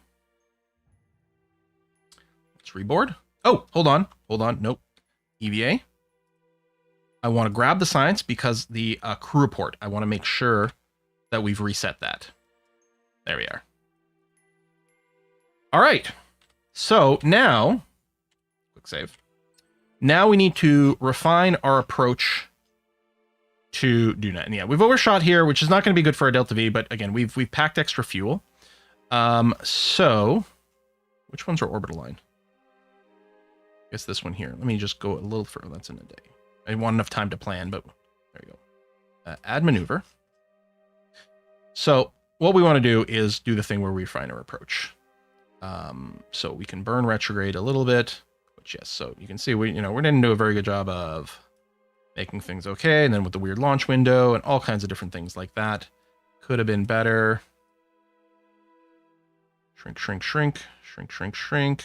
Speaker 1: Let's reboard. Oh, hold on. Hold on. Nope. EVA. I want to grab the science because the crew report, I want to make sure that we've reset that. There we are. All right. So now, quick save. Now we need to refine our approach to Duna. And yeah, we've overshot here, which is not going to be good for our Delta V, but again, we've packed extra fuel. So which one's our orbital line? I guess this one here. Let me just go a little further. That's in a day. I didn't want enough time to plan, but there you go. Add maneuver. So what we want to do is do the thing where we refine our approach. So we can burn retrograde a little bit, which yes, so you can see we didn't do a very good job of making things okay. And then with the weird launch window and all kinds of different things like that, could have been better. Shrink, shrink, shrink, shrink, shrink, shrink.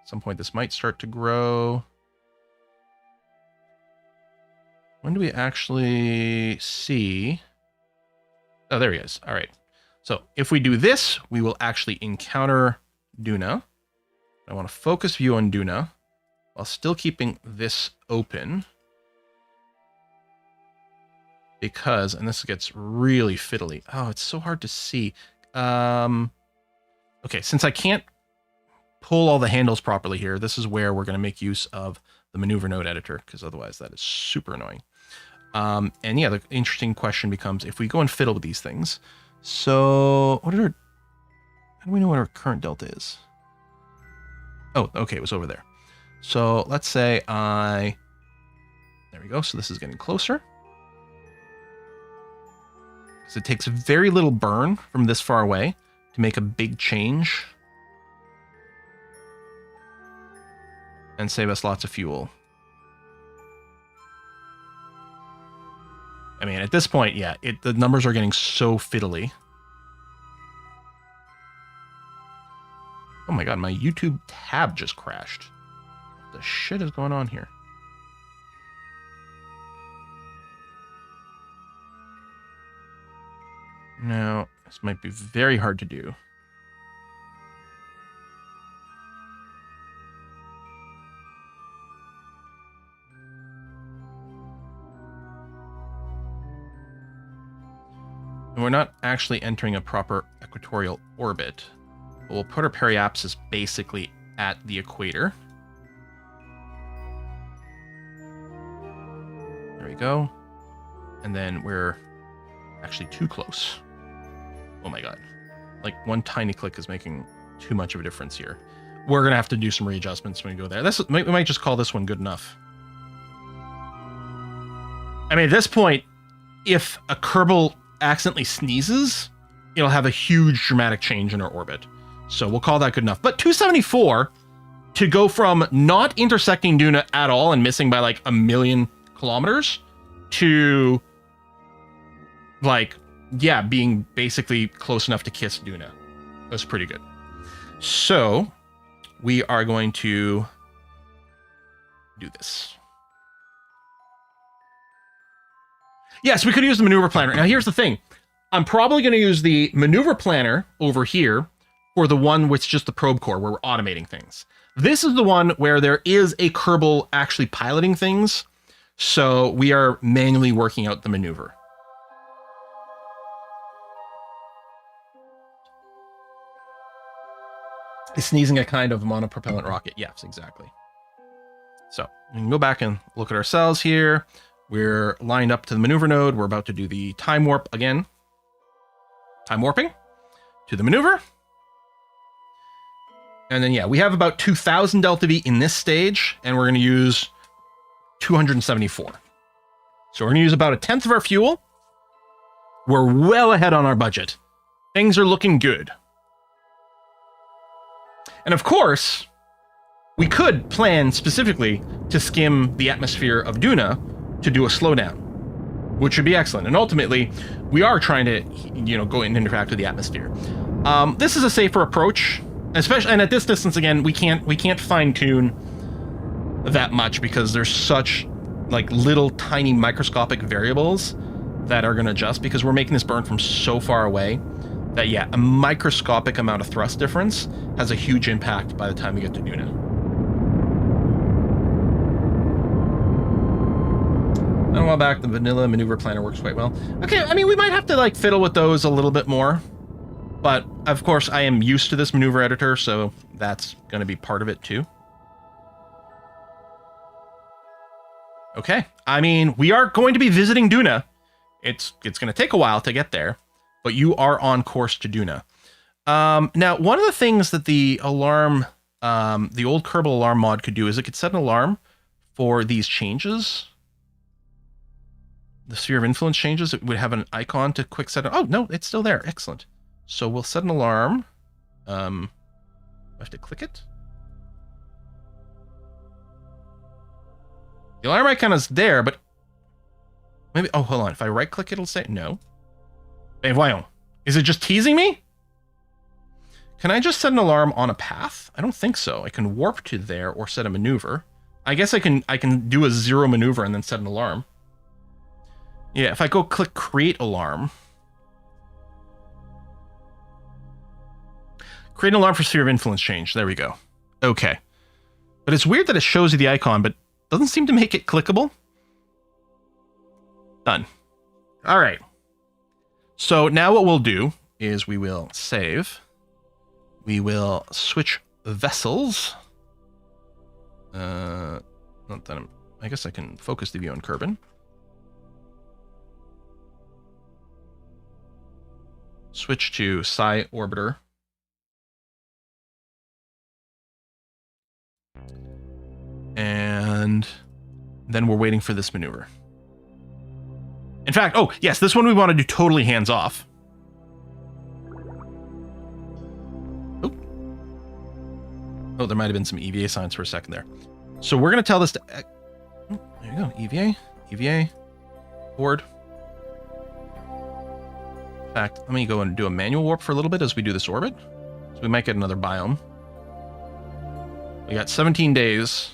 Speaker 1: At some point this might start to grow. When do we actually see? Oh, there he is. All right. So if we do this, we will actually encounter Duna. I want to focus view on Duna while still keeping this open. Because, and this gets really fiddly. Oh, it's so hard to see. Okay, since I can't pull all the handles properly here, this is where we're going to make use of the maneuver node editor, because otherwise that is super annoying. And yeah, the interesting question becomes if we go and fiddle with these things. So how do we know what our current delta is? Oh, okay, it was over there. So let's say there we go. So this is getting closer. So it takes very little burn from this far away to make a big change and save us lots of fuel. I mean, at this point, yeah, the numbers are getting so fiddly. Oh my god, my YouTube tab just crashed. What the shit is going on here? Now, this might be very hard to do. And we're not actually entering a proper equatorial orbit. But we'll put our periapsis basically at the equator. There we go. And then we're actually too close. Oh my god. Like one tiny click is making too much of a difference here. We're going to have to do some readjustments when we go there. We might just call this one good enough. I mean, at this point, if a Kerbal accidentally sneezes, it'll have a huge dramatic change in our orbit. So we'll call that good enough. But 274 to go from not intersecting Duna at all and missing by like 1 million kilometers to like, yeah, being basically close enough to kiss Duna. That's pretty good. So we are going to do this. Yes, we could use the maneuver planner. Now, here's the thing. I'm probably going to use the maneuver planner over here for the one with just the probe core where we're automating things. This is the one where there is a Kerbal actually piloting things. So we are manually working out the maneuver. Is sneezing a kind of monopropellant rocket? Yes, exactly. So we can go back and look at ourselves here. We're lined up to the maneuver node. We're about to do the time warp again. Time warping to the maneuver. And then, yeah, we have about 2,000 delta V in this stage, and we're going to use 274. So we're going to use about 1/10 of our fuel. We're well ahead on our budget. Things are looking good. And of course, we could plan specifically to skim the atmosphere of Duna to do a slowdown, which would be excellent. And ultimately, we are trying to, go and interact with the atmosphere. This is a safer approach, especially, and at this distance, again, we can't fine tune that much because there's such like little tiny microscopic variables that are going to adjust because we're making this burn from so far away that, yeah, a microscopic amount of thrust difference has a huge impact by the time we get to Duna. And a while back, the vanilla maneuver planner works quite well. Okay, I mean, we might have to like fiddle with those a little bit more. But, of course, I am used to this maneuver editor, so that's going to be part of it, too. Okay. I mean, we are going to be visiting Duna. It's going to take a while to get there, but you are on course to Duna. Now, one of the things that the alarm, the old Kerbal alarm mod could do is it could set an alarm for these changes. The sphere of influence changes. It would have an icon to quick set it. Oh, no, it's still there. Excellent. So we'll set an alarm. I have to click it. The alarm icon is there, but maybe, oh, hold on. If I right click it, it'll say no. Hey, voyons. Is it just teasing me? Can I just set an alarm on a path? I don't think so. I can warp to there or set a maneuver. I guess I can do a 0 maneuver and then set an alarm. Yeah, if I go click create alarm. Create an alarm for sphere of influence change. There we go. Okay. But it's weird that it shows you the icon, but doesn't seem to make it clickable. Done. All right. So now what we'll do is we will save. We will switch vessels. Not that I guess I can focus the view on Kerbin. Switch to Psi Orbiter. And then we're waiting for this maneuver. In fact, oh, yes, this one we want to do totally hands-off. Oh, there might have been some EVA signs for a second there. So we're going to tell this to... Oh, there you go. EVA, board. In fact, let me go and do a manual warp for a little bit as we do this orbit. So we might get another biome. We got 17 days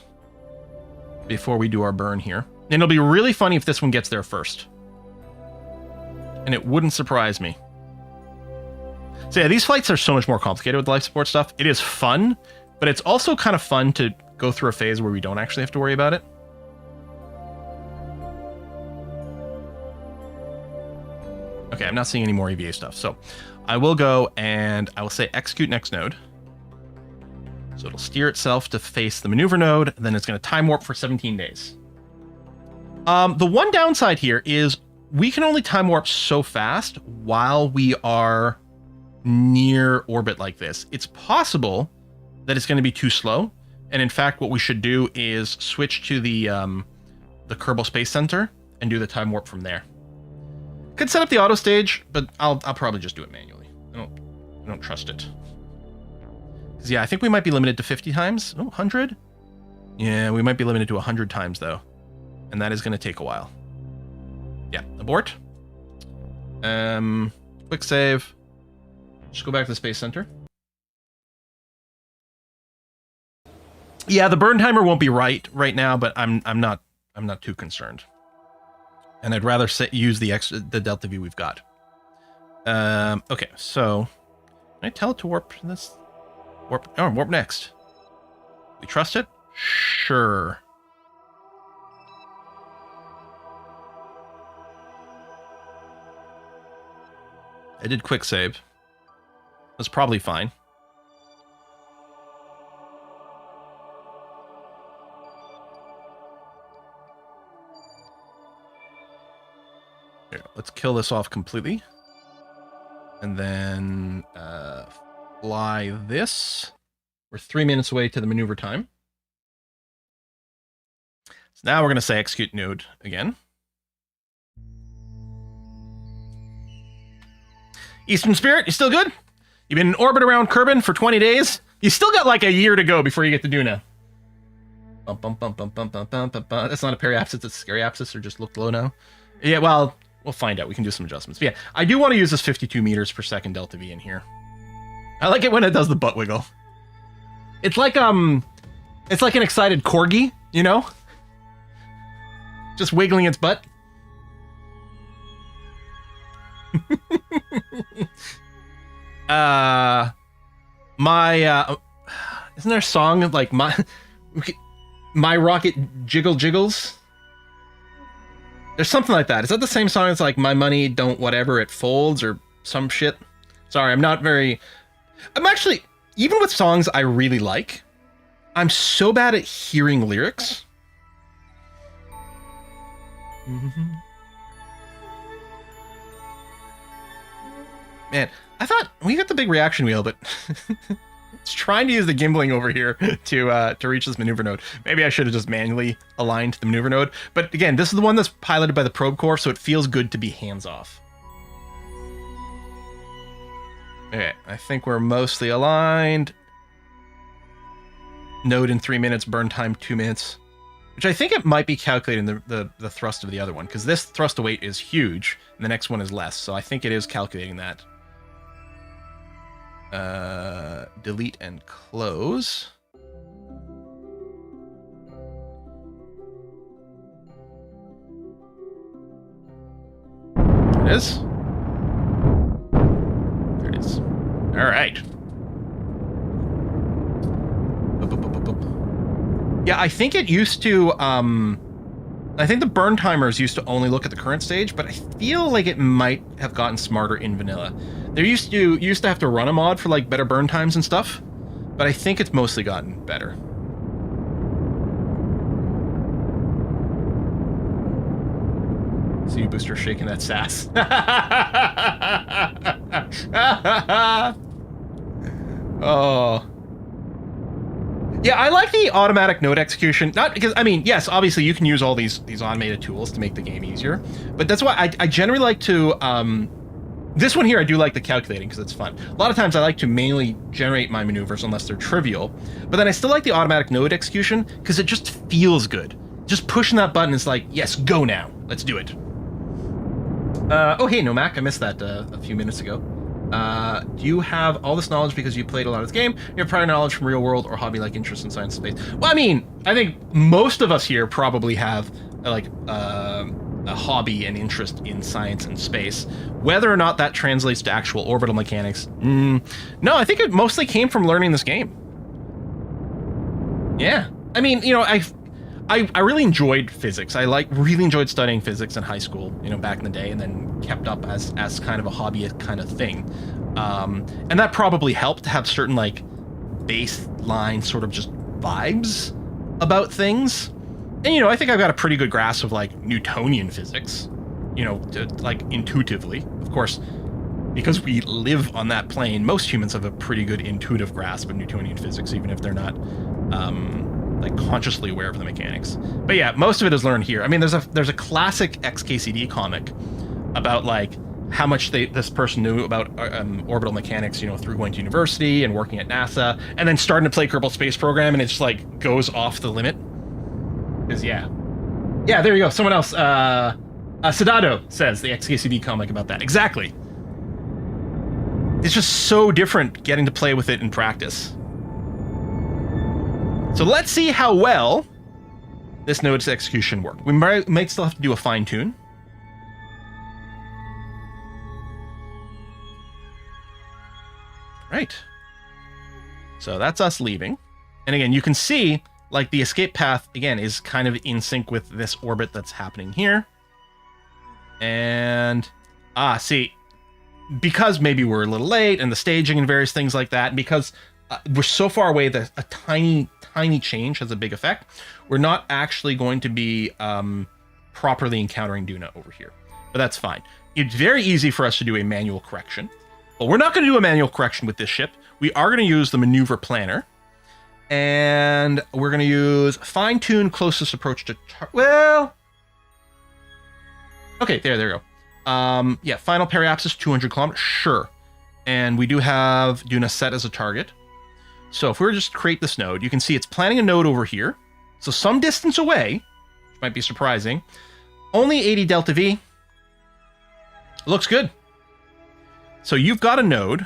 Speaker 1: before we do our burn here. And it'll be really funny if this one gets there first. And it wouldn't surprise me. So yeah, these flights are so much more complicated with life support stuff. It is fun, but it's also kind of fun to go through a phase where we don't actually have to worry about it. Okay, I'm not seeing any more EVA stuff. So I will go and I will say execute next node. So it'll steer itself to face the maneuver node, and then it's going to time warp for 17 days. The one downside here is we can only time warp so fast while we are near orbit like this. It's possible that it's going to be too slow, and in fact, what we should do is switch to the Kerbal Space Center and do the time warp from there. Could set up the auto stage, but I'll probably just do it manually. I don't trust it. Because yeah, I think we might be limited to 50 times. Oh, 100? Yeah, we might be limited to 100 times though, and that is going to take a while. Yeah, abort. Quick save. Just go back to the Space Center. Yeah, the burn timer won't be right now, but I'm not too concerned. And I'd rather use the delta V we've got. Okay, so can I tell it to warp this? Warp next. We trust it? Sure. I did quick save. That's probably fine. Here, let's kill this off completely. And then fly this. We're 3 minutes away to the maneuver time. So now we're going to say execute node again. Eastern Spirit, you still good? You've been in orbit around Kerbin for 20 days. You still got like a year to go before you get to Duna. That's not a periapsis, it's a scariapsis, or just look low now. Yeah, well, we'll find out. We can do some adjustments. But yeah, I do want to use this 52 meters per second delta V in here. I like it when it does the butt wiggle. It's like an excited corgi, you know? Just wiggling its butt. Isn't there a song of like my rocket jiggle jiggles? There's something like that. Is that the same song as like my money don't whatever it folds or some shit? Sorry, I'm actually, even with songs I really like, I'm so bad at hearing lyrics. Man, I thought we got the big reaction wheel, but it's trying to use the gimbling over here to reach this maneuver node. Maybe I should have just manually aligned the maneuver node. But again, this is the one that's piloted by the probe core, so it feels good to be hands-off. Okay, I think we're mostly aligned. Node in 3 minutes, burn time 2 minutes. Which I think it might be calculating the thrust of the other one, because this thrust to weight is huge, and the next one is less, so I think it is calculating that. Delete and close. There it is. There it is. All right. Yeah, I think it used to, I think the burn timers used to only look at the current stage, but I feel like it might have gotten smarter in vanilla. There used to have to run a mod for like better burn times and stuff, but I think it's mostly gotten better. See you, Booster, shaking that sass. Oh. Yeah, I like the automatic node execution. Not because, I mean, yes, obviously you can use all these automated tools to make the game easier, but that's why I generally like to, this one here I do like the calculating because it's fun. A lot of times I like to manually generate my maneuvers unless they're trivial, but then I still like the automatic node execution because it just feels good. Just pushing that button is like, yes, go now. Let's do it. Oh, hey, Nomac, I missed that a few minutes ago. Do you have all this knowledge because you played a lot of this game? You have prior knowledge from real world or hobby-like interest in science and space? Well, I mean, I think most of us here probably have like a hobby and interest in science and space. Whether or not that translates to actual orbital mechanics, no, I think it mostly came from learning this game. Yeah, I mean, you know, I really enjoyed physics. I really enjoyed studying physics in high school, you know, back in the day, and then kept up as kind of a hobby kind of thing. And that probably helped to have certain like baseline sort of just vibes about things. And, you know, I think I've got a pretty good grasp of like Newtonian physics, you know, like intuitively. Of course, because we live on that plane, most humans have a pretty good intuitive grasp of Newtonian physics, even if they're not like consciously aware of the mechanics. But yeah, most of it is learned here. I mean, there's a classic XKCD comic about like how much this person knew about orbital mechanics, you know, through going to university and working at NASA, and then starting to play Kerbal Space Program, and it just like goes off the limit. Because yeah, there you go. Someone else, Sadado says the XKCD comic about that. Exactly. It's just so different getting to play with it in practice. So let's see how well this node's execution worked. We might still have to do a fine tune. Right. So that's us leaving. And again, you can see like the escape path again is kind of in sync with this orbit that's happening here. And see, because maybe we're a little late and the staging and various things like that, and because we're so far away that a tiny change has a big effect, we're not actually going to be properly encountering Duna over here. But that's fine. It's very easy for us to do a manual correction. But we're not going to do a manual correction with this ship. We are going to use the maneuver planner. And we're going to use fine-tune closest approach to... well... okay, there we go. Yeah, final periapsis, 200 kilometers. Sure. And we do have Duna set as a target. So if we were just to create this node, you can see it's planning a node over here. So some distance away, which might be surprising. Only 80 delta V. Looks good. So you've got a node.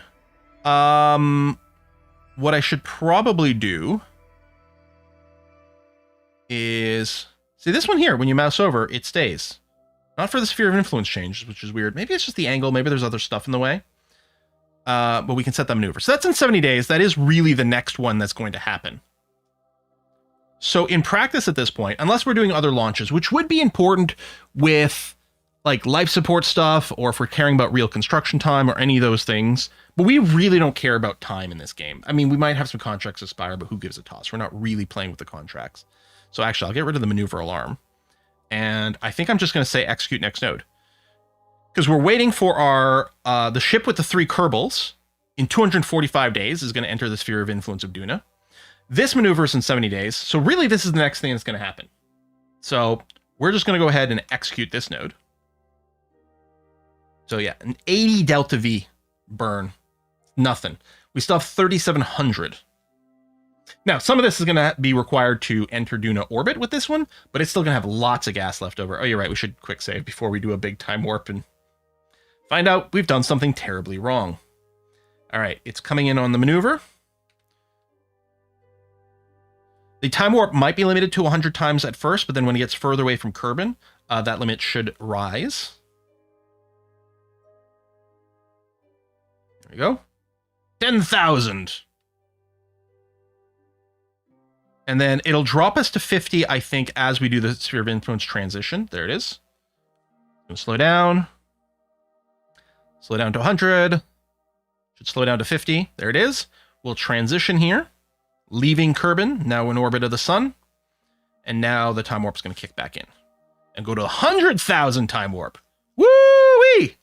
Speaker 1: What I should probably do is... see, this one here, when you mouse over, it stays. Not for the sphere of influence change, which is weird. Maybe it's just the angle. Maybe there's other stuff in the way. But we can set that maneuver. So that's in 70 days. That is really the next one that's going to happen. So in practice at this point, unless we're doing other launches, which would be important with like life support stuff, or if we're caring about real construction time or any of those things. But we really don't care about time in this game. I mean, we might have some contracts expire, but who gives a toss? We're not really playing with the contracts. So actually, I'll get rid of the maneuver alarm. And I think I'm just going to say execute next node. Because we're waiting for our, the ship with the 3 Kerbals in 245 days is going to enter the sphere of influence of Duna. This maneuver is in 70 days. So really, this is the next thing that's going to happen. So we're just going to go ahead and execute this node. So yeah, an 80 delta V burn. Nothing. We still have 3,700. Now, some of this is going to be required to enter Duna orbit with this one, but it's still going to have lots of gas left over. Oh, you're right. We should quick save before we do a big time warp and find out we've done something terribly wrong. All right, it's coming in on the maneuver. The time warp might be limited to 100 times at first, but then when it gets further away from Kerbin, that limit should rise. There we go. 10,000. And then it'll drop us to 50, I think, as we do the sphere of influence transition. There it is. Gonna slow down. Slow down to 100. Should slow down to 50. There it is. We'll transition here, leaving Kerbin, now in orbit of the sun. And now the time warp's going to kick back in and go to 100,000 time warp. Woo-wee!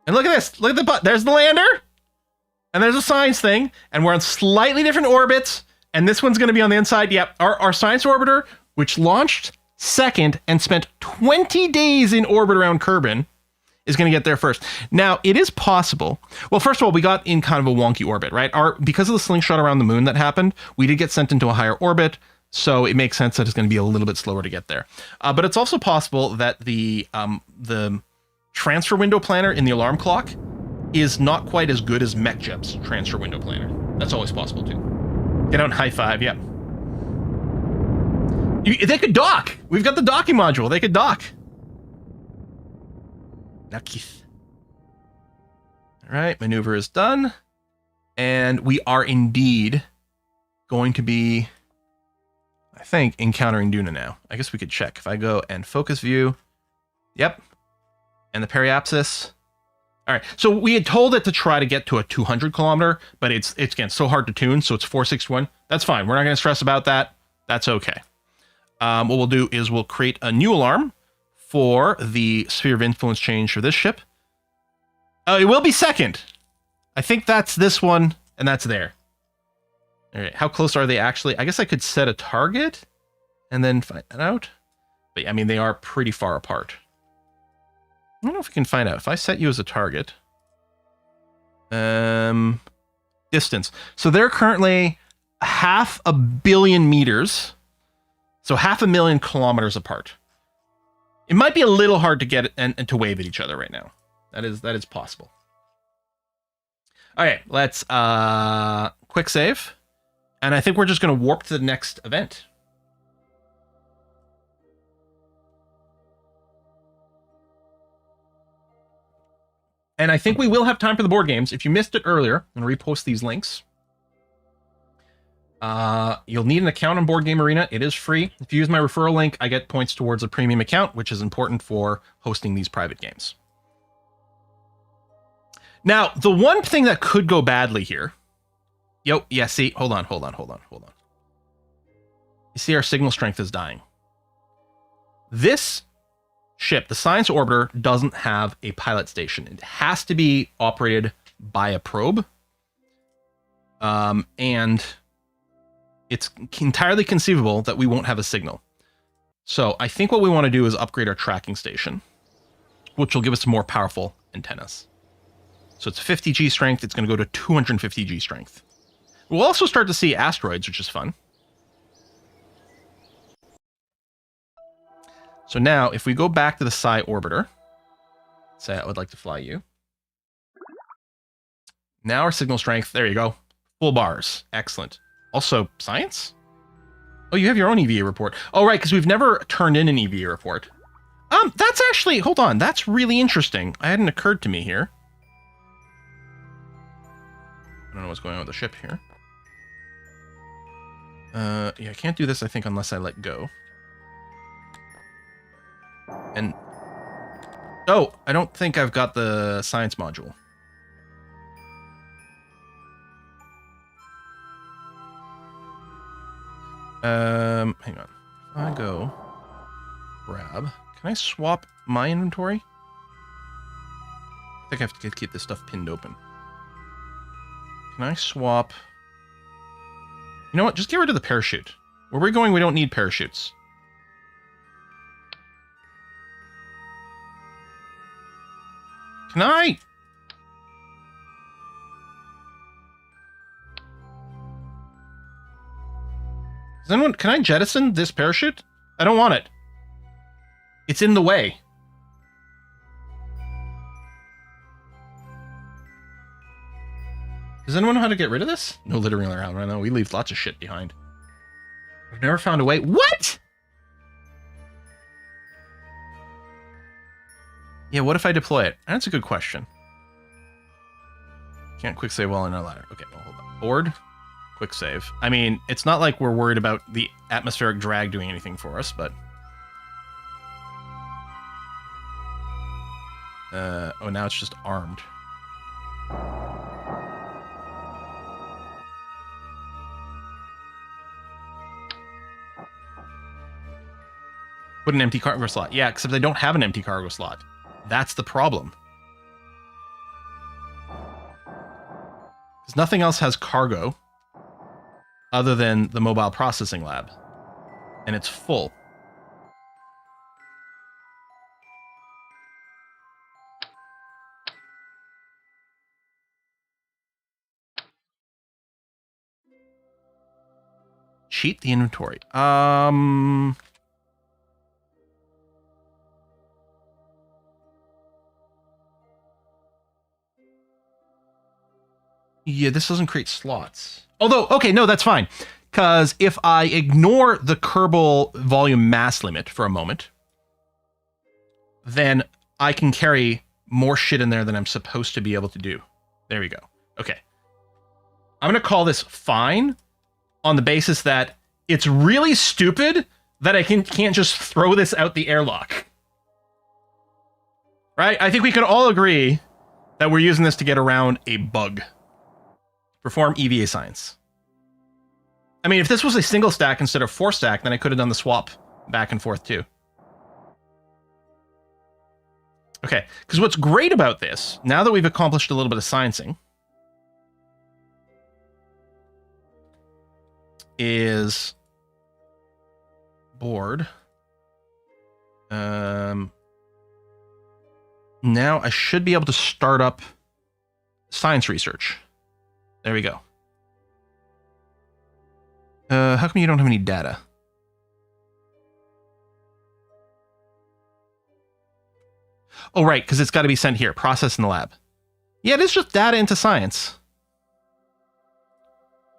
Speaker 1: And look at this. Look at the butt. There's the lander. And there's a science thing. And we're on slightly different orbits. And this one's going to be on the inside. Yep. Our science orbiter, which launched second and spent 20 days in orbit around Kerbin, is going to get there first. Now, it is possible. Well, first of all, we got in kind of a wonky orbit, right? Because of the slingshot around the moon that happened, we did get sent into a higher orbit. So it makes sense that it's going to be a little bit slower to get there. But it's also possible that the transfer window planner in the alarm clock is not quite as good as MechJeb's transfer window planner. That's always possible too. Get out and high five, yeah. They could dock. We've got the docking module. They could dock. Now, Keith. All right, maneuver is done. And we are indeed going to be, I think, encountering Duna now. I guess we could check. If I go and focus view. Yep. And the periapsis. All right, so we had told it to try to get to a 200 kilometer, but it's again so hard to tune, so it's 461. That's fine. We're not going to stress about that. That's okay. What we'll do is we'll create a new alarm for the sphere of influence change for this ship. It will be second. I think that's this one, and that's there. All right, how close are they actually? I guess I could set a target and then find that out. But I mean, they are pretty far apart. I don't know if we can find out. If I set you as a target. Distance. So they're currently 500 million meters. So 500,000 kilometers apart. It might be a little hard to get it and to wave at each other right now. That is possible. All right, let's quick save. And I think we're just going to warp to the next event. And I think we will have time for the board games. If you missed it earlier, I'm going to repost these links. You'll need an account on Board Game Arena. It is free. If you use my referral link, I get points towards a premium account, which is important for hosting these private games. Now, the one thing that could go badly here. Yeah, see, hold on. You see our signal strength is dying. This ship, the Science Orbiter, doesn't have a pilot station. It has to be operated by a probe. And it's entirely conceivable that we won't have a signal. So I think what we want to do is upgrade our tracking station, which will give us more powerful antennas. So it's 50 G strength. It's going to go to 250 G strength. We'll also start to see asteroids, which is fun. So now, if we go back to the Psi Orbiter, say I would like to fly you. Now our signal strength, there you go. Full bars. Excellent. Also, science? Oh, you have your own EVA report. Oh, right, because we've never turned in an EVA report. That's actually, hold on, that's really interesting. It hadn't occurred to me here. I don't know what's going on with the ship here. Yeah, I can't do this, I think, unless I let go. And oh, I don't think I've got the science module. Hang on. If I go grab, can I swap my inventory? I think I have to keep this stuff pinned open. Can I swap? You know what? Just get rid of the parachute. Where we're going, we don't need parachutes. Can I? Does anyone, can I jettison this parachute? I don't want it. It's in the way. Does anyone know how to get rid of this? No littering around right now. We leave lots of shit behind. I've never found a way. What? Yeah, what if I deploy it? That's a good question. Can't quick save while in our ladder. Okay, well, hold on. Board. Quick save. I mean, it's not like we're worried about the atmospheric drag doing anything for us, but... oh, now it's just armed. Put an empty cargo slot. Yeah, except I don't have an empty cargo slot. That's the problem. Because nothing else has cargo other than the mobile processing lab. And it's full. Cheat the inventory. Yeah, this doesn't create slots. Although, okay, no, that's fine. Because if I ignore the Kerbal volume mass limit for a moment, then I can carry more shit in there than I'm supposed to be able to do. There we go. Okay. I'm going to call this fine on the basis that it's really stupid that I can't just throw this out the airlock. Right? I think we can all agree that we're using this to get around a bug. Perform EVA science. I mean, if this was a single stack instead of 4 stack, then I could have done the swap back and forth too. Okay, because what's great about this, now that we've accomplished a little bit of sciencing, is board. Now I should be able to start up science research. There we go. How come you don't have any data? Oh, right, because it's got to be sent here. Process in the lab. Yeah, it is just data into science.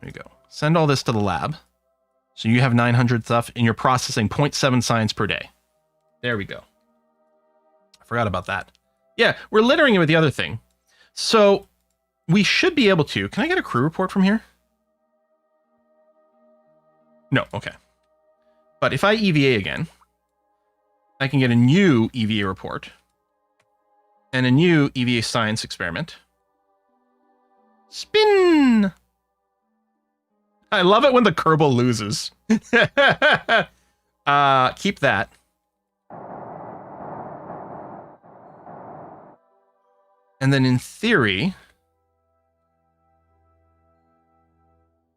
Speaker 1: There you go. Send all this to the lab. So you have 900 stuff, and you're processing 0.7 science per day. There we go. I forgot about that. Yeah, we're littering it with the other thing. So we should be able to... Can I get a crew report from here? No, okay. But if I EVA again, I can get a new EVA report and a new EVA science experiment. Spin! I love it when the Kerbal loses. Keep that. And then in theory,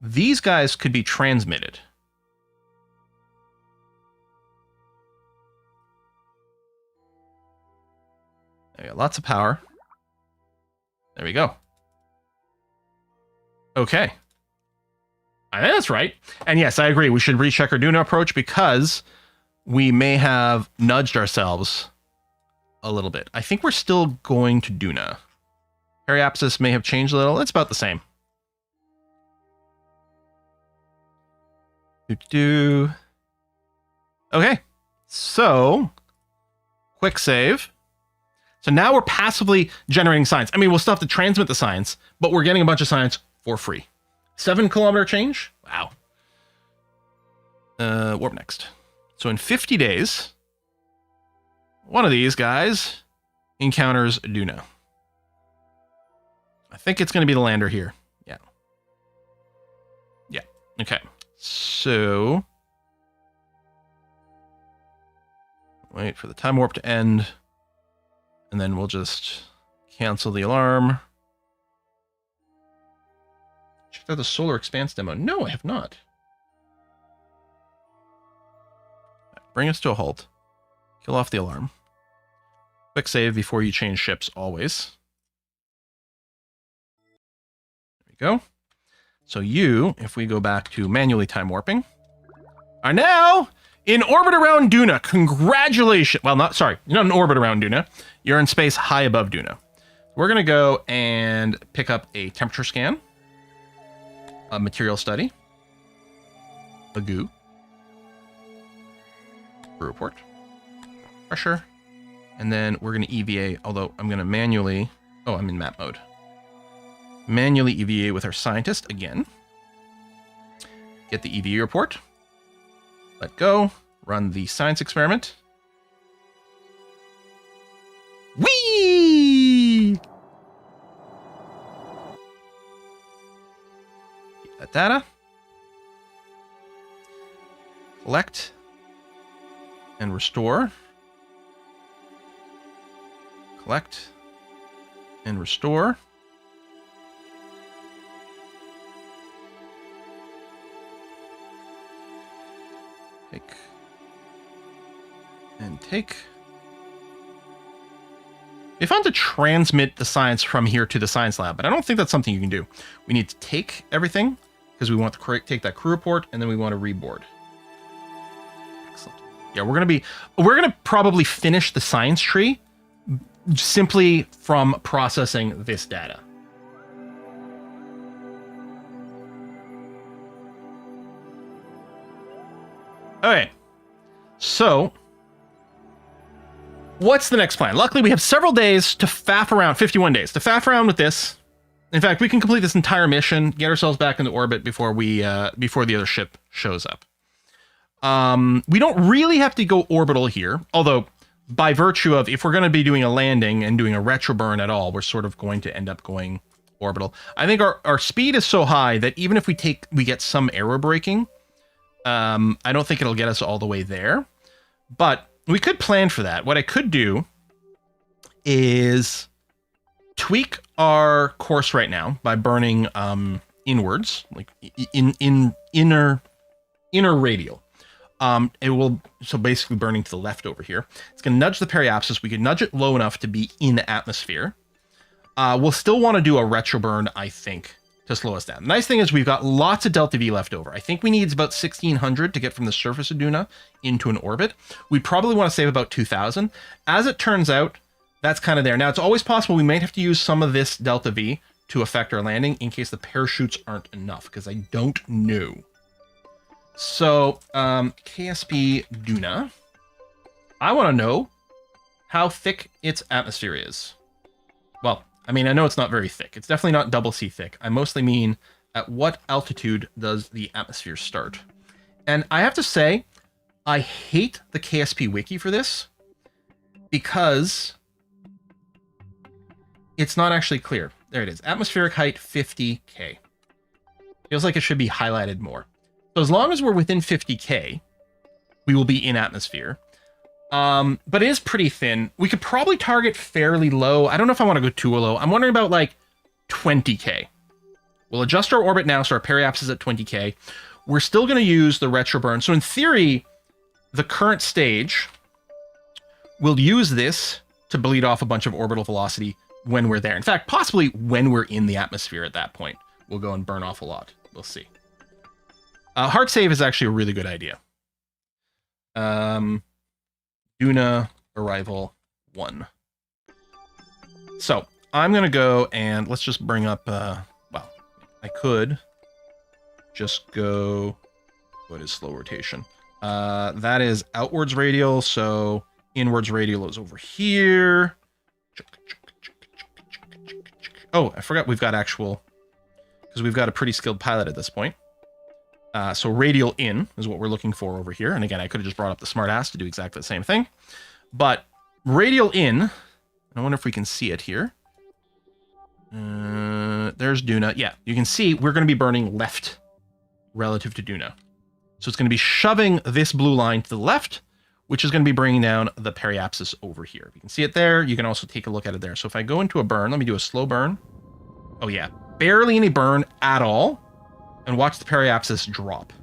Speaker 1: these guys could be transmitted. There you go. Lots of power. There we go. Okay. I think that's right. And yes, I agree. We should recheck our Duna approach because we may have nudged ourselves a little bit. I think we're still going to Duna. Periapsis may have changed a little. It's about the same. Okay. So, quick save. So now we're passively generating science. I mean, we'll still have to transmit the science, but we're getting a bunch of science for free. 7-kilometer change? Wow. Warp next. So in 50 days, one of these guys encounters Duna. I think it's going to be the lander here. Yeah. Yeah. Okay. So wait for the time warp to end, and then we'll just cancel the alarm. Checked out the Solar Expanse demo. No, I have not. Bring us to a halt. Kill off the alarm. Quick save before you change ships, always. There we go. So you, if we go back to manually time warping, are now in orbit around Duna. Congratulations. Well, you're not in orbit around Duna. You're in space high above Duna. We're going to go and pick up a temperature scan, a material study, a goo, report, pressure, and then we're going to EVA, although I'm going to manually, I'm in map mode. Manually EVA with our scientist again. Get the EVA report. Let go. Run the science experiment. Whee! Keep that data. Collect. And restore. Collect. And restore. Take. And take. They found to transmit the science from here to the science lab, but I don't think that's something you can do. We need to take everything because we want to take that crew report and then we want to reboard. Excellent. Yeah, we're gonna probably finish the science tree simply from processing this data. Okay, so what's the next plan? Luckily, we have several days to faff around, 51 days, to faff around with this. In fact, we can complete this entire mission, get ourselves back into orbit before before the other ship shows up. We don't really have to go orbital here, although by virtue of, if we're going to be doing a landing and doing a retroburn at all, we're sort of going to end up going orbital. I think our speed is so high that even if we get some aero braking, I don't think it'll get us all the way there, but we could plan for that. What I could do is tweak our course right now by burning inwards, like inner radial. So basically burning to the left over here. It's going to nudge the periapsis. We could nudge it low enough to be in the atmosphere. We'll still want to do a retroburn, I think, to slow us down. The nice thing is we've got lots of delta V left over. I think we need about 1600 to get from the surface of Duna into an orbit. We probably want to save about 2000. As it turns out, that's kind of there. Now, it's always possible we might have to use some of this delta V to affect our landing in case the parachutes aren't enough, because I don't know. So, KSP Duna. I want to know how thick its atmosphere is. Well, I mean, I know it's not very thick. It's definitely not double C thick. I mostly mean, at what altitude does the atmosphere start? And I have to say, I hate the KSP wiki for this, because it's not actually clear. There it is. Atmospheric height, 50K. Feels like it should be highlighted more. So as long as we're within 50K, we will be in atmosphere. But it is pretty thin. We could probably target fairly low. I don't know if I want to go too low. I'm wondering about like 20K. We'll adjust our orbit now, so our periapsis is at 20K. We're still going to use the retroburn. So in theory, the current stage will use this to bleed off a bunch of orbital velocity when we're there. In fact, possibly when we're in the atmosphere at that point, we'll go and burn off a lot. We'll see. Hard save is actually a really good idea. Duna arrival 1. So I'm going to go and let's just bring up, well, I could just go, what is slow rotation? That is outwards radial, so inwards radial is over here. Oh, I forgot we've got actual, because we've got a pretty skilled pilot at this point. So radial in is what we're looking for over here. And again, I could have just brought up the smartass to do exactly the same thing. But radial in. I wonder if we can see it here. There's Duna. Yeah, you can see we're going to be burning left relative to Duna. So it's going to be shoving this blue line to the left, which is going to be bringing down the periapsis over here. You can see it there. You can also take a look at it there. So if I go into a burn, let me do a slow burn. Oh yeah, barely any burn at all. And watch the periapsis drop.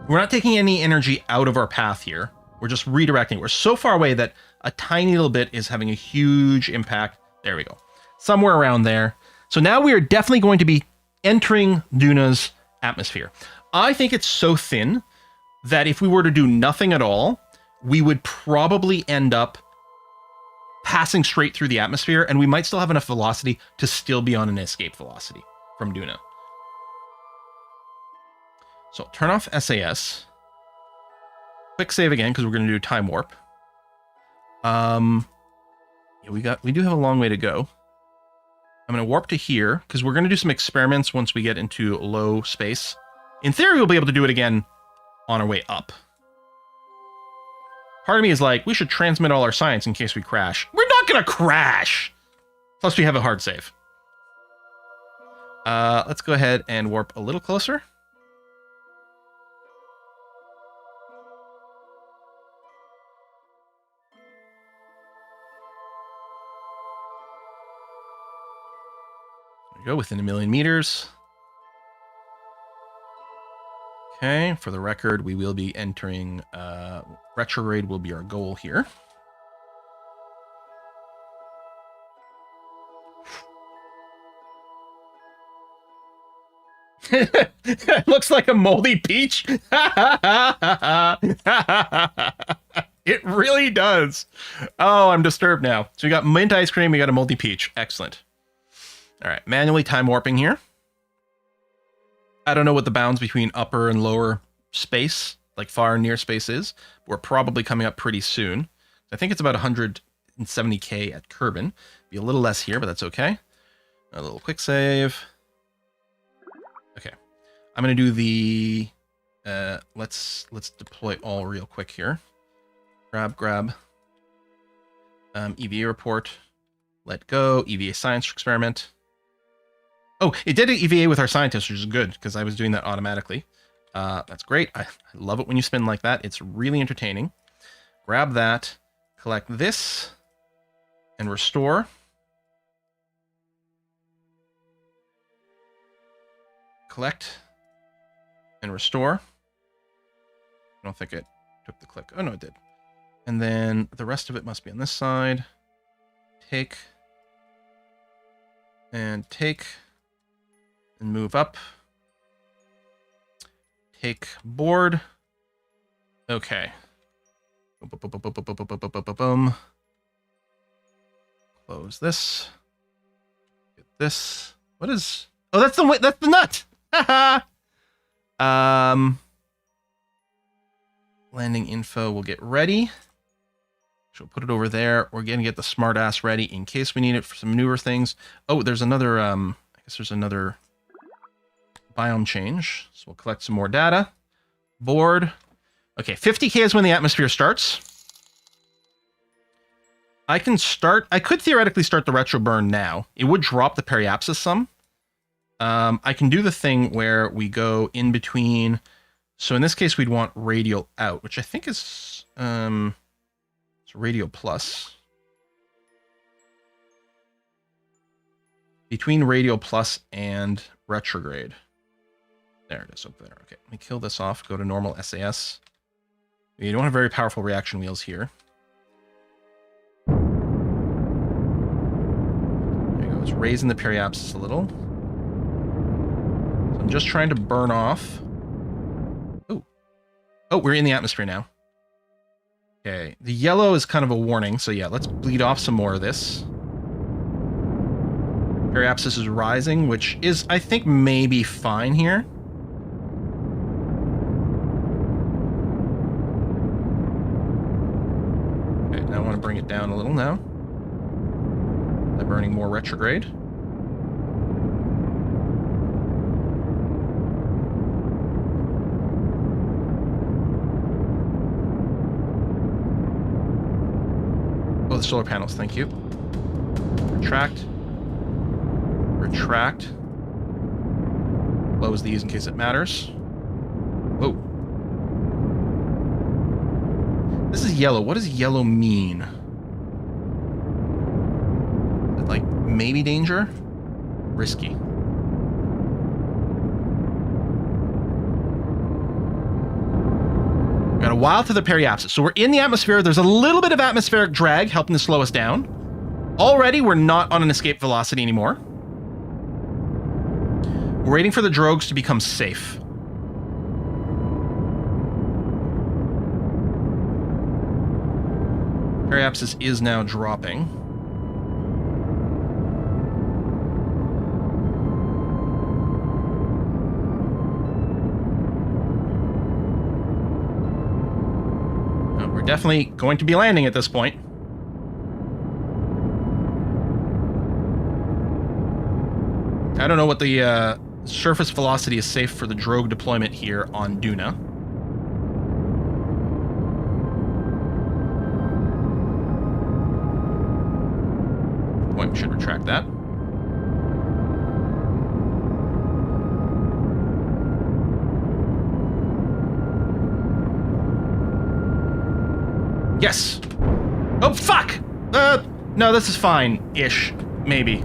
Speaker 1: We're not taking any energy out of our path here. We're just redirecting. We're so far away that a tiny little bit is having a huge impact. There we go. Somewhere around there. So now we are definitely going to be entering Duna's atmosphere. I think it's so thin that if we were to do nothing at all, we would probably end up passing straight through the atmosphere, and we might still have enough velocity to still be on an escape velocity from Duna. So turn off SAS. Quick save again, because we're going to do time warp. Yeah, we do have a long way to go. I'm going to warp to here, because we're going to do some experiments once we get into low space. In theory, we'll be able to do it again on our way up. Part of me is like, we should transmit all our science in case we crash. We're not going to crash! Plus, we have a hard save. Let's go ahead and warp a little closer. There we go, within 1 million meters. Okay, for the record, we will be entering retrograde will be our goal here. It looks like a moldy peach. It really does. Oh, I'm disturbed now. So we got mint ice cream, we got a moldy peach. Excellent. All right, manually time warping here. I don't know what the bounds between upper and lower space, like far and near space is. We're probably coming up pretty soon. I think it's about 170K at Kerbin. Be a little less here, but that's okay. A little quick save. Okay. I'm going to do the... let's deploy all real quick here. Grab. EVA report. Let go. EVA science experiment. Oh, it did an EVA with our scientists, which is good, because I was doing that automatically. That's great. I love it when you spin like that. It's really entertaining. Grab that, collect this, and restore. Collect, and restore. I don't think it took the click. Oh, no, it did. And then the rest of it must be on this side. Take, and move up. Take board. Okay. Boom. Close this. Get this. What is? Oh, that's the nut. Landing info. We'll get ready. So we'll put it over there. We're gonna get the smartass ready in case we need it for some newer things. Oh, there's another. I guess there's another biome change. So we'll collect some more data. Board. Okay, 50K is when the atmosphere starts. I could theoretically start the retro burn now. It would drop the periapsis some. I can do the thing where we go in between. So in this case, we'd want radial out, which I think is it's radial plus. Between radial plus and retrograde. There it is up there. Okay, let me kill this off. Go to normal SAS. You don't have very powerful reaction wheels here. There you go. It's raising the periapsis a little. So I'm just trying to burn off. Oh, we're in the atmosphere now. Okay, the yellow is kind of a warning. So yeah, let's bleed off some more of this. Periapsis is rising, which is, I think, maybe fine here. Okay, now I want to bring it down a little now. By burning more retrograde. the solar panels, thank you. Retract. Retract. Close these in case it matters. Whoa. This is yellow. What does yellow mean? Is it like maybe danger? Risky. Got a while to the periapsis. So we're in the atmosphere. There's a little bit of atmospheric drag helping to slow us down. Already, we're not on an escape velocity anymore. We're waiting for the drogues to become safe. Periapsis is now dropping. We're definitely going to be landing at this point. I don't know what the surface velocity is safe for the drogue deployment here on Duna. Point, we should retract that. Yes! Oh, fuck! No, this is fine-ish. Maybe.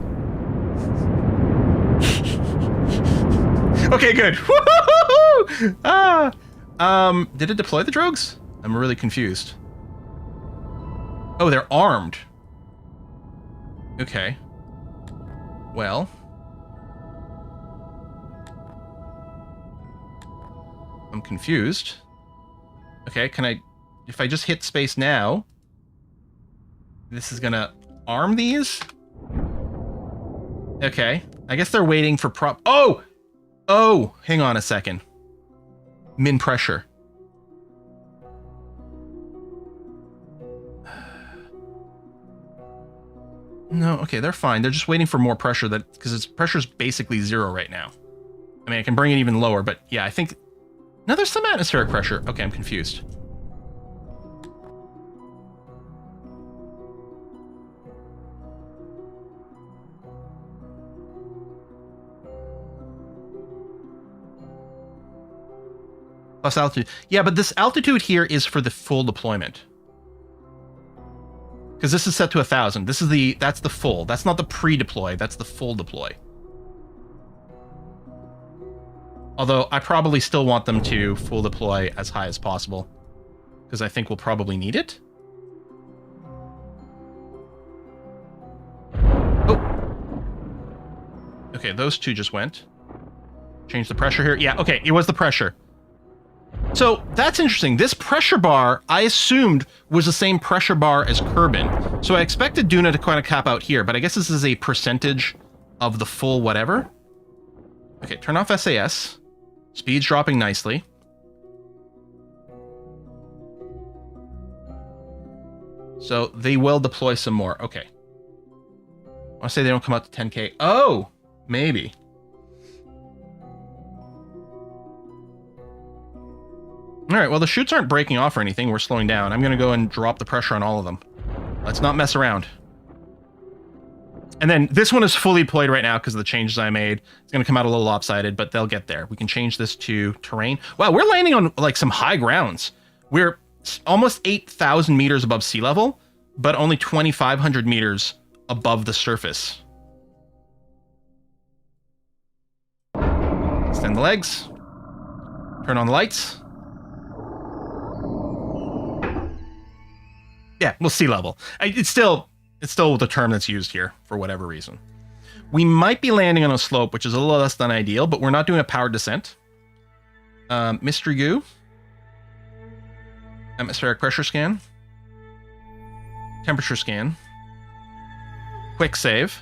Speaker 1: Okay, good. Woo-hoo-hoo-hoo! Did it deploy the drogues? I'm really confused. Oh, they're armed. Okay. Well. I'm confused. Okay, can I... If I just hit space now... This is gonna arm these? Okay. I guess they're waiting for prop... Oh! Oh! Hang on a second. Min pressure. No, okay, they're fine. They're just waiting for more pressure, that because its pressure's basically 0 right now. I mean, I can bring it even lower, but yeah, I think... No, there's some atmospheric pressure. Okay, I'm confused. Plus altitude. Yeah, but this altitude here is for the full deployment. Because this is set to 1,000. This is that's the full. That's not the pre-deploy. That's the full deploy. Although I probably still want them to full deploy as high as possible, because I think we'll probably need it. Oh. Okay, those two just went. Change the pressure here. Yeah, okay, it was the pressure. So that's interesting. This pressure bar, I assumed, was the same pressure bar as Kerbin. So I expected Duna to kind of cap out here, but I guess this is a percentage of the full whatever. Okay, turn off SAS. Speed's dropping nicely. So they will deploy some more. Okay. I want to say they don't come out to 10K. Oh, maybe. All right, well, the chutes aren't breaking off or anything. We're slowing down. I'm going to go and drop the pressure on all of them. Let's not mess around. And then this one is fully deployed right now because of the changes I made. It's going to come out a little lopsided, but they'll get there. We can change this to terrain. Wow, we're landing on like some high grounds. We're almost 8,000 meters above sea level, but only 2,500 meters above the surface. Extend the legs. Turn on the lights. Yeah, well, sea level. It's still the term that's used here for whatever reason. We might be landing on a slope, which is a little less than ideal, but we're not doing a powered descent. Mystery goo. Atmospheric pressure scan. Temperature scan. Quick save.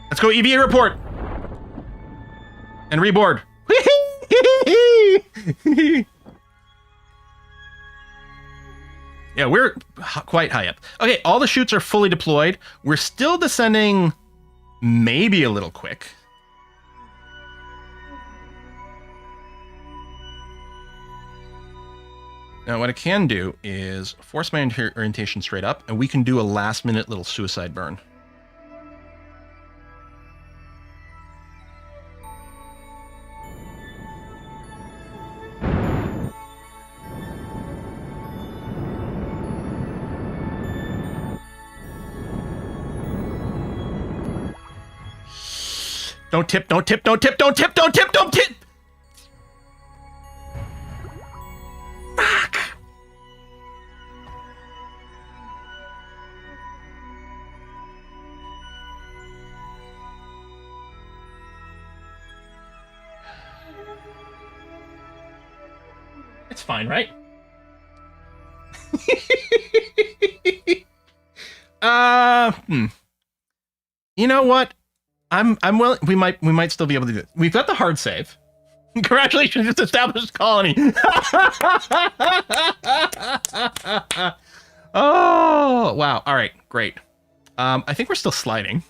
Speaker 1: Let's go EVA report. And reboard. Yeah, we're quite high up. Okay, all the chutes are fully deployed. We're still descending maybe a little quick. Now, what I can do is force my orientation straight up, and we can do a last-minute little suicide burn. Don't tip, don't tip, don't tip, don't tip, don't tip, don't tip! Fuck! It's fine, right? You know what? I'm willing. We might still be able to do it. We've got the hard save. Congratulations, just established colony. Oh wow! All right, great. I think we're still sliding.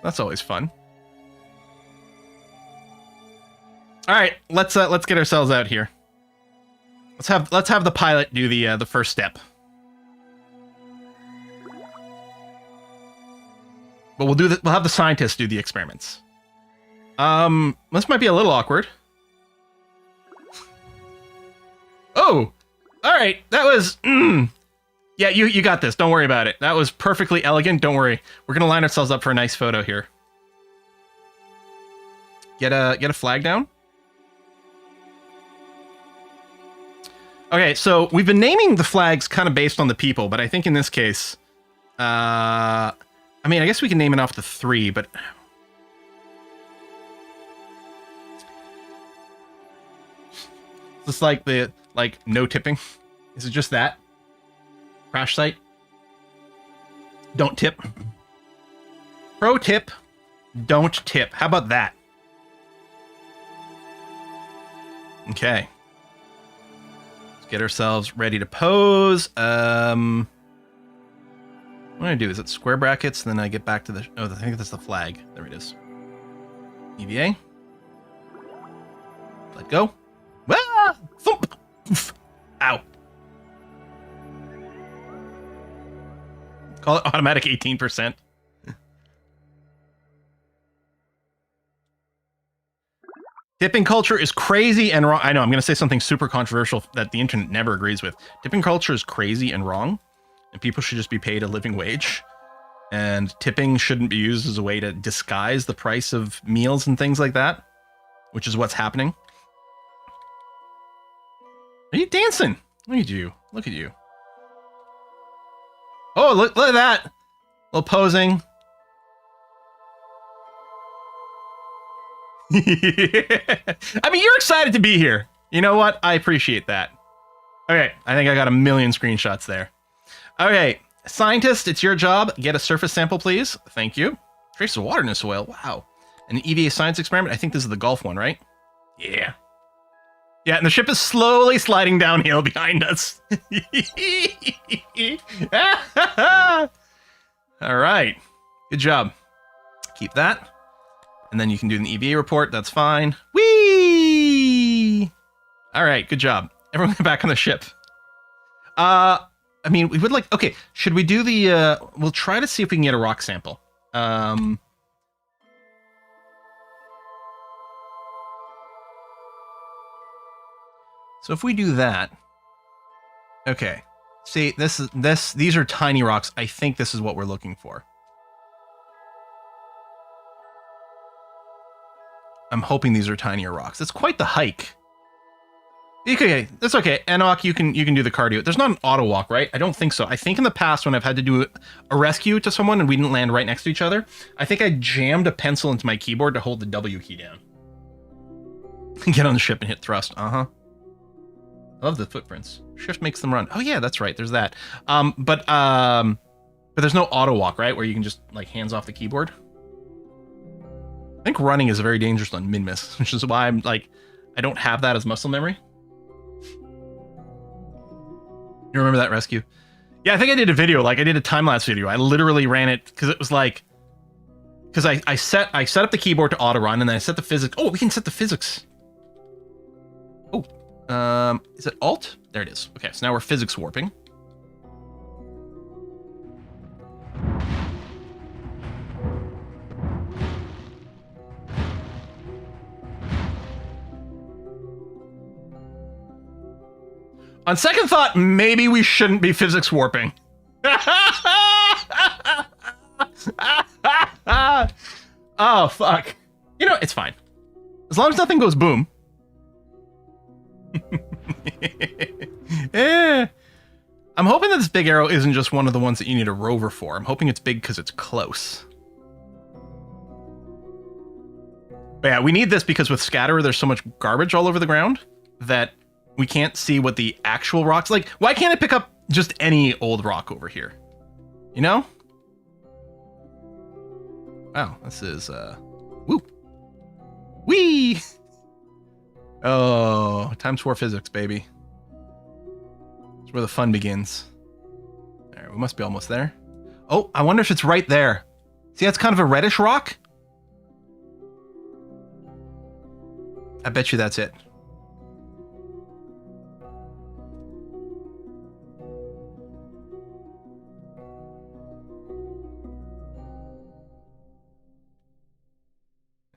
Speaker 1: That's always fun. All right, let's get ourselves out here. Let's have the pilot do the first step. But we'll have the scientists do the experiments. This might be a little awkward. Oh, all right. That was, yeah, you got this. Don't worry about it. That was perfectly elegant. Don't worry. We're going to line ourselves up for a nice photo here. Get a flag down. Okay, so we've been naming the flags kind of based on the people, but I think in this case, I mean, I guess we can name it off to 3, but just like no tipping. Is it just that? Crash site? Don't tip. Pro tip, don't tip. How about that? Okay. Let's get ourselves ready to pose. What I do is it square brackets, and then I get back to the... Oh, I think that's the flag. There it is. EVA. Let go. Ah! Thump! Oof. Ow. Call it automatic 18%. Tipping culture is crazy and wrong. I know, I'm going to say something super controversial that the internet never agrees with. Tipping culture is crazy and wrong, and people should just be paid a living wage. And tipping shouldn't be used as a way to disguise the price of meals and things like that, which is what's happening. Are you dancing? Look at you. Look at you. Oh, look at that. A little posing. I mean, you're excited to be here. You know what? I appreciate that. Okay, I think I got a million screenshots there. Okay, scientist, it's your job. Get a surface sample, please. Thank you. Traces of water in the soil. Wow. An EVA science experiment. I think this is the golf one, right? Yeah. Yeah, and the ship is slowly sliding downhill behind us. All right. Good job. Keep that. And then you can do an EVA report. That's fine. Whee! All right. Good job. Everyone get back on the ship. I mean, we would like... Okay, should we do the... we'll try to see if we can get a rock sample. So if we do that... Okay. See, these are tiny rocks. I think this is what we're looking for. I'm hoping these are tinier rocks. It's quite the hike. Okay, that's okay. Enoch, you can do the cardio. There's not an auto walk, right? I don't think so. I think in the past when I've had to do a rescue to someone and we didn't land right next to each other, I think I jammed a pencil into my keyboard to hold the W key down. Get on the ship and hit thrust. I love the footprints. Shift makes them run. Oh yeah, that's right. There's that. But there's no auto walk, right? Where you can just like hands off the keyboard. I think running is very dangerous on min-miss, which is why I'm like, I don't have that as muscle memory. You remember that rescue? Yeah, I think I did a video, like I did a time-lapse video. I literally ran it because it was like, because I set up the keyboard to auto run and then I set the physics. Oh, we can set the physics. Oh, Is it Alt? There it is. Okay, so now we're physics warping. On second thought, maybe we shouldn't be physics warping. Oh, fuck. You know, it's fine. As long as nothing goes boom. I'm hoping that this big arrow isn't just one of the ones that you need a rover for. I'm hoping it's big because it's close. But yeah, we need this because with Scatterer, there's so much garbage all over the ground that we can't see what the actual rock's like. Why can't I pick up just any old rock over here? You know? Wow, this is, woo. Whee! Oh, times 4 physics, baby. That's where the fun begins. All right, we must be almost there. Oh, I wonder if it's right there. See, that's kind of a reddish rock. I bet you that's it.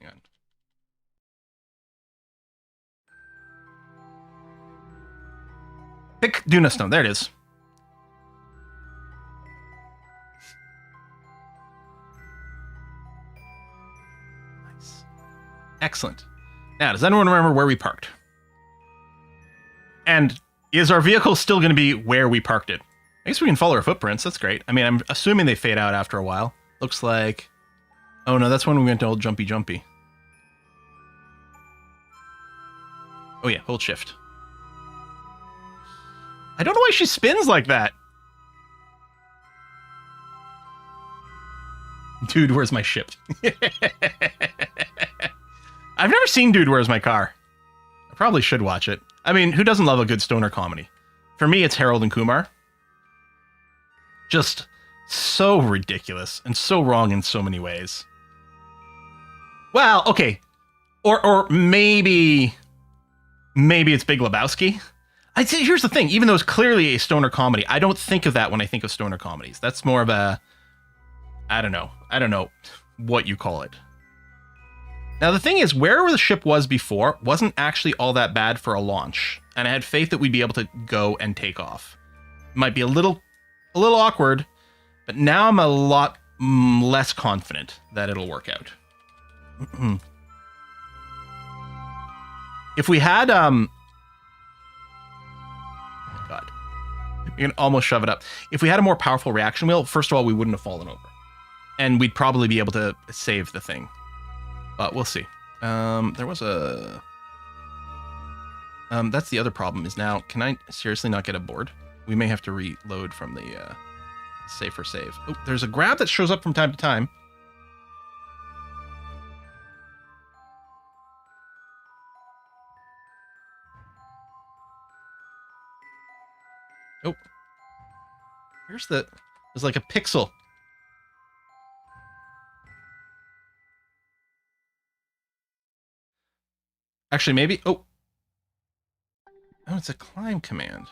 Speaker 1: Hang on. Pick Duna Stone. There it is. Nice. Excellent. Now, does anyone remember where we parked? And is our vehicle still going to be where we parked it? I guess we can follow our footprints. That's great. I mean, I'm assuming they fade out after a while. Looks like... Oh, no, that's when we went to old Jumpy Jumpy. Oh, yeah, hold shift. I don't know why she spins like that. Dude, where's my ship? I've never seen Dude, Where's My Car? I probably should watch it. I mean, who doesn't love a good stoner comedy? For me, it's Harold and Kumar. Just so ridiculous and so wrong in so many ways. Well, okay. Or maybe it's Big Lebowski. I'd say, here's the thing. Even though it's clearly a stoner comedy, I don't think of that when I think of stoner comedies. That's more of a... I don't know what you call it. Now, the thing is, where the ship was before wasn't actually all that bad for a launch. And I had faith that we'd be able to go and take off. It might be a little awkward, but now I'm a lot less confident that it'll work out. If we had, God, you can almost shove it up. If we had a more powerful reaction wheel, first of all, we wouldn't have fallen over. And we'd probably be able to save the thing. But we'll see. There was a... that's the other problem is now, can I seriously not get aboard? We may have to reload from the safer save. Oh, there's a grab that shows up from time to time. Oh. There's like a pixel. Actually, maybe... Oh, it's a climb command,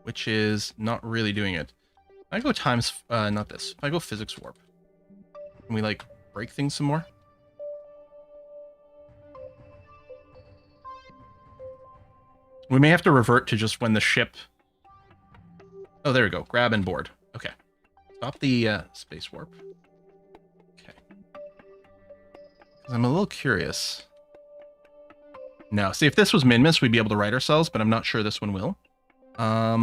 Speaker 1: which is not really doing it. If I go times... not this. If I go physics warp, can we, like, break things some more? We may have to revert to just when the ship... Oh, there we go. Grab and board. Okay. Stop the space warp. Okay. 'Cause I'm a little curious... No, see, if this was Minmus, we'd be able to right ourselves, but I'm not sure this one will. Yeah,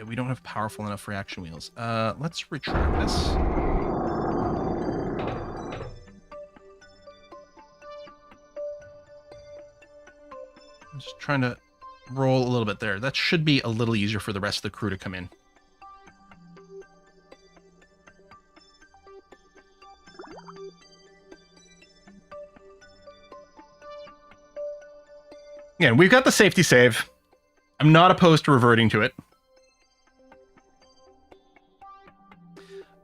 Speaker 1: we don't have powerful enough reaction wheels. Let's retract this. I'm just trying to roll a little bit there. That should be a little easier for the rest of the crew to come in. Yeah, we've got the safety save. I'm not opposed to reverting to it.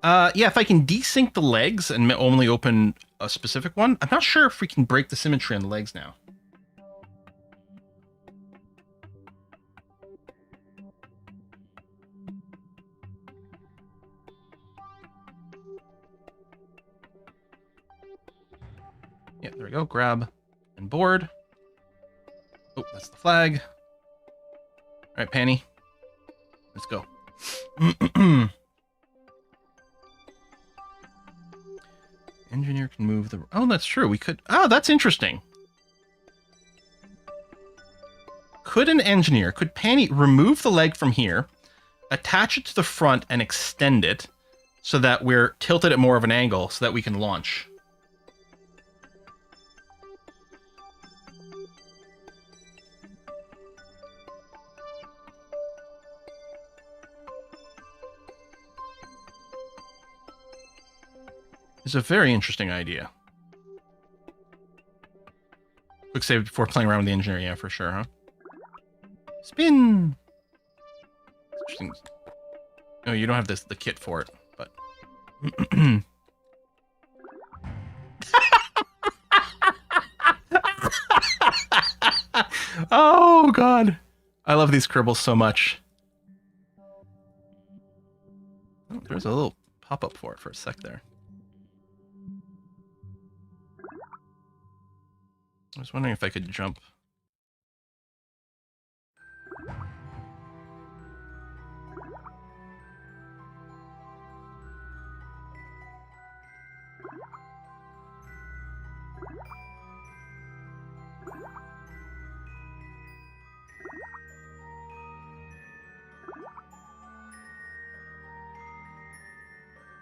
Speaker 1: Yeah, if I can desync the legs and only open a specific one, I'm not sure if we can break the symmetry on the legs now. Yeah, there we go. Grab and board. Oh, that's the flag. All right, Panny. Let's go. Engineer can move the... Oh, that's true. We could... Oh, that's interesting. Could an engineer... Could Panny remove the leg from here, attach it to the front, and extend it so that we're tilted at more of an angle so that we can launch? It's a very interesting idea. Quick save before playing around with the engineer, yeah, for sure, huh? Spin! Interesting. No, you don't have the kit for it, but... Oh, God. I love these Kerbals so much. Oh, there's a little pop-up for it for a sec there. I was wondering if I could jump.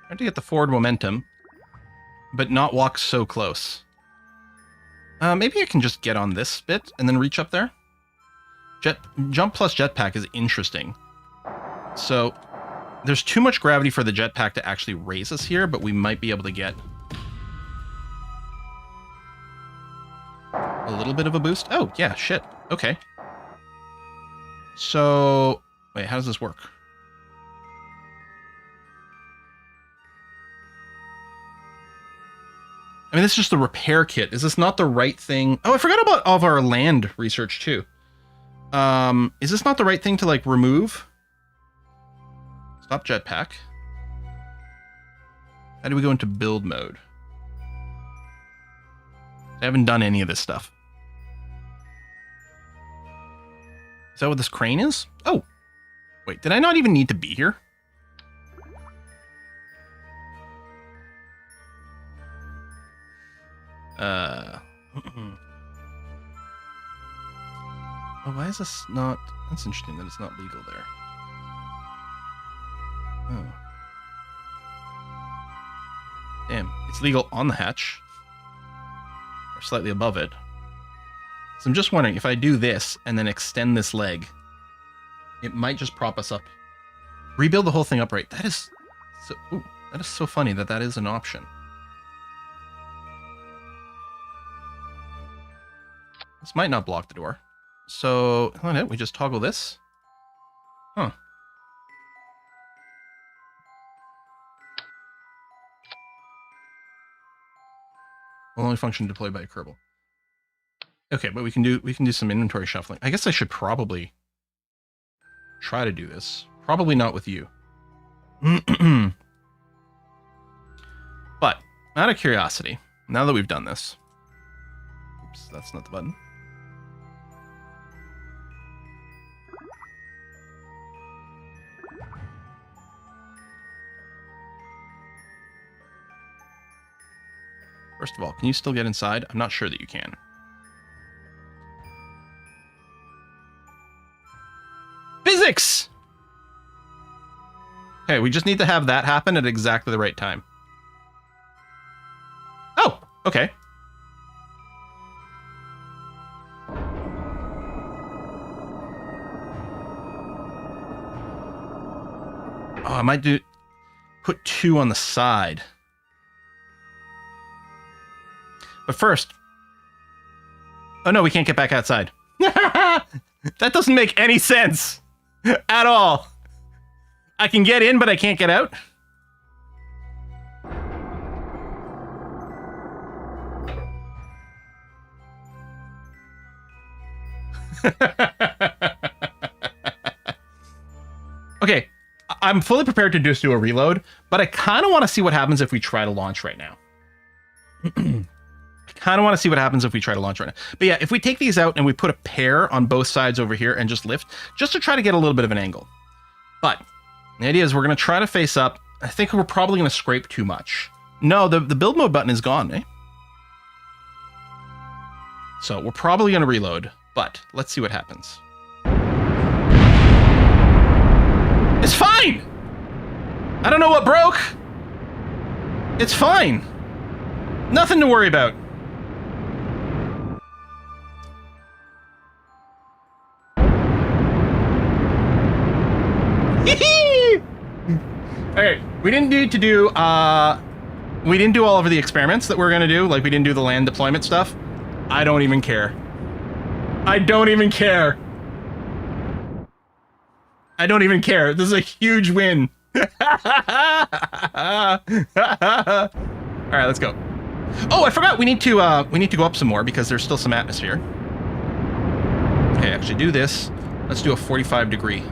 Speaker 1: Trying to get the forward momentum, but not walk so close. Maybe I can just get on this bit and then reach up there. Jump plus jetpack is interesting. So there's too much gravity for the jetpack to actually raise us here, but we might be able to get a little bit of a boost. Oh, yeah, shit. Okay. So, wait, how does this work? I mean, this is just the repair kit. Is this not the right thing? Oh, I forgot about all of our land research, too. Is this not the right thing to, like, remove? Stop jetpack. How do we go into build mode? I haven't done any of this stuff. Is that what this crane is? Oh! Wait, did I not even need to be here? Oh, why is this not... That's interesting that it's not legal there. Oh. Damn, it's legal on the hatch. Or slightly above it. So I'm just wondering, if I do this and then extend this leg, it might just prop us up. Rebuild the whole thing upright. That is so... Ooh, that is so funny that that is an option. This might not block the door. So, hold on, we just toggle this. Huh. Will only function deployed by a Kerbal. Okay, but we can do some inventory shuffling. I guess I should probably try to do this. Probably not with you. But, out of curiosity, now that we've done this. Oops, that's not the button. First of all, can you still get inside? I'm not sure that you can. Physics! Okay, we just need to have that happen at exactly the right time. Oh, okay. Oh, I might put 2 on the side. But first... Oh no, we can't get back outside. That doesn't make any sense. At all. I can get in, but I can't get out. Okay, I'm fully prepared to just do a reload, but I kind of want to see what happens if we try to launch right now. I Kind of want to see what happens if we try to launch right now. But yeah, if we take these out and we put a pair on both sides over here and just lift, just to try to get a little bit of an angle. But the idea is we're going to try to face up. I think we're probably going to scrape too much. No, the build mode button is gone, eh? So we're probably going to reload, but let's see what happens. It's fine! I don't know what broke. It's fine. Nothing to worry about. Okay, we didn't do all of the experiments that we're gonna do. Like, we didn't do the land deployment stuff. I don't even care. I don't even care. I don't even care. This is a huge win. All right, let's go. Oh, I forgot. We need to go up some more because there's still some atmosphere. Okay, actually do this. Let's do a 45-degree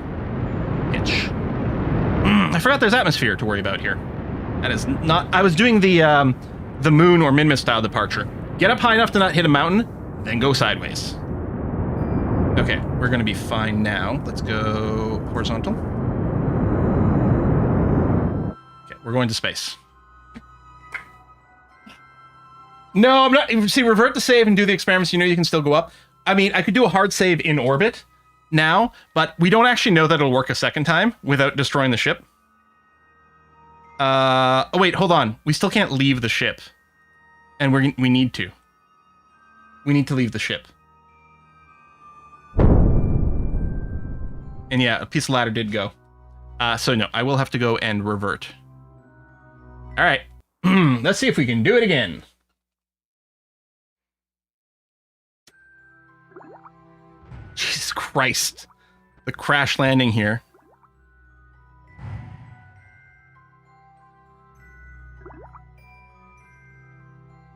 Speaker 1: pitch. I forgot there's atmosphere to worry about here. That is not... I was doing the moon or Minmus style departure. Get up high enough to not hit a mountain, then go sideways. Okay, we're going to be fine now. Let's go horizontal. Okay, we're going to space. No, I'm not... See, revert to save and do the experiments. You know you can still go up. I mean, I could do a hard save in orbit now, but we don't actually know that it'll work a second time without destroying the ship. Oh, wait, hold on. We still can't leave the ship. And we need to. We need to leave the ship. And yeah, a piece of ladder did go. So no, I will have to go and revert. All right. Let's see if we can do it again. Jesus Christ. The crash landing here.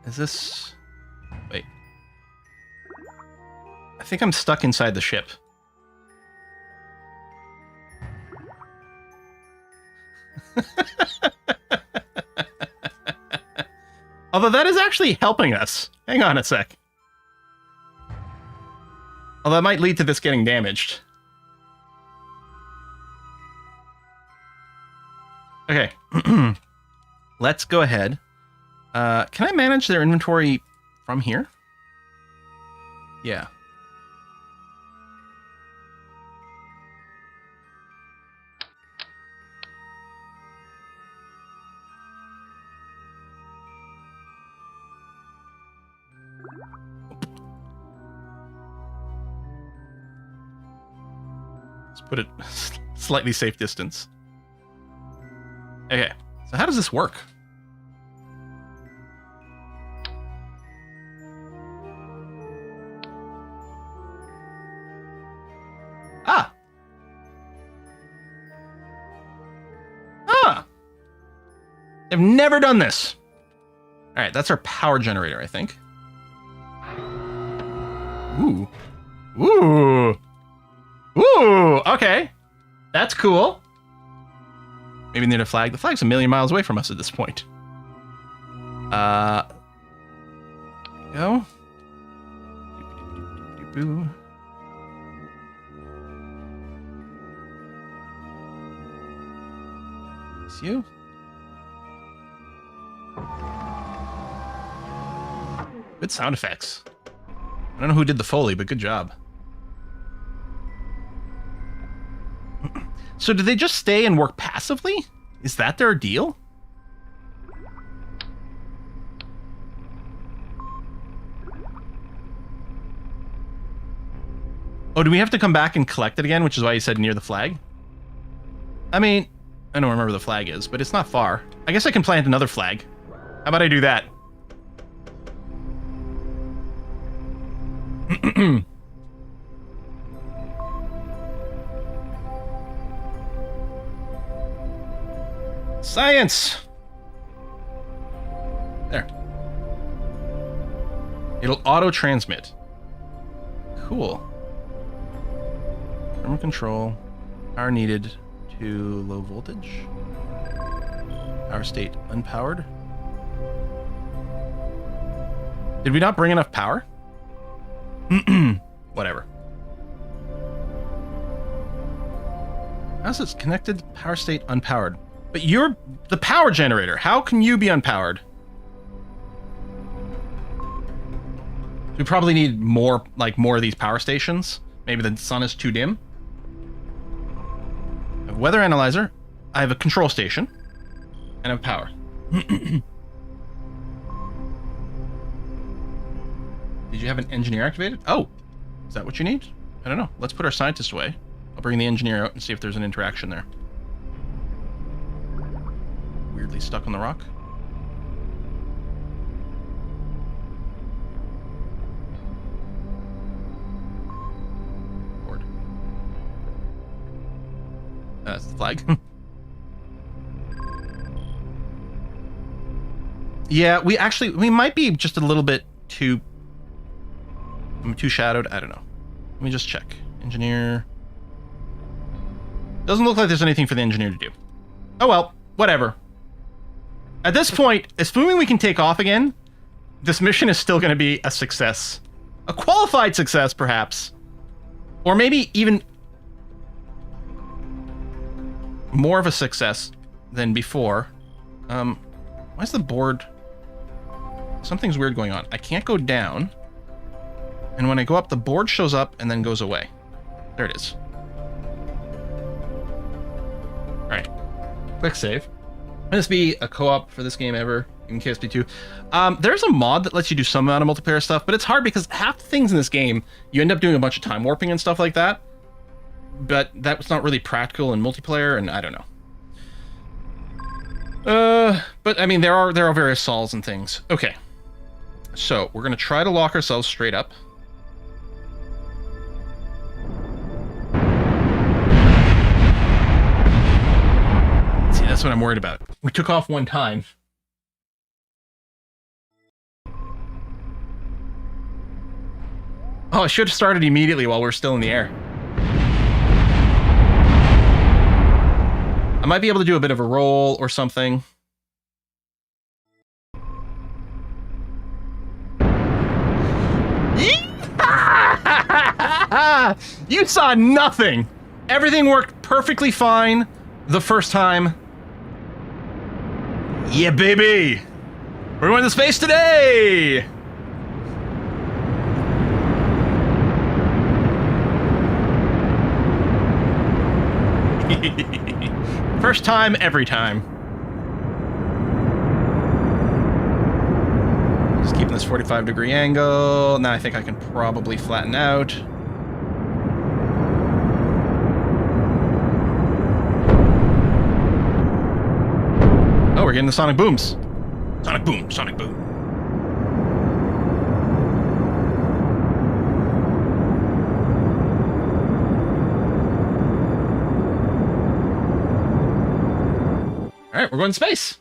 Speaker 1: Is this... Wait. I think I'm stuck inside the ship. Although that is actually helping us. Hang on a sec. Although that might lead to this getting damaged. Okay. Let's go ahead. Can I manage their inventory from here? Yeah. Let's put it slightly safe distance. Okay, so how does this work? Ah! Ah! I've never done this. All right, that's our power generator, I think. Ooh. Ooh. Ooh, okay. That's cool. Maybe need a flag. The flag's a million miles away from us at this point. Go. Boo. It's you. Good sound effects. I don't know who did the Foley, but good job. So do they just stay and work passively? Is that their deal? Oh, do we have to come back and collect it again, which is why you said near the flag? I mean, I don't remember where the flag is, but it's not far. I guess I can plant another flag. How about I do that? Science! There. It'll auto-transmit. Cool. Thermal control. Power needed to low voltage. Power state unpowered. Did we not bring enough power? Whatever. How's this connected? Power state unpowered. But you're the power generator. How can you be unpowered? We probably need more of these power stations. Maybe the sun is too dim. I have a weather analyzer. I have a control station. And I have power. Did you have an engineer activated? Oh, is that what you need? I don't know. Let's put our scientist away. I'll bring the engineer out and see if there's an interaction there. Weirdly stuck on the rock. Board. That's the flag. Yeah, we might be just a little bit too shadowed. I don't know. Let me just check. Engineer. Doesn't look like there's anything for the engineer to do. Oh well, whatever. At this point, assuming we can take off again, this mission is still going to be a success. A qualified success, perhaps. Or maybe even more of a success than before. Why is the board... Something's weird going on. I can't go down. And when I go up, the board shows up and then goes away. There it is. Alright. Quick save. Can this be a co-op for this game ever in KSP2? There's a mod that lets you do some amount of multiplayer stuff, but it's hard because half the things in this game, you end up doing a bunch of time warping and stuff like that. But that's not really practical in multiplayer, and I don't know. But I mean, there are various solves and things. Okay. So, we're going to try to lock ourselves straight up. See, that's what I'm worried about. We took off one time. Oh, I should have started immediately while we're still in the air. I might be able to do a bit of a roll or something. You saw nothing. Everything worked perfectly fine the first time. Yeah, baby. We're going to space today. First time, every time. Just keeping this 45-degree angle. Now I think I can probably flatten out. Oh, we're getting the sonic booms. Sonic boom, sonic boom. All right, we're going to space.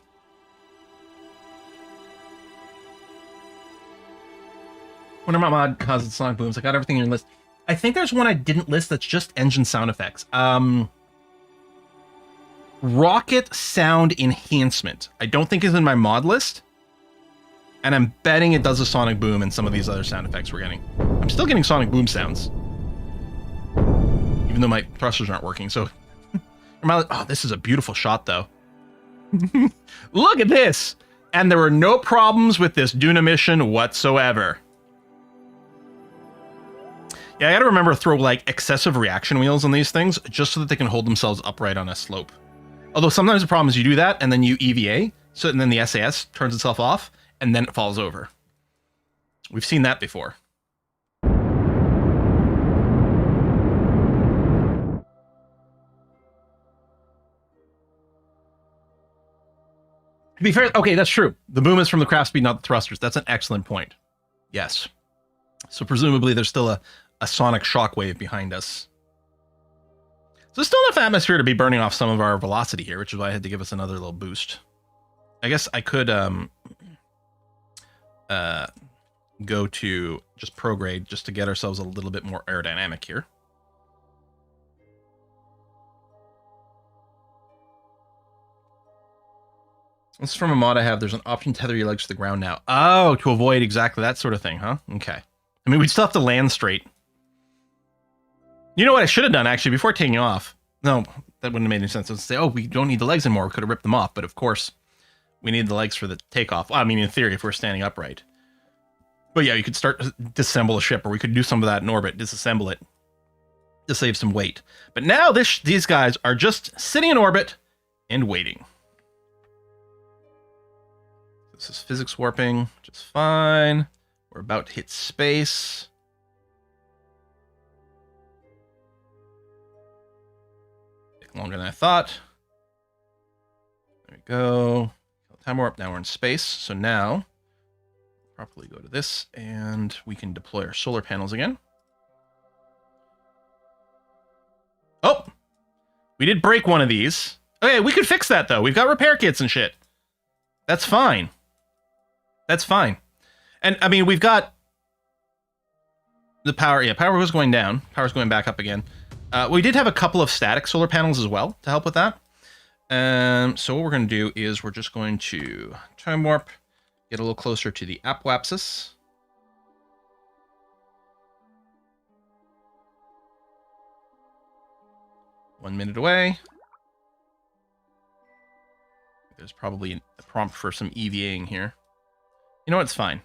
Speaker 1: Wonder what mod causes sonic booms. I got everything in your list. I think there's one I didn't list that's just engine sound effects. Rocket sound enhancement. I don't think is in my mod list. And I'm betting it does a sonic boom and some of these other sound effects we're getting. I'm still getting sonic boom sounds. Even though my thrusters aren't working, so... Oh, this is a beautiful shot, though. Look at this! And there were no problems with this Duna mission whatsoever. Yeah, I gotta remember to throw, like, excessive reaction wheels on these things, just so that they can hold themselves upright on a slope. Although sometimes the problem is you do that, and then you EVA, and then the SAS turns itself off, and then it falls over. We've seen that before. To be fair, okay, that's true. The boom is from the craft speed, not the thrusters. That's an excellent point. Yes. So presumably there's still a sonic shockwave behind us. So there's still enough atmosphere to be burning off some of our velocity here, which is why I had to give us another little boost. I guess I could go to just prograde just to get ourselves a little bit more aerodynamic here. This is from a mod I have. There's an option to tether your legs to the ground now. Oh, to avoid exactly that sort of thing, huh? Okay. I mean, we'd still have to land straight. You know what I should have done, actually, before taking off? No, that wouldn't have made any sense. I'd say, oh, we don't need the legs anymore. We could have ripped them off. But of course, we need the legs for the takeoff. Well, I mean, in theory, if we're standing upright. But yeah, you could start to disassemble a ship, or we could do some of that in orbit, disassemble it to save some weight. But now these guys are just sitting in orbit and waiting. This is physics warping, which is fine. We're about to hit space. Take longer than I thought. There we go. Time warp. Now we're in space. So now, properly go to this, and we can deploy our solar panels again. Oh! We did break one of these. Okay, we could fix that, though. We've got repair kits and shit. That's fine. That's fine. And, I mean, we've got the power. Yeah, power was going down. Power's going back up again. We did have a couple of static solar panels as well to help with that. So what we're going to do is we're just going to time warp, get a little closer to the apoapsis. One minute away. There's probably a prompt for some EVAing here. You know what? It's fine.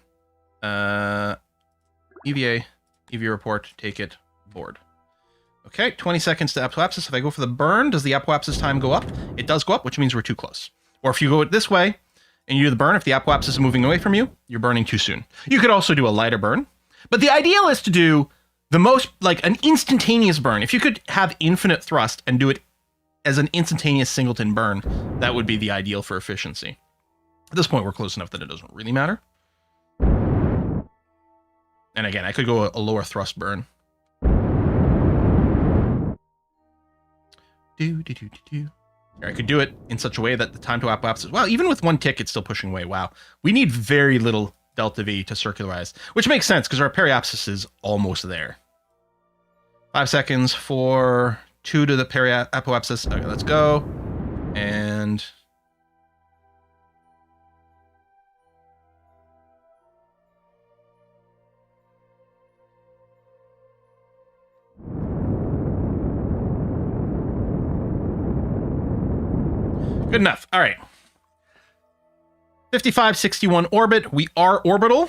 Speaker 1: EVA report, take it, board. Okay, 20 seconds to apoapsis. If I go for the burn, does the apoapsis time go up? It does go up, which means we're too close. Or if you go this way and you do the burn, if the apoapsis is moving away from you, you're burning too soon. You could also do a lighter burn. But the ideal is to do the most, like an instantaneous burn. If you could have infinite thrust and do it as an instantaneous singleton burn, that would be the ideal for efficiency. At this point, we're close enough that it doesn't really matter. And again, I could go a lower thrust burn. I could do it in such a way that the time to apoapsis, well, even with one tick, it's still pushing away. Wow. We need very little delta V to circularize, which makes sense because our periapsis is almost there. 5 seconds for 2 to the periapoapsis. Okay, let's go. And good enough. All right. 5561 orbit. We are orbital.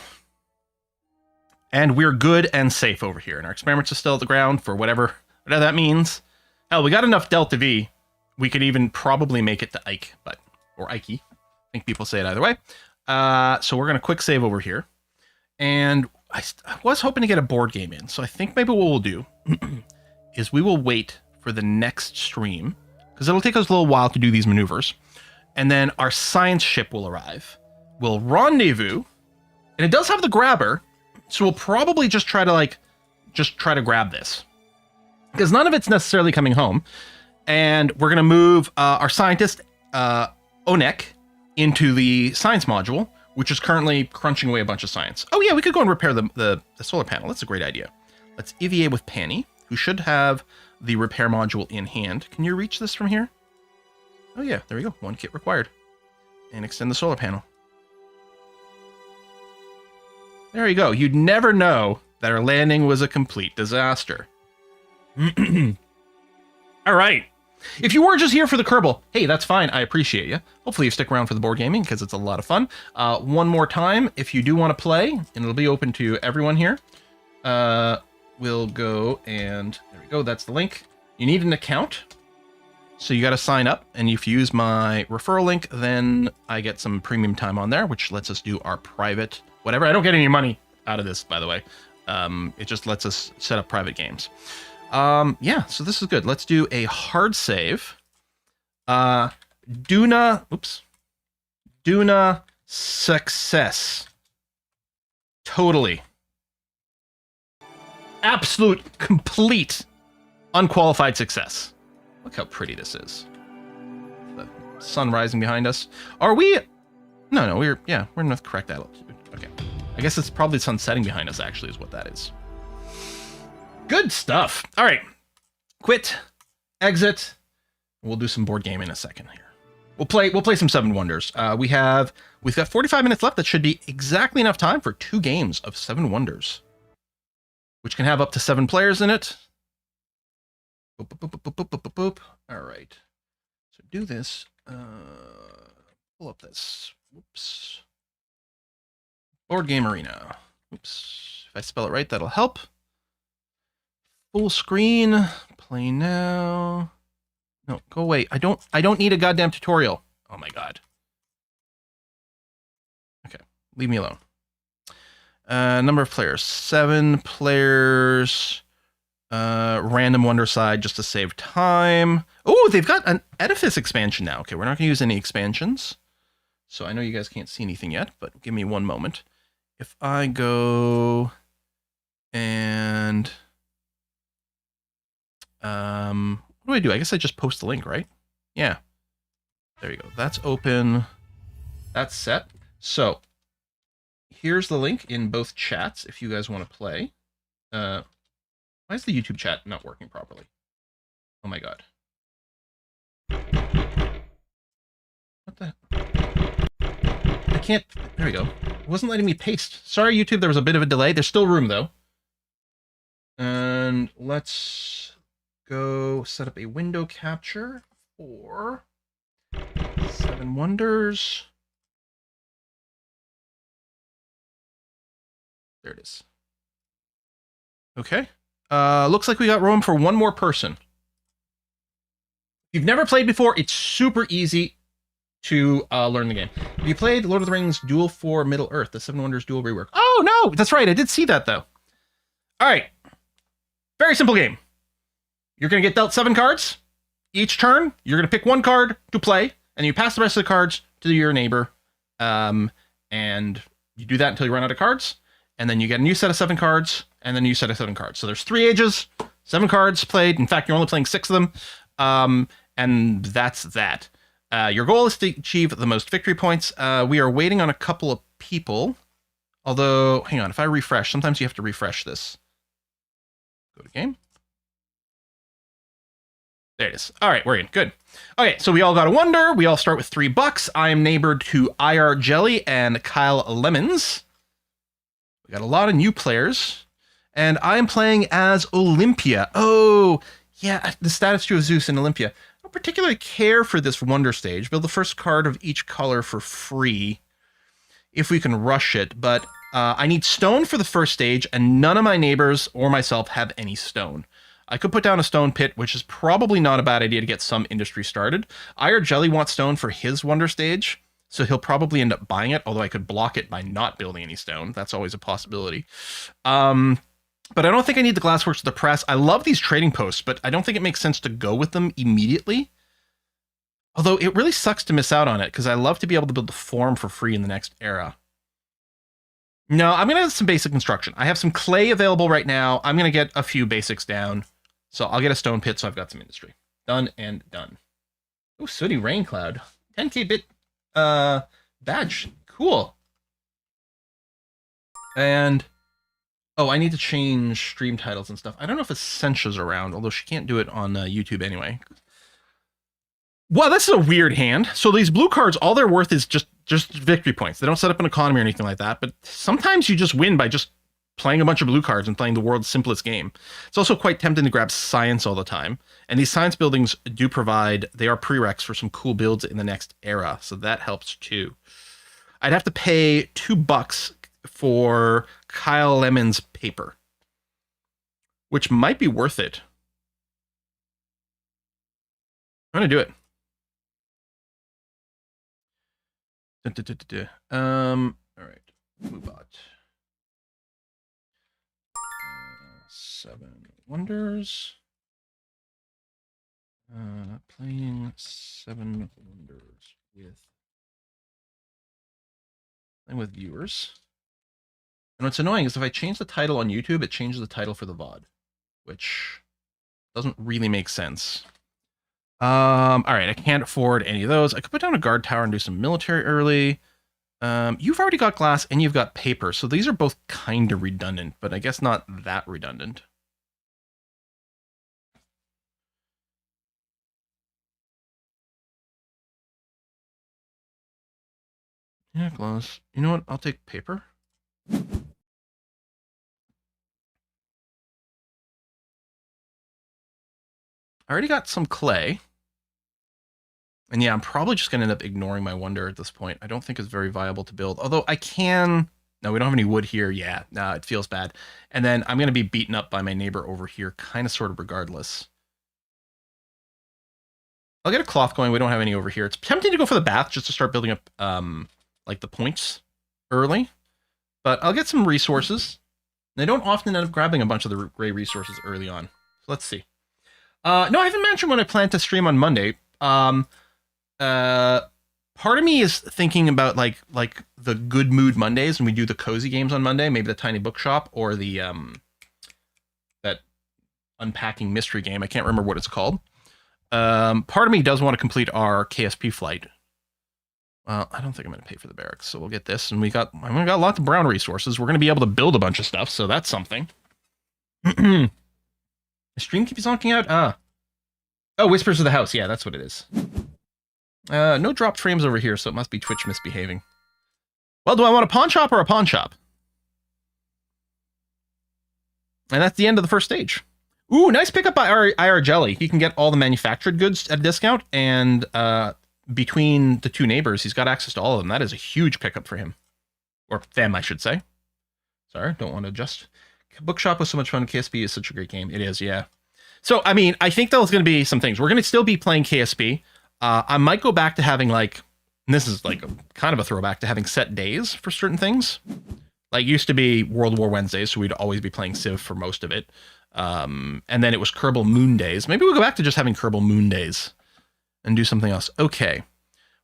Speaker 1: And we're good and safe over here. And our experiments are still at the ground for whatever that means. Hell, we got enough delta V. We could even probably make it to Ike, or Ike. I think people say it either way. So we're going to quick save over here. And I was hoping to get a board game in. So I think maybe what we'll do is we will wait for the next stream, because it'll take us a little while to do these maneuvers. And then our science ship will arrive. We'll rendezvous. And it does have the grabber. So we'll probably just try to grab this. Because none of it's necessarily coming home. And we're going to move our scientist, Onek, into the science module, which is currently crunching away a bunch of science. Oh yeah, we could go and repair the solar panel. That's a great idea. Let's EVA with Panny, who should have the repair module in hand. Can you reach this from here? Oh yeah, there we go. 1 kit required. And extend the solar panel. There you go. You'd never know that our landing was a complete disaster. All right. If you were just here for the Kerbal, hey, that's fine. I appreciate you. Hopefully you stick around for the board gaming because it's a lot of fun. One more time, if you do want to play, and it'll be open to everyone here, we'll go and there we go. That's the link. You need an account. So you got to sign up, and if you use my referral link, then I get some premium time on there, which lets us do our private whatever. I don't get any money out of this, by the way. It just lets us set up private games. Yeah, so this is good. Let's do a hard save. Duna success. Totally. Absolute, complete, unqualified success. Look how pretty this is. The sun rising behind us. Are we? No, we're in the correct altitude. Okay. I guess it's probably the sun setting behind us, actually, is what that is. Good stuff. All right. Quit. Exit. We'll do some board game in a second here. We'll play some Seven Wonders. We've got 45 minutes left. That should be exactly enough time for 2 games of Seven Wonders, which can have up to 7 players in it. Boop, boop, boop, boop, boop, boop, boop, boop. All right. So do this. Pull up this. Whoops. Board Game Arena. Oops. If I spell it right, that'll help. Full screen. Play now. No, go away. I don't need a goddamn tutorial. Oh my god. Okay, leave me alone. Number of players. 7 players. Random Wonder side just to save time. Oh, they've got an Edifice expansion now. Okay, we're not going to use any expansions. So I know you guys can't see anything yet, but give me one moment. If I go and what do? I guess I just post the link, right? Yeah. There you go. That's open. That's set. So here's the link in both chats if you guys want to play. Why is the YouTube chat not working properly? Oh my god. What the? I can't. There we go. It wasn't letting me paste. Sorry, YouTube, there was a bit of a delay. There's still room, though. And let's go set up a window capture for Seven Wonders. There it is. Okay. Looks like we got room for one more person. If you've never played before, it's super easy to learn the game. Have you played Lord of the Rings Duel for Middle-earth, the Seven Wonders Duel rework? Oh, no! That's right, I did see that, though. All right. Very simple game. You're going to get dealt 7 cards. Each turn, you're going to pick 1 card to play, and you pass the rest of the cards to your neighbor. And you do that until you run out of cards. And then you get a new set of 7 cards, and then a new set of 7 cards. So there's 3 ages, 7 cards played. In fact, you're only playing 6 of them. And that's that. Your goal is to achieve the most victory points. We are waiting on a couple of people. Although, hang on, if I refresh, sometimes you have to refresh this. Go to game. There it is. All right, we're in. Good. Okay, so we all got a wonder. We all start with $3. I am neighbored to IR Jelly and Kyle Lemons. We got a lot of new players. And I am playing as Olympia. Oh, yeah, the status tree of Zeus and Olympia. I don't particularly care for this wonder stage. Build the first card of each color for free if we can rush it. But I need stone for the first stage, and none of my neighbors or myself have any stone. I could put down a stone pit, which is probably not a bad idea to get some industry started. IR Jelly wants stone for his wonder stage, so he'll probably end up buying it, although I could block it by not building any stone. That's always a possibility. But I don't think I need the glassworks or the press. I love these trading posts, but I don't think it makes sense to go with them immediately. Although it really sucks to miss out on it, because I love to be able to build the form for free in the next era. No, I'm going to have some basic construction. I have some clay available right now. I'm going to get a few basics down. So I'll get a stone pit, so I've got some industry. Done and done. Oh, Sooty Rain Cloud. 10k bit badge. Cool. And oh, I need to change stream titles and stuff. I don't know if Essentia's around, although she can't do it on YouTube anyway. Well, this is a weird hand. So these blue cards, all they're worth is just victory points. They don't set up an economy or anything like that, but sometimes you just win by just playing a bunch of blue cards and playing the world's simplest game. It's also quite tempting to grab science all the time. And these science buildings do provide, they are prereqs for some cool builds in the next era. So that helps too. I'd have to pay $2 for Kyle Lemon's paper, which might be worth it. I'm going to do it. All right. Moobot. 7 Wonders. Playing 7 Wonders with viewers. And what's annoying is if I change the title on YouTube, it changes the title for the VOD, which doesn't really make sense. All right, I can't afford any of those. I could put down a guard tower and do some military early. You've already got glass and you've got paper, so these are both kind of redundant, but I guess not that redundant. Yeah, gloss. You know what? I'll take paper. I already got some clay. And yeah, I'm probably just going to end up ignoring my wonder at this point. I don't think it's very viable to build. Although I can... No, we don't have any wood here. Yeah, no, it feels bad. And then I'm going to be beaten up by my neighbor over here, kind of sort of regardless. I'll get a cloth going. We don't have any over here. It's tempting to go for the bath just to start building up like the points early. But I'll get some resources. And I don't often end up grabbing a bunch of the gray resources early on. So let's see. No, I haven't mentioned when I plan to stream on Monday. Part of me is thinking about like the Good Mood Mondays, and we do the cozy games on Monday, maybe the Tiny Bookshop or the that unpacking mystery game. I can't remember what it's called. Part of me does want to complete our KSP flight. Well, I don't think I'm going to pay for the barracks, so we'll get this, and we got lots of brown resources. We're going to be able to build a bunch of stuff, so that's something. The stream keeps honking out. Oh, Whispers of the House. Yeah, that's what it is. No dropped frames over here, so it must be Twitch misbehaving. Well, do I want a pawn shop or a pawn shop? And that's the end of the first stage. Ooh, nice pickup by IR Jelly. He can get all the manufactured goods at a discount, and between the two neighbors, he's got access to all of them. That is a huge pickup for him. Or them, I should say. Sorry, don't want to adjust. Bookshop was so much fun. KSP is such a great game. It is, yeah. So, I mean, I think there's going to be some things. We're going to still be playing KSP. I might go back to having, like, and this is like kind of a throwback to having set days for certain things. Like, it used to be World War Wednesdays, so we'd always be playing Civ for most of it. And then it was Kerbal Moon Days. Maybe we'll go back to just having Kerbal Moon Days and do something else. Okay.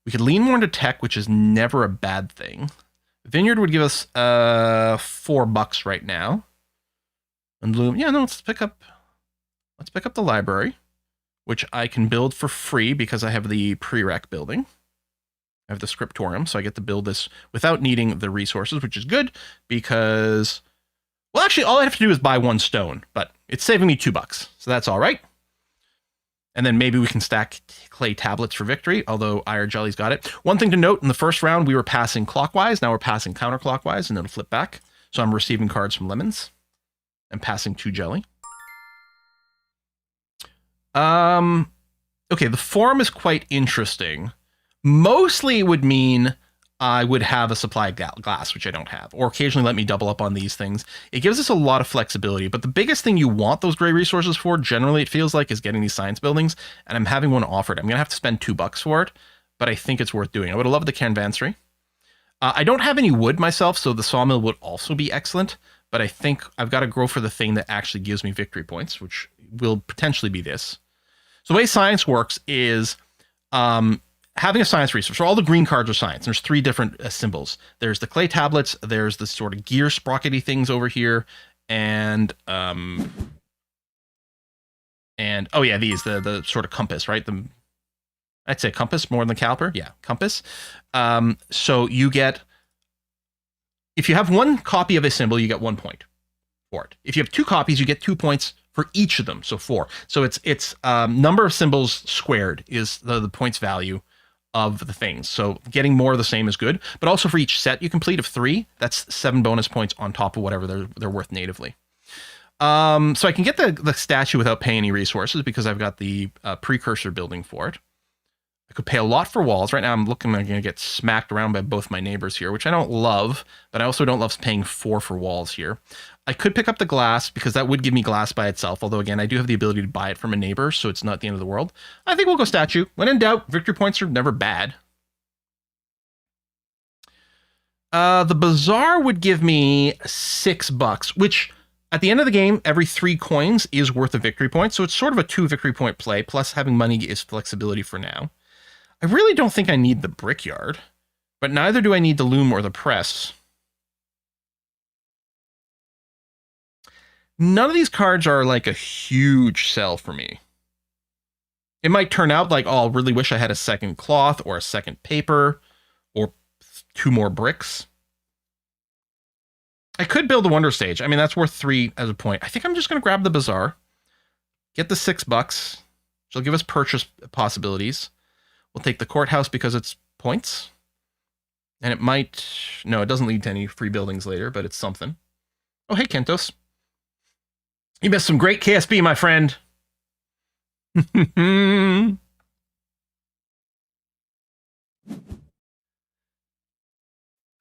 Speaker 1: We could lean more into tech, which is never a bad thing. Vineyard would give us $4 right now. And Loom, yeah, no, let's pick up the library, which I can build for free because I have the prereq building. I have the scriptorium, so I get to build this without needing the resources, which is good because, well, actually, all I have to do is buy 1 stone, but it's saving me $2, so that's all right. And then maybe we can stack clay tablets for victory, although IR Jelly's got it. One thing to note, in the first round, we were passing clockwise. Now we're passing counterclockwise, and it'll flip back. So I'm receiving cards from Lemons and passing to Jelly. Okay, the form is quite interesting. Mostly it would mean I would have a supply of glass, which I don't have, or occasionally let me double up on these things. It gives us a lot of flexibility, but the biggest thing you want those gray resources for, generally it feels like, is getting these science buildings, and I'm having one offered. I'm going to have to spend $2 for it, but I think it's worth doing. I would have loved the canvansary. I don't have any wood myself, so the sawmill would also be excellent, but I think I've got to grow for the thing that actually gives me victory points, which will potentially be this. So the way science works is having a science resource. So all the green cards are science. There's 3 different symbols. There's the clay tablets. There's the sort of gear sprockety things over here, and oh yeah, these the sort of compass, right? I'd say compass more than the caliper. Yeah, compass. So you get, if you have 1 copy of a symbol, you get 1 point for it. If you have 2 copies, you get 2 points for each of them, so 4. So it's number of symbols squared is the points value of the things. So getting more of the same is good, but also for each set you complete of 3, that's 7 bonus points on top of whatever they're worth natively. So I can get the statue without paying any resources because I've got the precursor building for it. I could pay a lot for walls. Right now I'm looking like I'm going to get smacked around by both my neighbors here, which I don't love, but I also don't love paying 4 for walls here. I could pick up the glass because that would give me glass by itself, although again, I do have the ability to buy it from a neighbor, so it's not the end of the world. I think we'll go statue. When in doubt, victory points are never bad. The bazaar would give me $6, which at the end of the game, every 3 coins is worth a victory point, so it's sort of a 2 victory point play, plus having money is flexibility for now. I really don't think I need the brickyard, but neither do I need the loom or the press. None of these cards are like a huge sell for me. It might turn out like, oh, I'll really wish I had a second cloth or a second paper or 2 more bricks. I could build a wonder stage. I mean, that's worth 3 as a point. I think I'm just going to grab the bazaar, get the $6. She'll give us purchase possibilities. We'll take the courthouse because it's points. And it might... No, it doesn't lead to any free buildings later, but it's something. Oh, hey, Kentos. You missed some great KSP, my friend.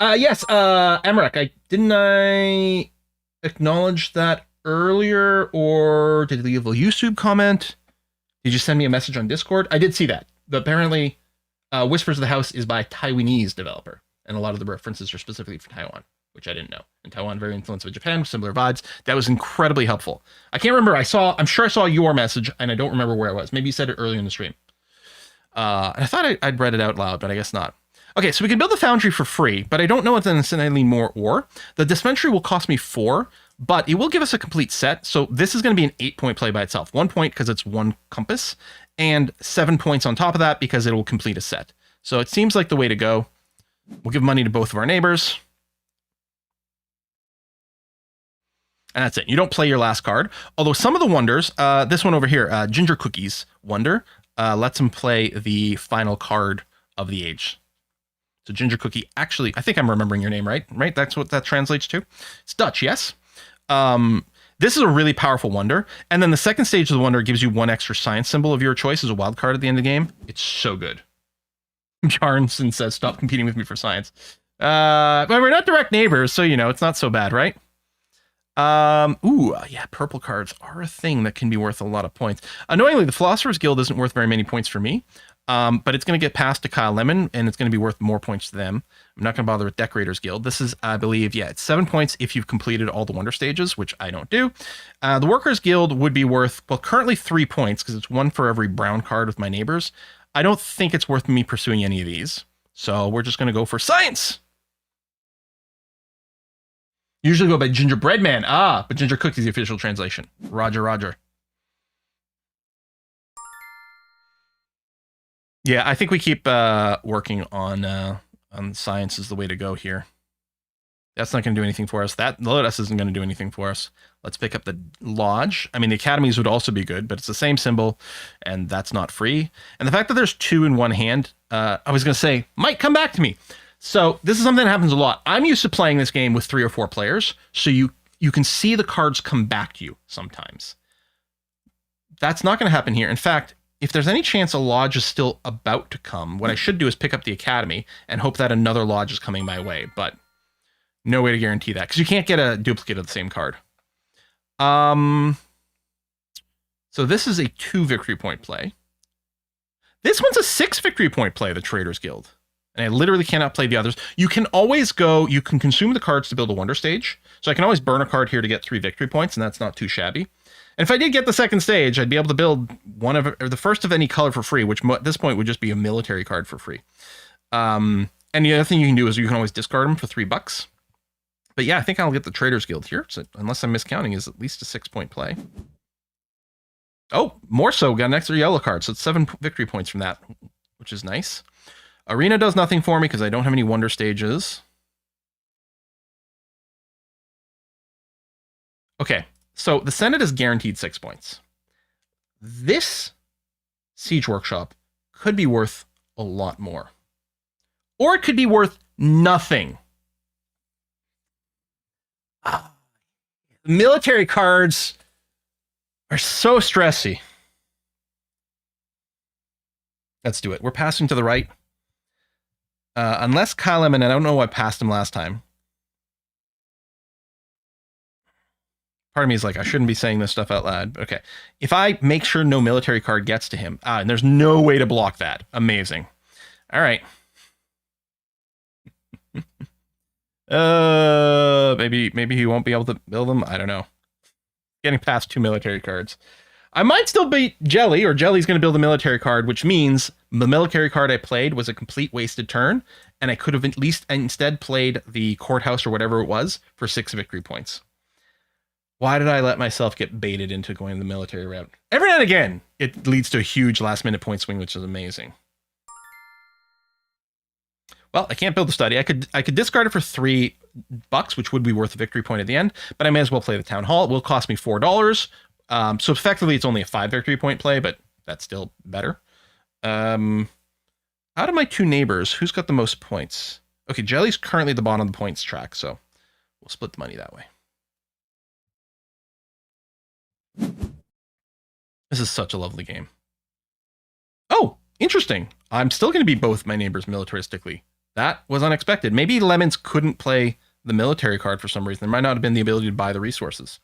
Speaker 1: Yes, Emmerich, didn't I acknowledge that earlier, or did you leave a YouTube comment? Did you send me a message on Discord? I did see that. But apparently, Whispers of the House is by a Taiwanese developer, and a lot of the references are specifically for Taiwan, which I didn't know. And Taiwan, very influenced by Japan, similar vibes. That was incredibly helpful. I can't remember. I'm sure I saw your message, and I don't remember where I was. Maybe you said it earlier in the stream. I thought I'd read it out loud, but I guess not. Okay, so we can build the foundry for free, but I don't know if that's necessarily more ore. The dispensary will cost me 4, but it will give us a complete set. So this is going to be an 8-point play by itself. 1 point because it's 1 compass, and 7 points on top of that because it will complete a set. So it seems like the way to go. We'll give money to both of our neighbors. And that's it. You don't play your last card. Although some of the wonders, this one over here, Ginger Cookies Wonder, lets him play the final card of the age. So Ginger Cookie, actually, I think I'm remembering your name right? Right? That's what that translates to. It's Dutch, yes? This is a really powerful wonder. And then the second stage of the wonder gives you 1 extra science symbol of your choice as a wild card at the end of the game. It's so good. Jarnson says, stop competing with me for science. But we're not direct neighbors, so, you know, it's not so bad, right? Yeah, purple cards are a thing that can be worth a lot of points. Annoyingly, the Philosopher's Guild isn't worth very many points for me. But it's going to get passed to Kyle Lemon, and it's going to be worth more points to them. I'm not going to bother with Decorator's Guild. This is, I believe, yeah, it's 7 points if you've completed all the Wonder Stages, which I don't do. The Workers Guild would be worth, well, currently 3 points, because it's 1 for every brown card with my neighbors. I don't think it's worth me pursuing any of these. So we're just going to go for Science! Usually go by Gingerbread Man. But Ginger Cookie is the official translation. Roger, roger. Yeah, I think we keep working on science is the way to go here. That's not going to do anything for us. That Lotus isn't going to do anything for us. Let's pick up the Lodge. I mean, the Academies would also be good, but it's the same symbol, and that's not free. And the fact that there's 2 in one hand, I was going to say, might come back to me. So this is something that happens a lot. I'm used to playing this game with 3 or 4 players, so you can see the cards come back to you sometimes. That's not going to happen here. In fact, if there's any chance a Lodge is still about to come, what I should do is pick up the Academy and hope that another Lodge is coming my way, but no way to guarantee that, because you can't get a duplicate of the same card. So this is a 2 victory point play. This one's a 6 victory point play, the Traders Guild. And I literally cannot play the others. You can always go, you can consume the cards to build a Wonder Stage. So I can always burn a card here to get 3 victory points, and that's not too shabby. And if I did get the second stage, I'd be able to build the first of any color for free, which at this point would just be a military card for free. And the other thing you can do is you can always discard them for $3. But yeah, I think I'll get the Traders Guild here. So unless I'm miscounting, is at least a 6-point play. Oh, more so, got an extra yellow card. So it's 7 victory points from that, which is nice. Arena does nothing for me because I don't have any Wonder Stages. Okay, so the Senate is guaranteed 6 points. This Siege Workshop could be worth a lot more. Or it could be worth nothing. Military cards are so stressy. Let's do it. We're passing to the right. Unless Kyle Lemon, and I don't know why I passed him last time. Part of me is like, I shouldn't be saying this stuff out loud. But okay. If I make sure no military card gets to him, and there's no way to block that. Amazing. All right. Maybe he won't be able to build them. I don't know. Getting past 2 military cards. I might still beat Jelly, or Jelly's going to build a military card, which means the military card I played was a complete wasted turn, and I could have at least instead played the courthouse or whatever it was for 6 victory points. Why did I let myself get baited into going the military route? Every now and again, it leads to a huge last-minute point swing, which is amazing. Well, I can't build the study. I could discard it for $3, which would be worth a victory point at the end, but I may as well play the town hall. It will cost me $4. So effectively, it's only a 5 victory point play, but that's still better. Out of my 2 neighbors, who's got the most points? Okay, Jelly's currently at the bottom of the points track, so we'll split the money that way. This is such a lovely game. Oh, interesting. I'm still going to be both my neighbors militaristically. That was unexpected. Maybe Lemons couldn't play the military card for some reason. There might not have been the ability to buy the resources.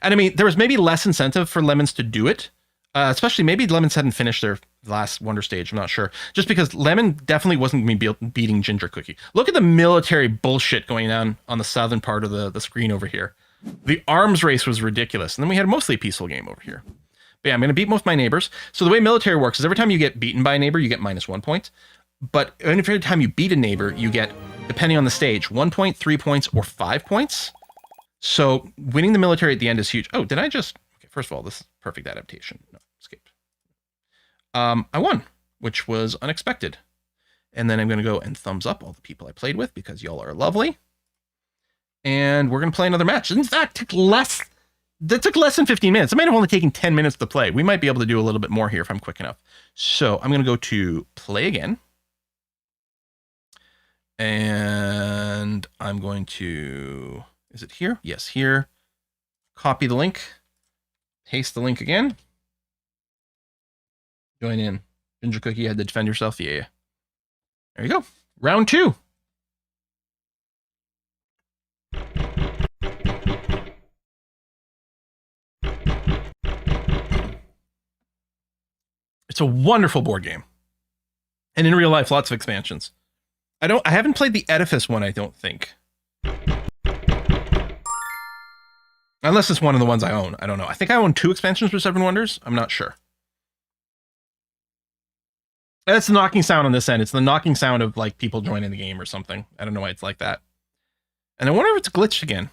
Speaker 1: And I mean, there was maybe less incentive for Lemons to do it. Especially maybe Lemons hadn't finished their last Wonder Stage. I'm not sure. Just because Lemon definitely wasn't going to be beating Ginger Cookie. Look at the military bullshit going on the southern part of the screen over here. The arms race was ridiculous. And then we had mostly a peaceful game over here. But yeah, I'm going to beat most of my neighbors. So the way military works is every time you get beaten by a neighbor, you get -1 point. But every time you beat a neighbor, you get, depending on the stage, 1 point, 3 points, or 5 points. So winning the military at the end is huge. Oh, did I just... Okay, first of all, this is perfect adaptation. No, escaped. I won, which was unexpected. And then I'm going to go and thumbs up all the people I played with because y'all are lovely. And we're going to play another match. In fact, that took less than 15 minutes. It might have only taken 10 minutes to play. We might be able to do a little bit more here if I'm quick enough. So I'm going to go to play again. And I'm going to... Is it here? Yes, here. Copy the link. Paste the link again. Join in. Ginger Cookie, you had to defend yourself. Yeah. There you go. Round 2. It's a wonderful board game. And in real life, lots of expansions. I haven't played the Edifice one, I don't think. Unless it's one of the ones I own. I don't know. I think I own 2 expansions for Seven Wonders. I'm not sure. That's the knocking sound on this end. It's the knocking sound of like people joining the game or something. I don't know why it's like that. And I wonder if it's glitched again.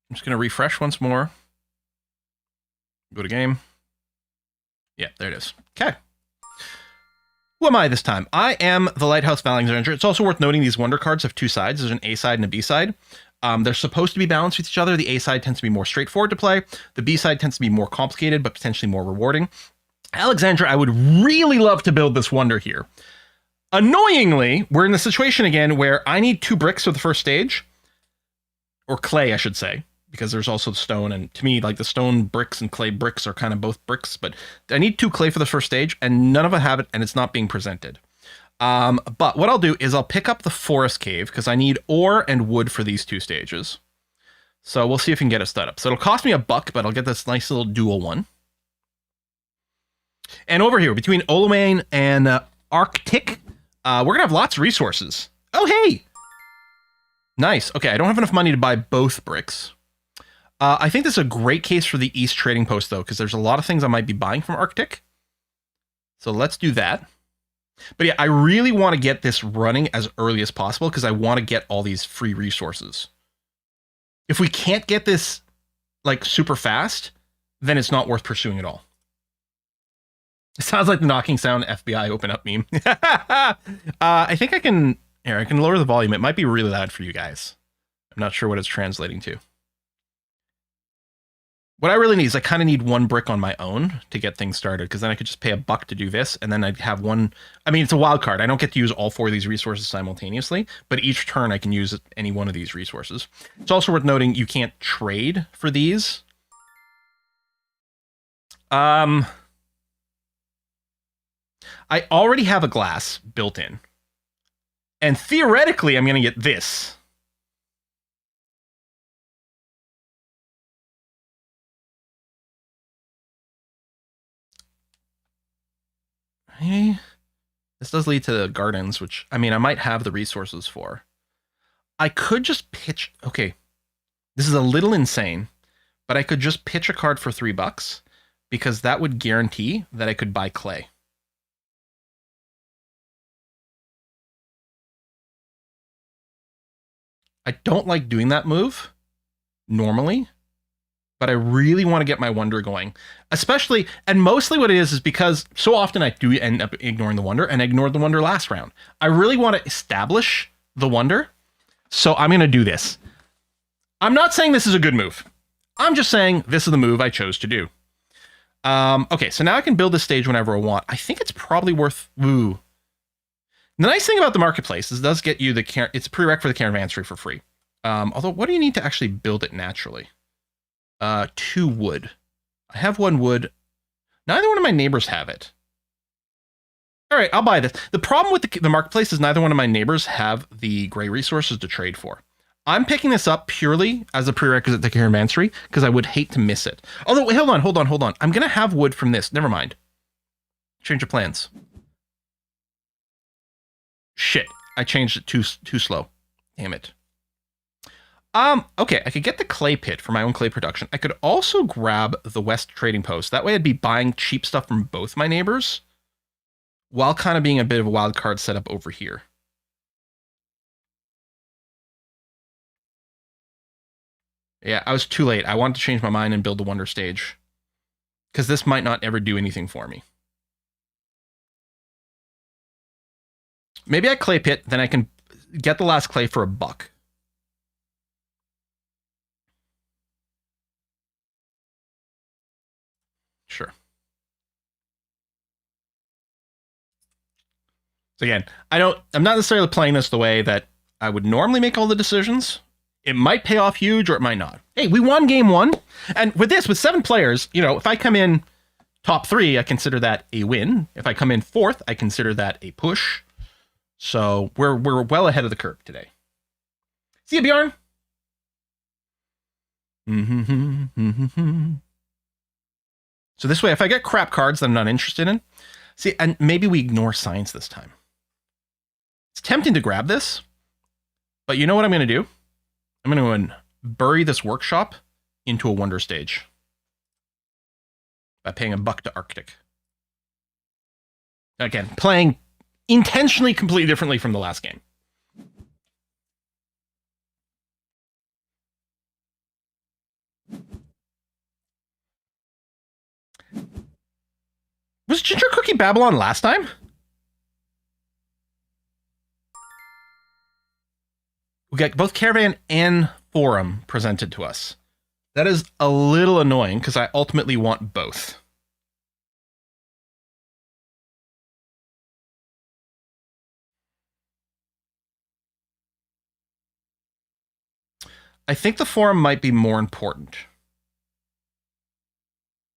Speaker 1: I'm just going to refresh once more. Go to game. Yeah, there it is. Okay. Who am I this time? I am the Lighthouse Alexander. It's also worth noting these Wonder cards have 2 sides. There's an A side and a B side. They're supposed to be balanced with each other. The A side tends to be more straightforward to play. The B side tends to be more complicated, but potentially more rewarding. Alexandra, I would really love to build this Wonder here. Annoyingly, we're in the situation again where I need 2 bricks for the first stage. Or clay, I should say. Because there's also stone, and to me, like the stone bricks and clay bricks are kind of both bricks, but I need 2 clay for the first stage, and none of them have it, and it's not being presented. But what I'll do is I'll pick up the forest cave, because I need ore and wood for these 2 stages. So we'll see if we can get it set up. So it'll cost me $1, but I'll get this nice little dual one. And over here, between Olowane and Arctic, we're going to have lots of resources. Oh, hey! Nice. Okay, I don't have enough money to buy both bricks. I think this is a great case for the East Trading Post, though, because there's a lot of things I might be buying from Arctic. So let's do that. But yeah, I really want to get this running as early as possible, because I want to get all these free resources. If we can't get this, like, super fast, then it's not worth pursuing at all. It sounds like the knocking sound FBI open up meme. I think I can... Here, I can lower the volume. It might be really loud for you guys. I'm not sure what it's translating to. What I really need is I kind of need 1 brick on my own to get things started, because then I could just pay $1 to do this, and then I'd have 1... I mean, it's a wild card. I don't get to use all 4 of these resources simultaneously, but each turn I can use any one of these resources. It's also worth noting you can't trade for these. I already have a glass built in. And theoretically, I'm going to get this. Hey, this does lead to gardens, which, I mean, I might have the resources for. I could just pitch... Okay, this is a little insane, but I could just pitch a card for $3, because that would guarantee that I could buy clay. I don't like doing that move, normally, but I really want to get my Wonder going. Especially, and mostly what it is because so often I do end up ignoring the Wonder, and I ignored the Wonder last round. I really want to establish the Wonder, so I'm going to do this. I'm not saying this is a good move. I'm just saying this is the move I chose to do. Okay, so now I can build this stage whenever I want. I think it's probably worth... Ooh. The nice thing about the marketplace is it does get you the... It's a prereq for the caravansary for free. Although, what do you need to actually build it naturally? 2 wood. I have 1 wood. Neither one of my neighbors have it. All right, I'll buy this. The problem with the marketplace is neither one of my neighbors have the gray resources to trade for. I'm picking this up purely as a prerequisite to caravansary because I would hate to miss it. Although, wait, hold on. I'm going to have wood from this. Never mind. Change of plans. Shit, I changed it too slow. Damn it. Okay, I could get the clay pit for my own clay production. I could also grab the West Trading Post. That way I'd be buying cheap stuff from both my neighbors while kind of being a bit of a wild card setup over here. Yeah, I was too late. I wanted to change my mind and build the Wonder Stage because this might not ever do anything for me. Maybe I clay pit, then I can get the last clay for $1. Sure. So again, I'm not necessarily playing this the way that I would normally make all the decisions. It might pay off huge or it might not. Hey, we won game 1. And with 7 players, you know, if I come in top 3, I consider that a win. If I come in 4th, I consider that a push. So we're well ahead of the curve today. See you, Bjorn. So this way, if I get crap cards that I'm not interested in, see, and maybe we ignore science this time. It's tempting to grab this, but you know what I'm going to do? I'm going to bury this workshop into a Wonder Stage by paying $1 to Arctic. Again, playing intentionally completely differently from the last game. Was Ginger Cookie Babylon last time? We got both Caravan and Forum presented to us. That is a little annoying because I ultimately want both. I think the Forum might be more important.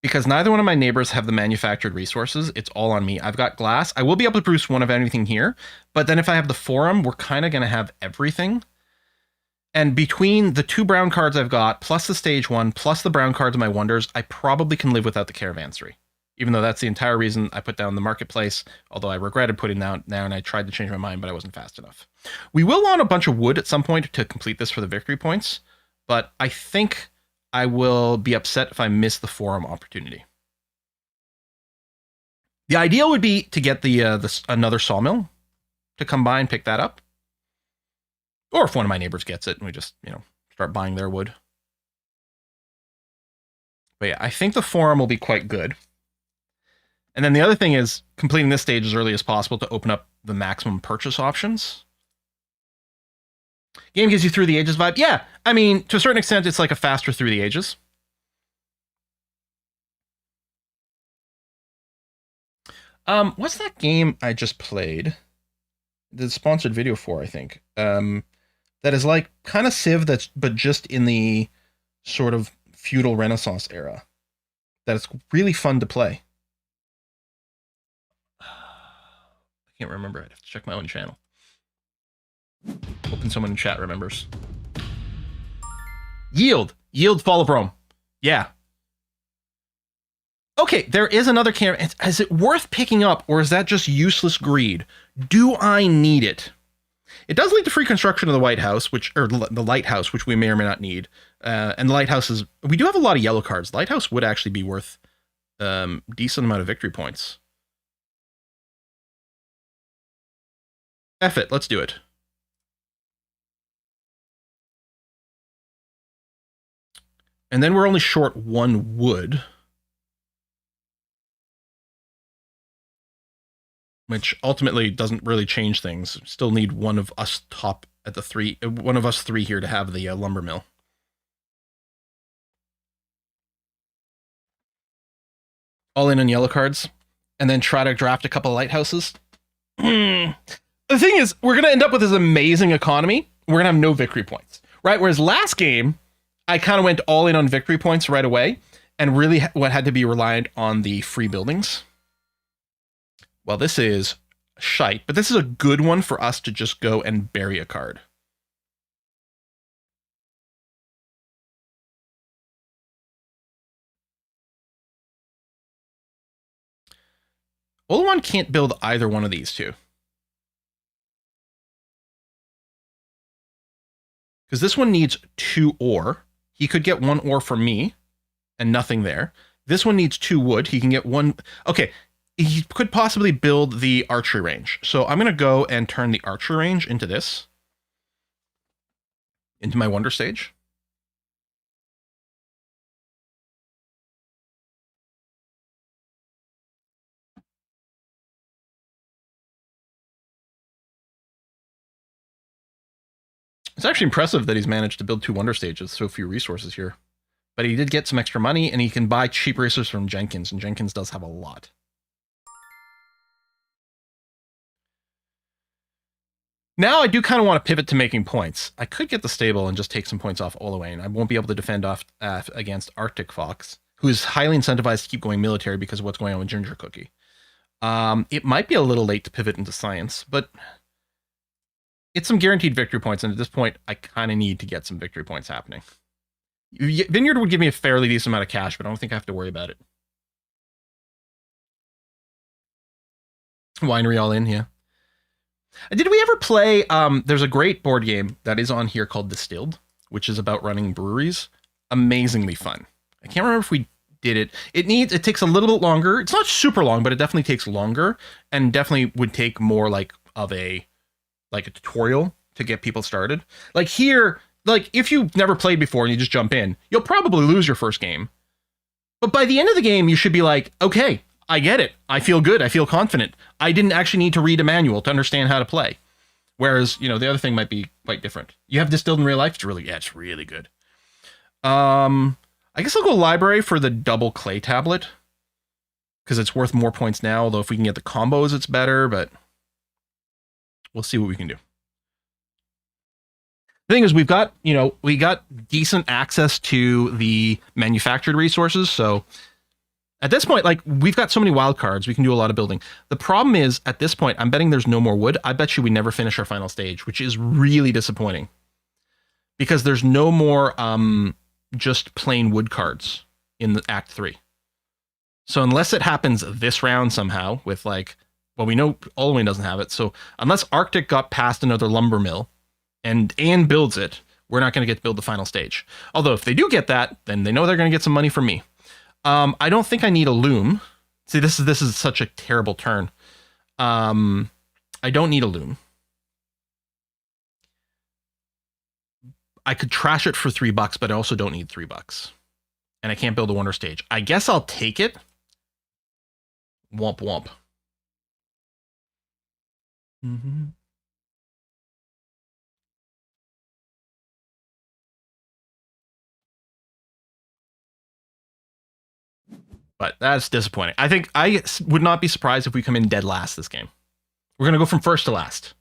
Speaker 1: Because neither one of my neighbors have the manufactured resources. It's all on me. I've got glass. I will be able to produce one of anything here. But then if I have the Forum, we're kind of going to have everything. And between the 2 brown cards I've got, plus the stage 1, plus the brown cards of my wonders, I probably can live without the caravansary. Even though that's the entire reason I put down the marketplace. Although I regretted putting down and I tried to change my mind, but I wasn't fast enough. We will want a bunch of wood at some point to complete this for the victory points. But I think I will be upset if I miss the Forum opportunity. The ideal would be to get another sawmill to come by and pick that up. Or if one of my neighbors gets it and we just, you know, start buying their wood. But yeah, I think the Forum will be quite good. And then the other thing is completing this stage as early as possible to open up the maximum purchase options. Game gives you Through the Ages vibe. Yeah, I mean, to a certain extent, it's like a faster Through the Ages. What's that game I just played? The sponsored video for, I think. That is like kind of Civ, but just in the sort of feudal Renaissance era. That it's really fun to play. I can't remember. I'd have to check my own channel. Hoping someone in chat remembers. Yield Fall of Rome. Yeah. Okay, there is another camera. Is it worth picking up, or is that just useless greed? Do I need it? It does lead to free construction of the White House, or the Lighthouse, which we may or may not need. And the Lighthouse is... We do have a lot of yellow cards. Lighthouse would actually be worth decent amount of victory points. F it, let's do it. And then we're only short 1 wood. Which ultimately doesn't really change things. Still need one of us one of us 3 here to have the lumber mill. All in on yellow cards, and then try to draft a couple of lighthouses. The thing is, we're going to end up with this amazing economy. We're going to have no victory points, right? Whereas last game, I kind of went all in on victory points right away, and really what had to be reliant on the free buildings. Well, this is shite, but this is a good one for us to just go and bury a card. Olawan can't build either one of these two. Because this one needs 2 ore. He could get 1 ore from me and nothing there. This one needs 2 wood. He can get 1. Okay, he could possibly build the archery range. So I'm going to go and turn the archery range into this. Into my wonder stage. It's actually impressive that he's managed to build 2 wonder stages, so few resources here. But he did get some extra money, and he can buy cheap resources from Jenkins, and Jenkins does have a lot. Now I do kind of want to pivot to making points. I could get the stable and just take some points off Olawane. I won't be able to defend off against Arctic Fox, who is highly incentivized to keep going military because of what's going on with Ginger Cookie. It might be a little late to pivot into science, but it's some guaranteed victory points, and at this point, I kind of need to get some victory points happening. Vineyard would give me a fairly decent amount of cash, but I don't think I have to worry about it. Winery all in, yeah. Did we ever play, there's a great board game that is on here called Distilled, which is about running breweries. Amazingly fun. I can't remember if we did it. It takes a little bit longer. It's not super long, but it definitely takes longer, and definitely would take more like a tutorial to get people started. Like here, like if you've never played before and you just jump in, you'll probably lose your first game. But by the end of the game, you should be like, okay, I get it. I feel good. I feel confident. I didn't actually need to read a manual to understand how to play. Whereas, the other thing might be quite different. You have Distilled in real life. It's really good. I guess I'll go library for the double clay tablet, because it's worth more points now. Although if we can get the combos, it's better, but we'll see what we can do. The thing is, we got decent access to the manufactured resources. So at this point, like, we've got so many wild cards, we can do a lot of building. The problem is, at this point, I'm betting there's no more wood. I bet you we never finish our final stage, which is really disappointing. Because there's no more just plain wood cards in the Act 3. So unless it happens this round somehow with, like, well, we know Olwyn doesn't have it, so unless Arctic got past another lumber mill and builds it, we're not going to get to build the final stage. Although if they do get that, then they know they're going to get some money from me. I don't think I need a loom. See, this is such a terrible turn. I don't need a loom. I could trash it for $3, but I also don't need $3. And I can't build a wonder stage. I guess I'll take it. Womp womp. Mm-hmm. But that's disappointing. I think I would not be surprised if we come in dead last this game. We're going to go from first to last.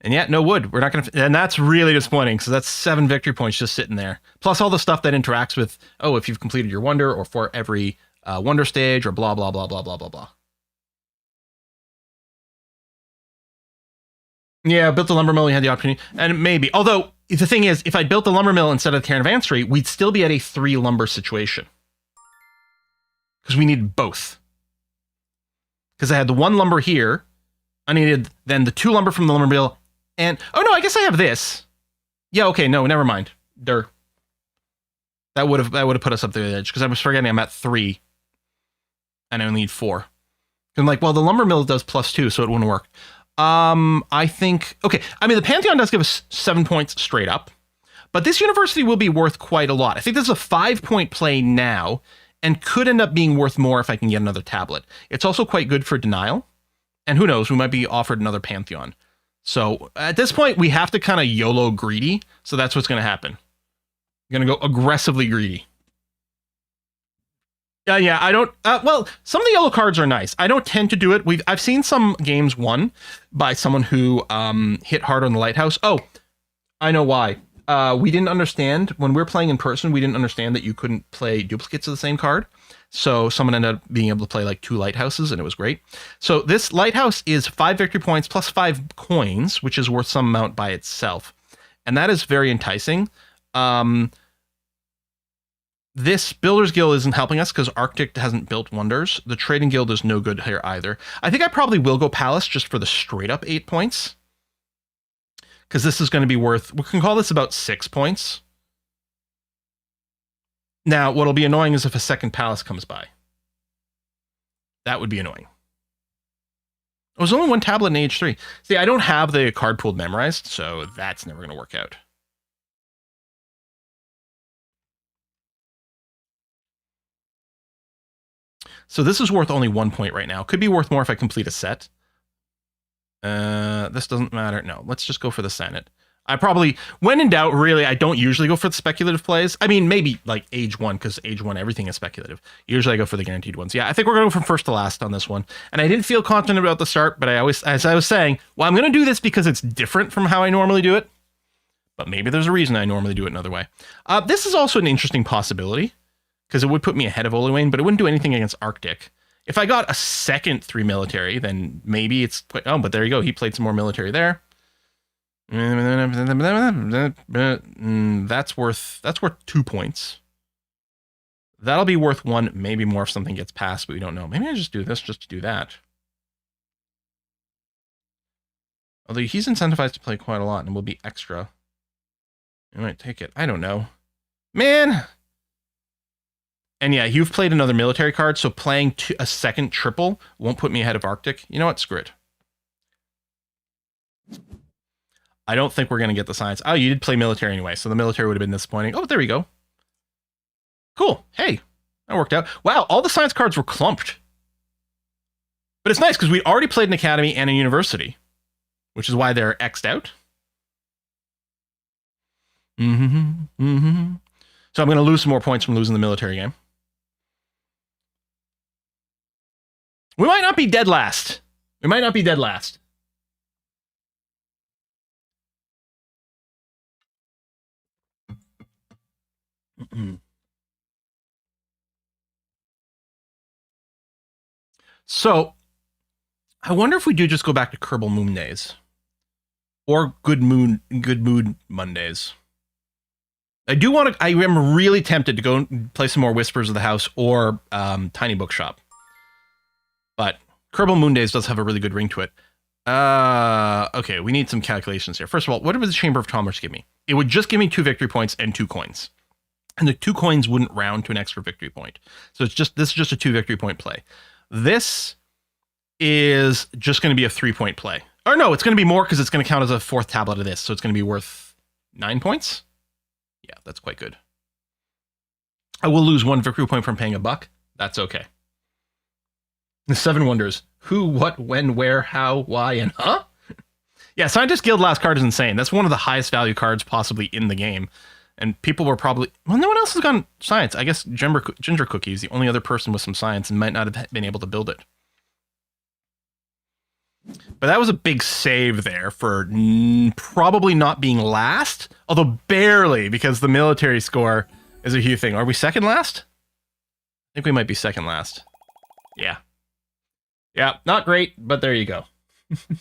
Speaker 1: And yet, no wood. We're not going to... And that's really disappointing, because that's 7 victory points just sitting there. Plus all the stuff that interacts with, if you've completed your wonder, or for every wonder stage, or blah, blah, blah, blah, blah, blah, blah. Yeah, built the lumber mill, we had the opportunity. And maybe. Although, the thing is, if I built the lumber mill instead of the caravanserai, we'd still be at a 3 lumber situation. Because we needed both. Because I had the 1 lumber here. I needed then the 2 lumber from the lumber mill. And, oh no, I guess I have this. Yeah, okay, no, never mind. That would have put us up the edge, because I was forgetting I'm at 3. And I only need 4. I'm like, well, the lumber mill does +2, so it wouldn't work. I think, okay, I mean, the Pantheon does give us 7 points straight up, but this university will be worth quite a lot. I think this is a 5-point play now, and could end up being worth more if I can get another tablet. It's also quite good for denial, and who knows, we might be offered another Pantheon. So at this point, we have to kind of YOLO greedy. So that's what's going to happen. I'm going to go aggressively greedy. Yeah, I don't... well, some of the yellow cards are nice. I don't tend to do it. I've seen some games won by someone who hit hard on the lighthouse. Oh, I know why. We didn't understand. When we were playing in person, we didn't understand that you couldn't play duplicates of the same card. So someone ended up being able to play like 2 lighthouses, and it was great. So this lighthouse is 5 victory points plus 5 coins, which is worth some amount by itself. And that is very enticing. This Builders Guild isn't helping us because Arctic hasn't built wonders. The Trading Guild is no good here either. I think I probably will go Palace just for the straight up 8 points. Because this is going to be worth... We can call this about 6 points. Now, what'll be annoying is if a second Palace comes by. That would be annoying. Oh, there's only 1 tablet in Age 3. See, I don't have the card pool memorized, so that's never going to work out. So this is worth only 1 point right now. Could be worth more if I complete a set. This doesn't matter. No, let's just go for the Senate. I probably, when in doubt, really, I don't usually go for the speculative plays. I mean, maybe like Age 1, because Age 1, everything is speculative. Usually I go for the guaranteed ones. Yeah, I think we're going from first to last on this one. And I didn't feel confident about the start, but as I was saying, well, I'm going to do this because it's different from how I normally do it. But maybe there's a reason I normally do it another way. This is also an interesting possibility, because it would put me ahead of Oliwayne, but it wouldn't do anything against Arctic. If I got a second 3 military, then maybe it's... Oh, but there you go. He played some more military there. That's worth 2 points. That'll be worth 1, maybe more if something gets passed, but we don't know. Maybe I just do this just to do that. Although he's incentivized to play quite a lot and will be extra. I might take it. I don't know. Man! And yeah, you've played another military card, so playing a second triple won't put me ahead of Arctic. You know what? Screw it. I don't think we're going to get the science. Oh, you did play military anyway, so the military would have been disappointing. Oh, there we go. Cool. Hey, that worked out. Wow, all the science cards were clumped. But it's nice because we already played an academy and a university, which is why they're X'd out. So I'm going to lose some more points from losing the military game. We might not be dead last. We might not be dead last. So, I wonder if we do just go back to Kerbal Moon Days. Or Good Mood Mondays. I am really tempted to go and play some more Whispers of the House or Tiny Bookshop. But Kerbal Moon Days does have a really good ring to it. Okay, we need some calculations here. First of all, what would the Chamber of Commerce give me? It would just give me 2 victory points and 2 coins. And the 2 coins wouldn't round to an extra victory point. So this is just a 2 victory point play. This is just going to be a 3-point play. Or no, it's going to be more because it's going to count as a 4th tablet of this. So it's going to be worth 9 points. Yeah, that's quite good. I will lose 1 victory point from paying $1. That's okay. The 7 wonders. Who, what, when, where, how, why, and huh? Yeah, Scientist Guild last card is insane. That's one of the highest value cards possibly in the game. And people were probably... Well, no one else has gone science. I guess Ginger Cookie is the only other person with some science and might not have been able to build it. But that was a big save there for probably not being last. Although barely, because the military score is a huge thing. Are we second last? I think we might be second last. Yeah. Yeah, not great, but there you go.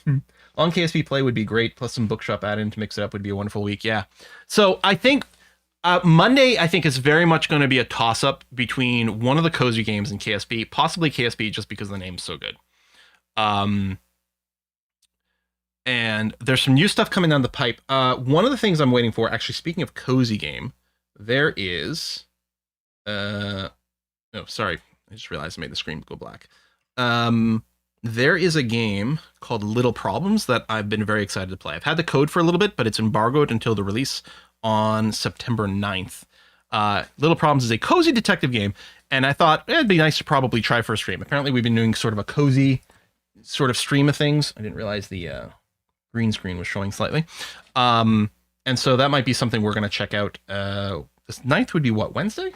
Speaker 1: Long KSP play would be great, plus some bookshop add-in to mix it up would be a wonderful week, yeah. So I think Monday, I think, is very much going to be a toss-up between one of the cozy games and KSP, possibly KSP just because the name's so good. And there's some new stuff coming down the pipe. One of the things I'm waiting for, actually, speaking of cozy game, there is... oh, sorry. I just realized I made the screen go black. There is a game called Little Problems that I've been very excited to play. I've had the code for a little bit, but it's embargoed until the release on September 9th. Little Problems is a cozy detective game, and I thought it'd be nice to probably try for a stream. Apparently, we've been doing sort of a cozy sort of stream of things. I didn't realize the green screen was showing slightly. And so that might be something we're going to check out. This 9th would be what, Wednesday?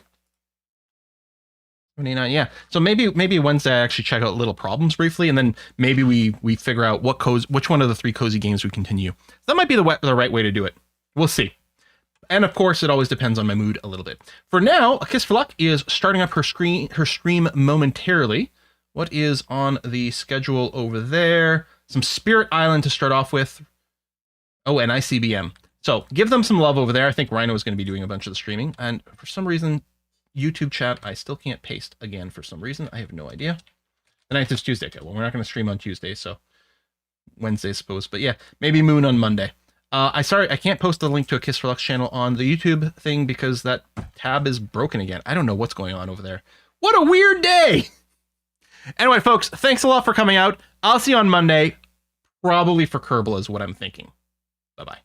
Speaker 1: 29, yeah. So maybe Wednesday I actually check out Little Problems briefly, and then maybe we figure out which one of the 3 cozy games we continue. That might be the right way to do it. We'll see. And of course, it always depends on my mood a little bit. For now, A Kiss for Luck is starting up her stream momentarily. What is on the schedule over there? Some Spirit Island to start off with. Oh, and ICBM. So give them some love over there. I think Rhino is going to be doing a bunch of the streaming. And for some reason, YouTube chat, I still can't paste again for some reason. I have no idea. The 9th is Tuesday. Okay, well, we're not going to stream on Tuesday, so Wednesday, I suppose. But yeah, maybe Moon on Monday. I can't post the link to A Kiss for Luck's channel on the YouTube thing because that tab is broken again. I don't know what's going on over there. What a weird day! Anyway, folks, thanks a lot for coming out. I'll see you on Monday. Probably for Kerbal is what I'm thinking. Bye-bye.